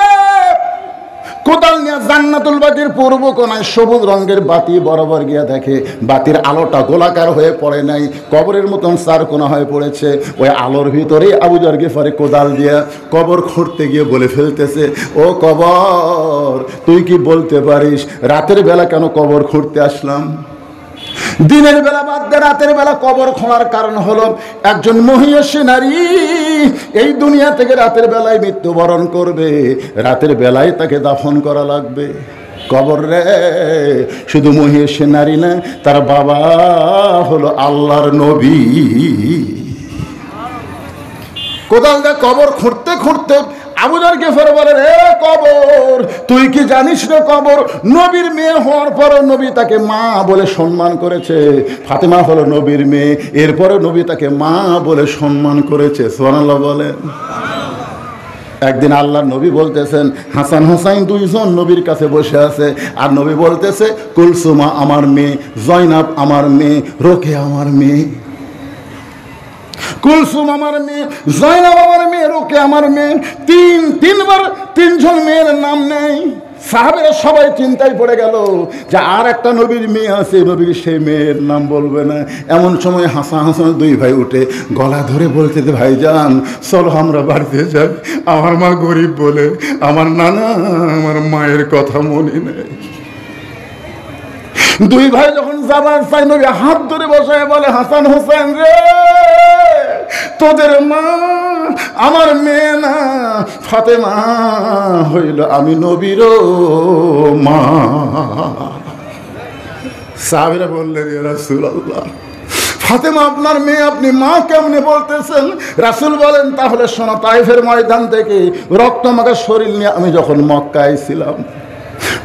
কোদাল নিয়ে জান্নাতুল বাতির পূর্ব কোণায় সবুজ রঙের বাতি বরাবর গিয়া দেখে বাতির আলোটা গোলাকার হয়ে পড়ে নাই, কবরের মতন চারকোনা হয়ে পড়েছে। ওই আলোর ভিতরে আবু যর গিফারি কোদাল দিয়া কবর খুঁড়তে গিয়ে বলে ফেলতেছে, ও কবর, তুই কি বলতে পারিস রাতের বেলা কেন কবর খুঁড়তে আসলাম? দিনের বেলা বাদ দিয়ে রাতের বেলা কবর খোঁড়ার কারণ হলো একজন মহিষী নারী এই দুনিয়া থেকে রাতের বেলায় মৃত্যুবরণ করবে, রাতের বেলায় তাকে দাফন করা লাগবে। কবর রে শুধু মহিষী নারী না, তার বাবা হলো আল্লাহর নবী। কোদাল দিয়ে কবর খুঁড়তে খুঁড়তে আবু যর গিফারি বলে, রে কবর, তুই কি জানিস রে কবর, নবীর মেয়ে হওয়ার পর নবী তাকে মা বলে সম্মান করেছে। ফাতেমা হলো নবীর মেয়ে, এরপরে নবী তাকে মা বলে সম্মান করেছে। সুবহানাল্লাহ বলেন। একদিন আল্লাহর নবী বলতেছেন, হাসান হোসাইন 2 জন নবীর কাছে বসে আছে, আর নবী বলতেছে, কুলসুমা আমার মেয়ে, জয়নাব আমার মেয়ে, রোকেয়া আমার মেয়ে। কুলসুম আমার মেয়ে, জয়নাব আমার মেয়ে, রোকেয়া আমার মেয়ে, তিনবার 3 জন মেয়ের নাম নেই। সাহাবেরা সবাই চিন্তায় পড়ে গেল যে আর একটা নবীর মেয়ে আছে, নবীর সেই মেয়ের নাম বলবে না। এমন সময় হাসান 2 ভাই উঠে গলা ধরে বলতে, ভাইজান চলো আমরা বাড়িতে যাই, আমার মা গরিব বলে আমার নানা আমার মায়ের কথা মনে নেই। 2 ভাই যখন যাবার চাই, নবী হাত ধরে বসায় বলে, হাসান হোসেন রে, তোদের মা আমার মেয়ে না, ফাতেমা হইল আমি নবীর মা। সাহাবীরা বললেন, ইয়া রাসূলুল্লাহ, ফাতেমা আপনার মেয়ে, আপনি মা কেমনে বলতেছেন? রাসূল বলেন, তাহলে শোনো, তাইফের ময়দান থেকে রক্তমাখা শরীর নিয়ে আমি যখন মক্কায় ছিলাম,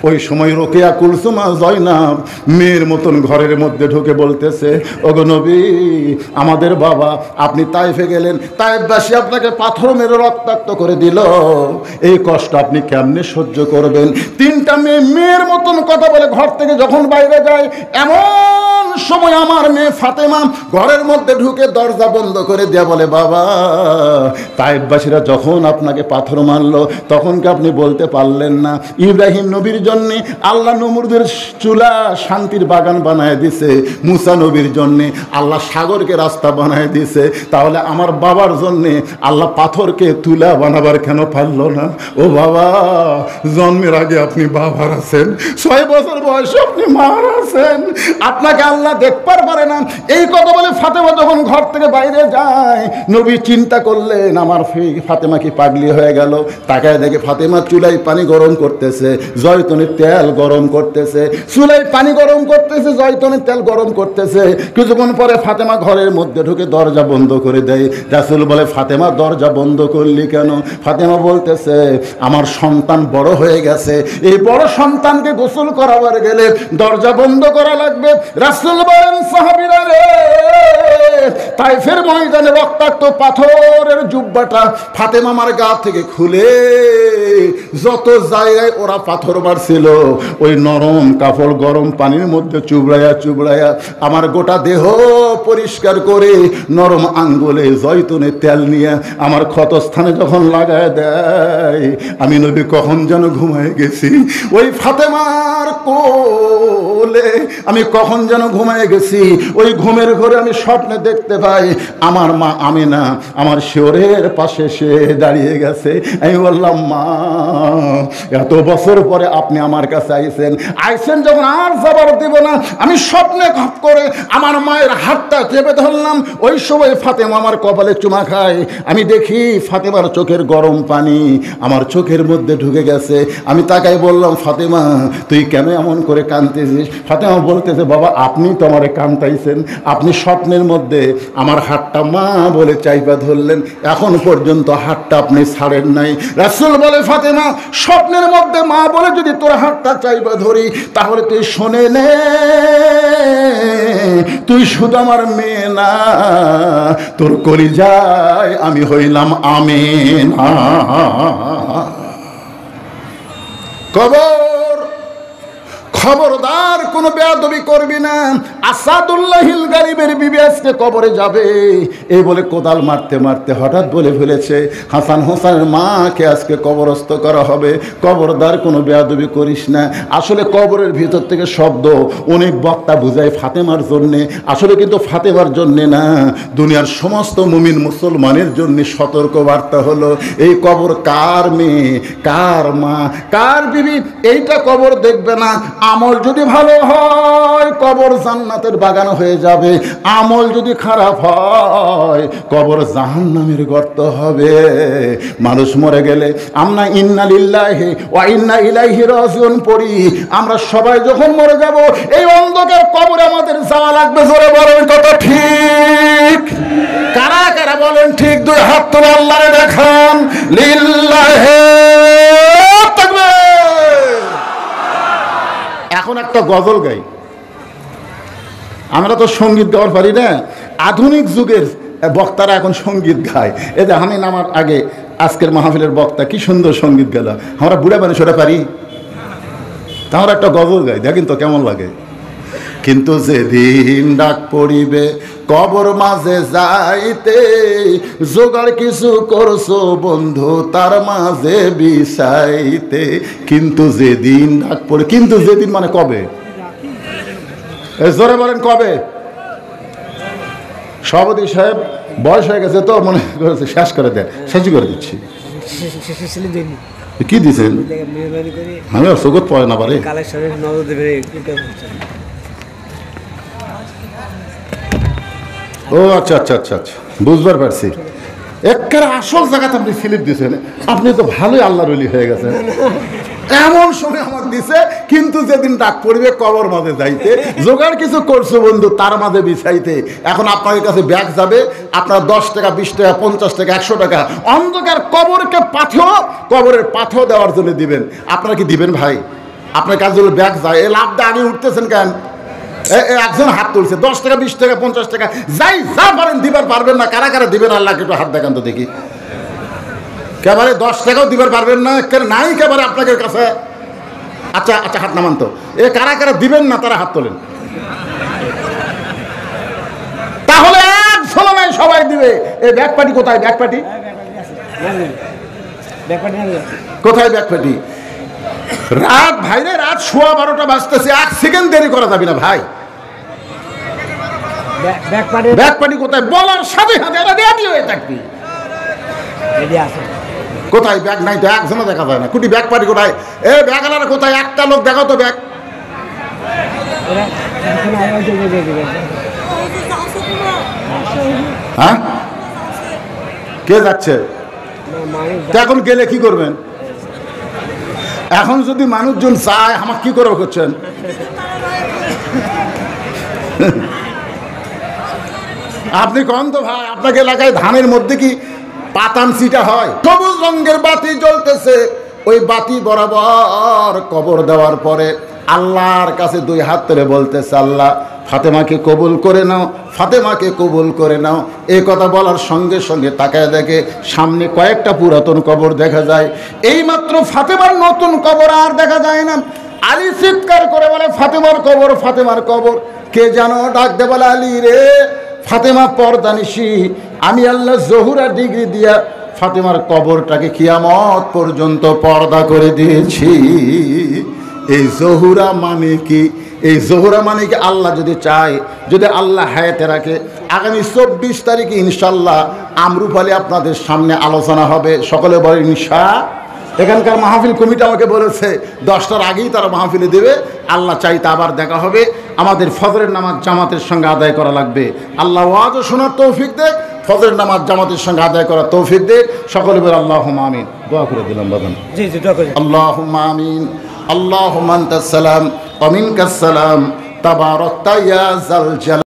ওই সময় রোকেয়া কুলসুমা জয়নাব মেয়ের মতন ঘরের মধ্যে ঢুকে বলতেছে, ওগো নবী, আমাদের বাবা, আপনি তাইফে গেলেন, তাইফবাসী আপনাকে পাথর মেরে রক্তাক্ত করে দিল, এই কষ্ট আপনি কেমনে সহ্য করবেন? 3টা মেয়ের মতন কথা বলে ঘর থেকে যখন বাইরে যায়, এমন সময় আমার মেয়ে ফাতেমা ঘরের মধ্যে ঢুকে দরজা বন্ধ করে দেয়া বলে, বাবা, তাইফবাসীরা যখন আপনাকে পাথর মারলো তখন কি আপনি বলতে পারলেন না ইব্রাহিম নবীর জন্য আল্লাহ নমরুদের চুলা শান্তির বাগান বানায় দিছে, মুসা নবীর জন্য আল্লাহ সাগরকে রাস্তা বানায় দিছে, তাহলে আমার বাবার জন্য আল্লাহ পাথরকে তুলা বানাবার কেন পারলো না? ও বাবা, জন্মের আগে আপনি বাবার আছেন, 6 বছর বয়সে আপনি মার আছেন, আপনাকে আল্লাহ দেখবার পারে না। এই কথা বলে ফাতেমা যখন ঘর থেকে বাইরে যায়, নবী চিন্তা করলেন আমার ফাতেমা কি পাগলি হয়ে গেল। তাকায় দেখে ফাতেমা চুলায় পানি গরম করতেছে, জয়তুনের তেল গরম করতেছে, চুলায় পানি গরম করতেছে, জয়তুনের তেল গরম করতেছে। কিছুক্ষণ পরে ফাতেমা ঘরের মধ্যে ঢুকে দরজা বন্ধ করে দেয়। রাসূল বলে, ফাতেমা দরজা বন্ধ করলি কেন? ফাতেমা বলতেছে, আমার সন্তান বড় হয়ে গেছে, এই বড় সন্তানকে গোসল করাবার গেলে দরজা বন্ধ করা লাগবে। রাসূল বলেন, সাহাবীরা রে, তাইফের ময়দানে রক্তাক্ত পাথরের জুব্বাটা ফাতেমা আমার গা থেকে খুলে যত জায়গায় ওরা পাথর মারছিল, ওই নরম কাপড় গরম পানির মধ্যে চুবড়াইয়া চুবড়াইয়া আমার গোটা দেহ পরিষ্কার করে নরম আঙ্গুলে জয়তুনের তেল নিয়ে আমার ক্ষতস্থানে যখন লাগায় দেয়, আমি নবী কখন যেন ঘুমায় গেছি। ওই ফাতেমার কোলে আমি কখন যেন ঘুমায় গেছি। ওই ঘুমের ঘরে আমি স্বপ্নে দেখতে পাই আমার মা আমিনা আমার শিওরের পাশে সে দাঁড়িয়ে গেছে। আমি বললাম, মা, এত বছর পরে আপনি আমার কাছে আইসেন যখন আর জবাব দেব না। আমি স্বপ্নে ঘপ করে আমার মায়ের হাতটা চেপে ধরলাম। ওই সময় ফাতেমা আমার কপালে চুমা খায়। আমি দেখি ফাতেমার চোখের গরম পানি আমার চোখের মধ্যে ঢুকে গেছে। আমি তাকাই বললাম, ফাতেমা, তুই কেন এমন করে কাঁদতেছিস? ফাতেমা বলতেছে, বাবা, আপনি তো আমারে কাঁদাইছেন, আপনি স্বপ্নের মধ্যে আমার হাতটা মা বলে চাইপা ধরলেন, এখন পর্যন্ত হাতটা আপনি ছাড়েন নাই। রাসূল বলে, ফাতেমা, স্বপ্নের মধ্যে মা বলে যদি তোর হাতটা চাইপা ধরি, তাহলে তুই শোনে নে, তুই শুধু আমার মেয়ে না, তোর কলিজায় আমি হইলাম আমিনা। খবরদার কোনো বেয়াদবি করবি না। আসাদুল্লাহিল গালিবের বিবি আজকে কবরে যাবে, এই বলে কোদাল মারতে মারতে হঠাৎ বলে ফেলেছে, হাসান হোসেনের মাকে আজকে কবরস্থ করা হবে, খবরদার কোনো বেয়াদবি করিস না। আসলে কবরের ভিতর থেকে শব্দ অনেক বক্তা বুঝায় ফাতেমার জন্যে, আসলে কিন্তু ফাতেমার জন্যে না, দুনিয়ার সমস্ত মুমিন মুসলমানের জন্য সতর্ক বার্তা হলো, এই কবর কার মেয়ে, কার মা, কার বিবি, এইটা কবর দেখবে না। আমল যদি ভালো হয় কবর জান্নাতের বাগান হয়ে যাবে, আমল যদি খারাপ হয় কবর জাহান্নামের গর্ত হবে। মানুষ মরে গেলে আমরা ইন্না লিল্লাহি ওয়া ইন্না ইলাইহি রাজিউন পড়ি, আমরা সবাই যখন মরে যাব এই অন্ধকার কবরে আমাদের যাওয়া লাগবে। জোরে বলেন কত ঠিক? কারা কারা বলেন ঠিক? দুই হাত তুলে আল্লাহরে দেখান। লিল্লাহি তাকবীর। এখন একটা গজল গাই। আমরা তো সঙ্গীত গাওয়ার পারি না, আধুনিক যুগের বক্তারা এখন সঙ্গীত গায়। এই যে আমি নামার আগে আজকের মাহফিলের বক্তা কি সুন্দর সঙ্গীত গেল, আমরা বুড়া মানুষ ওটা পারি? তাহলে একটা গজল গাই, দেখেন তো কেমন লাগে। কিন্তু যেদিন ডাক পড়িবে কবর মাঝে যাইতে, জোগাড় কিছু করছো বন্ধু তার মাঝে বিছাইতে। কিন্তু যেদিন ডাক পড়ে, কিন্তু যেদিন মানে কবে? জোরে বলেন কবে? সভাপতি সাহেব বয়স হয়ে গেছে তো মনে করেছে শেষ করে দেন, শেষই করে দিচ্ছি। কি দিচ্ছেন? আমি চোখত পড়ে না পারে। ও আচ্ছা আচ্ছা আচ্ছা আচ্ছা, বুঝবার পারছি। একেবারে আসল জায়গাতে আপনি স্লিপ দিয়েছেন, আপনি তো ভালোই আল্লাহর ওলি হয়ে গেছেন। এমন সময় আমার দিছে, কিন্তু যেদিন ডাক পড়বে কবর মাঝে যাইতে, জোগাড় কিছু করছো বন্ধু তার মাঝে বিছাইতে। এখন আপনার কাছে ব্যাগ যাবে, আপনার 10 টাকা 20 টাকা 50 টাকা 100 টাকা অন্ধকার কবরকে পাথেও, কবরের পাথেও দেওয়ার জন্য দিবেন। আপনারা কি দিবেন ভাই? আপনার কাছে যদি ব্যাগ যায়, এ লাভ দিয়ে আগে উঠতেছেন কেন? একজন হাত তুলছে, 10 টাকা 20 টাকা 50 টাকা যাই যা পারেন দিবার পারবেন না। কারা কারা দিবেন আল্লাহকে একটু হাত দেখান তো দেখি। কেবারে 10 টাকাও দিবার পারবেন না, নাই কেবারে আপনাদের কাছে। আচ্ছা আচ্ছা, হাত নামান তো। এ কারা কারা দিবেন না তারা হাত তোলেন। তাহলে এক ঝোলনায় সবাই দিবে। এই ব্যাগ পার্টি কোথায়? ব্যাগ পার্টি কোথায়? ব্যাগ পার্টি রাত ভাইরে, রাত 12:15 বাজতেছে, 1 সেকেন্ড দেরি করা যাবে না ভাই। ব্যাগ পার্টি কোথায়? বলার সাথে সাথে রেডি হয়ে থাকবি। কোথায় ব্যাগ? নাই তো, একজনও দেখা যায় না। কুটি ব্যাগ পার্টি কোথায়? এ ব্যাগ আলাদা কোথায়? একটা লোক দেখাও তো ব্যাগ। হ্যাঁ, কে যাচ্ছে? এখন গেলে কি করবেন? এখন যদি মানুষজন চায় আমাকে কি করে করছেন? আপনি কন তো ভাই, আপনাকে এলাকায় ধানের মধ্যে কি পাতান সিটা হয়? সবুজ রঙের বাতি জ্বলতেছে, ওই বাতি বরাবর কবর দেওয়ার পরে আল্লাহর কাছে দুই হাত ধরে বলতেছে, আল্লাহ ফাতেমাকে কবুল করে নাও, ফাতেমাকে কবুল করে নাও। এই কথা বলার সঙ্গে সঙ্গে তাকায় দেখে সামনে কয়েকটা পুরাতন কবর দেখা যায়। এইমাত্র ফাতেমার নতুন কবর আর দেখা যায় না। আলী চিৎকার করে বলে, ফাতেমার কবর, ফাতেমার কবর। কে যেন ডাক দে বলে, আলী রে, ফাতেমা পর্দানিশী, আমি আল্লাহ জহুরা ডিগ্রি দিয়া ফাতেমার কবরটাকে কিয়ামত পর্যন্ত পর্দা করে দিয়েছি। এই জহুরা মানে কি? এই জহুরা মানে কি? আল্লাহ যদি চায়, যদি আল্লাহ হায়াতে রাখে, আগামী 24 তারিখে ইনশাল্লাহ আমরুপালি আপনাদের সামনে আলোচনা হবে। সকলে বলে ইনশাআল্লাহ। এখানকার মাহফিল কমিটি আমাকে বলেছে 10টার আগেই তারা মাহফিলে দেবে। আল্লাহ চাইতে আবার দেখা হবে। আমাদের ফজরের নামাজ জামাতের সঙ্গে আদায় করা লাগবে। আল্লাহ ওয়াজও শোনার তৌফিক দেয়, ফজরের নামাজ জামাতের সঙ্গে আদায় করার তৌফিক দেয়। সকলে বলে আল্লাহুম্মা আমিন। দোয়া করে দিলাম বাবা। জি জি, দোয়া করি। আল্লাহুম্মা আমিন। আল্লাহুম্মা আনতাস সালাম ওয়া মিনকাস সালাম, তাবারাকতা ইয়া যাল জালাল।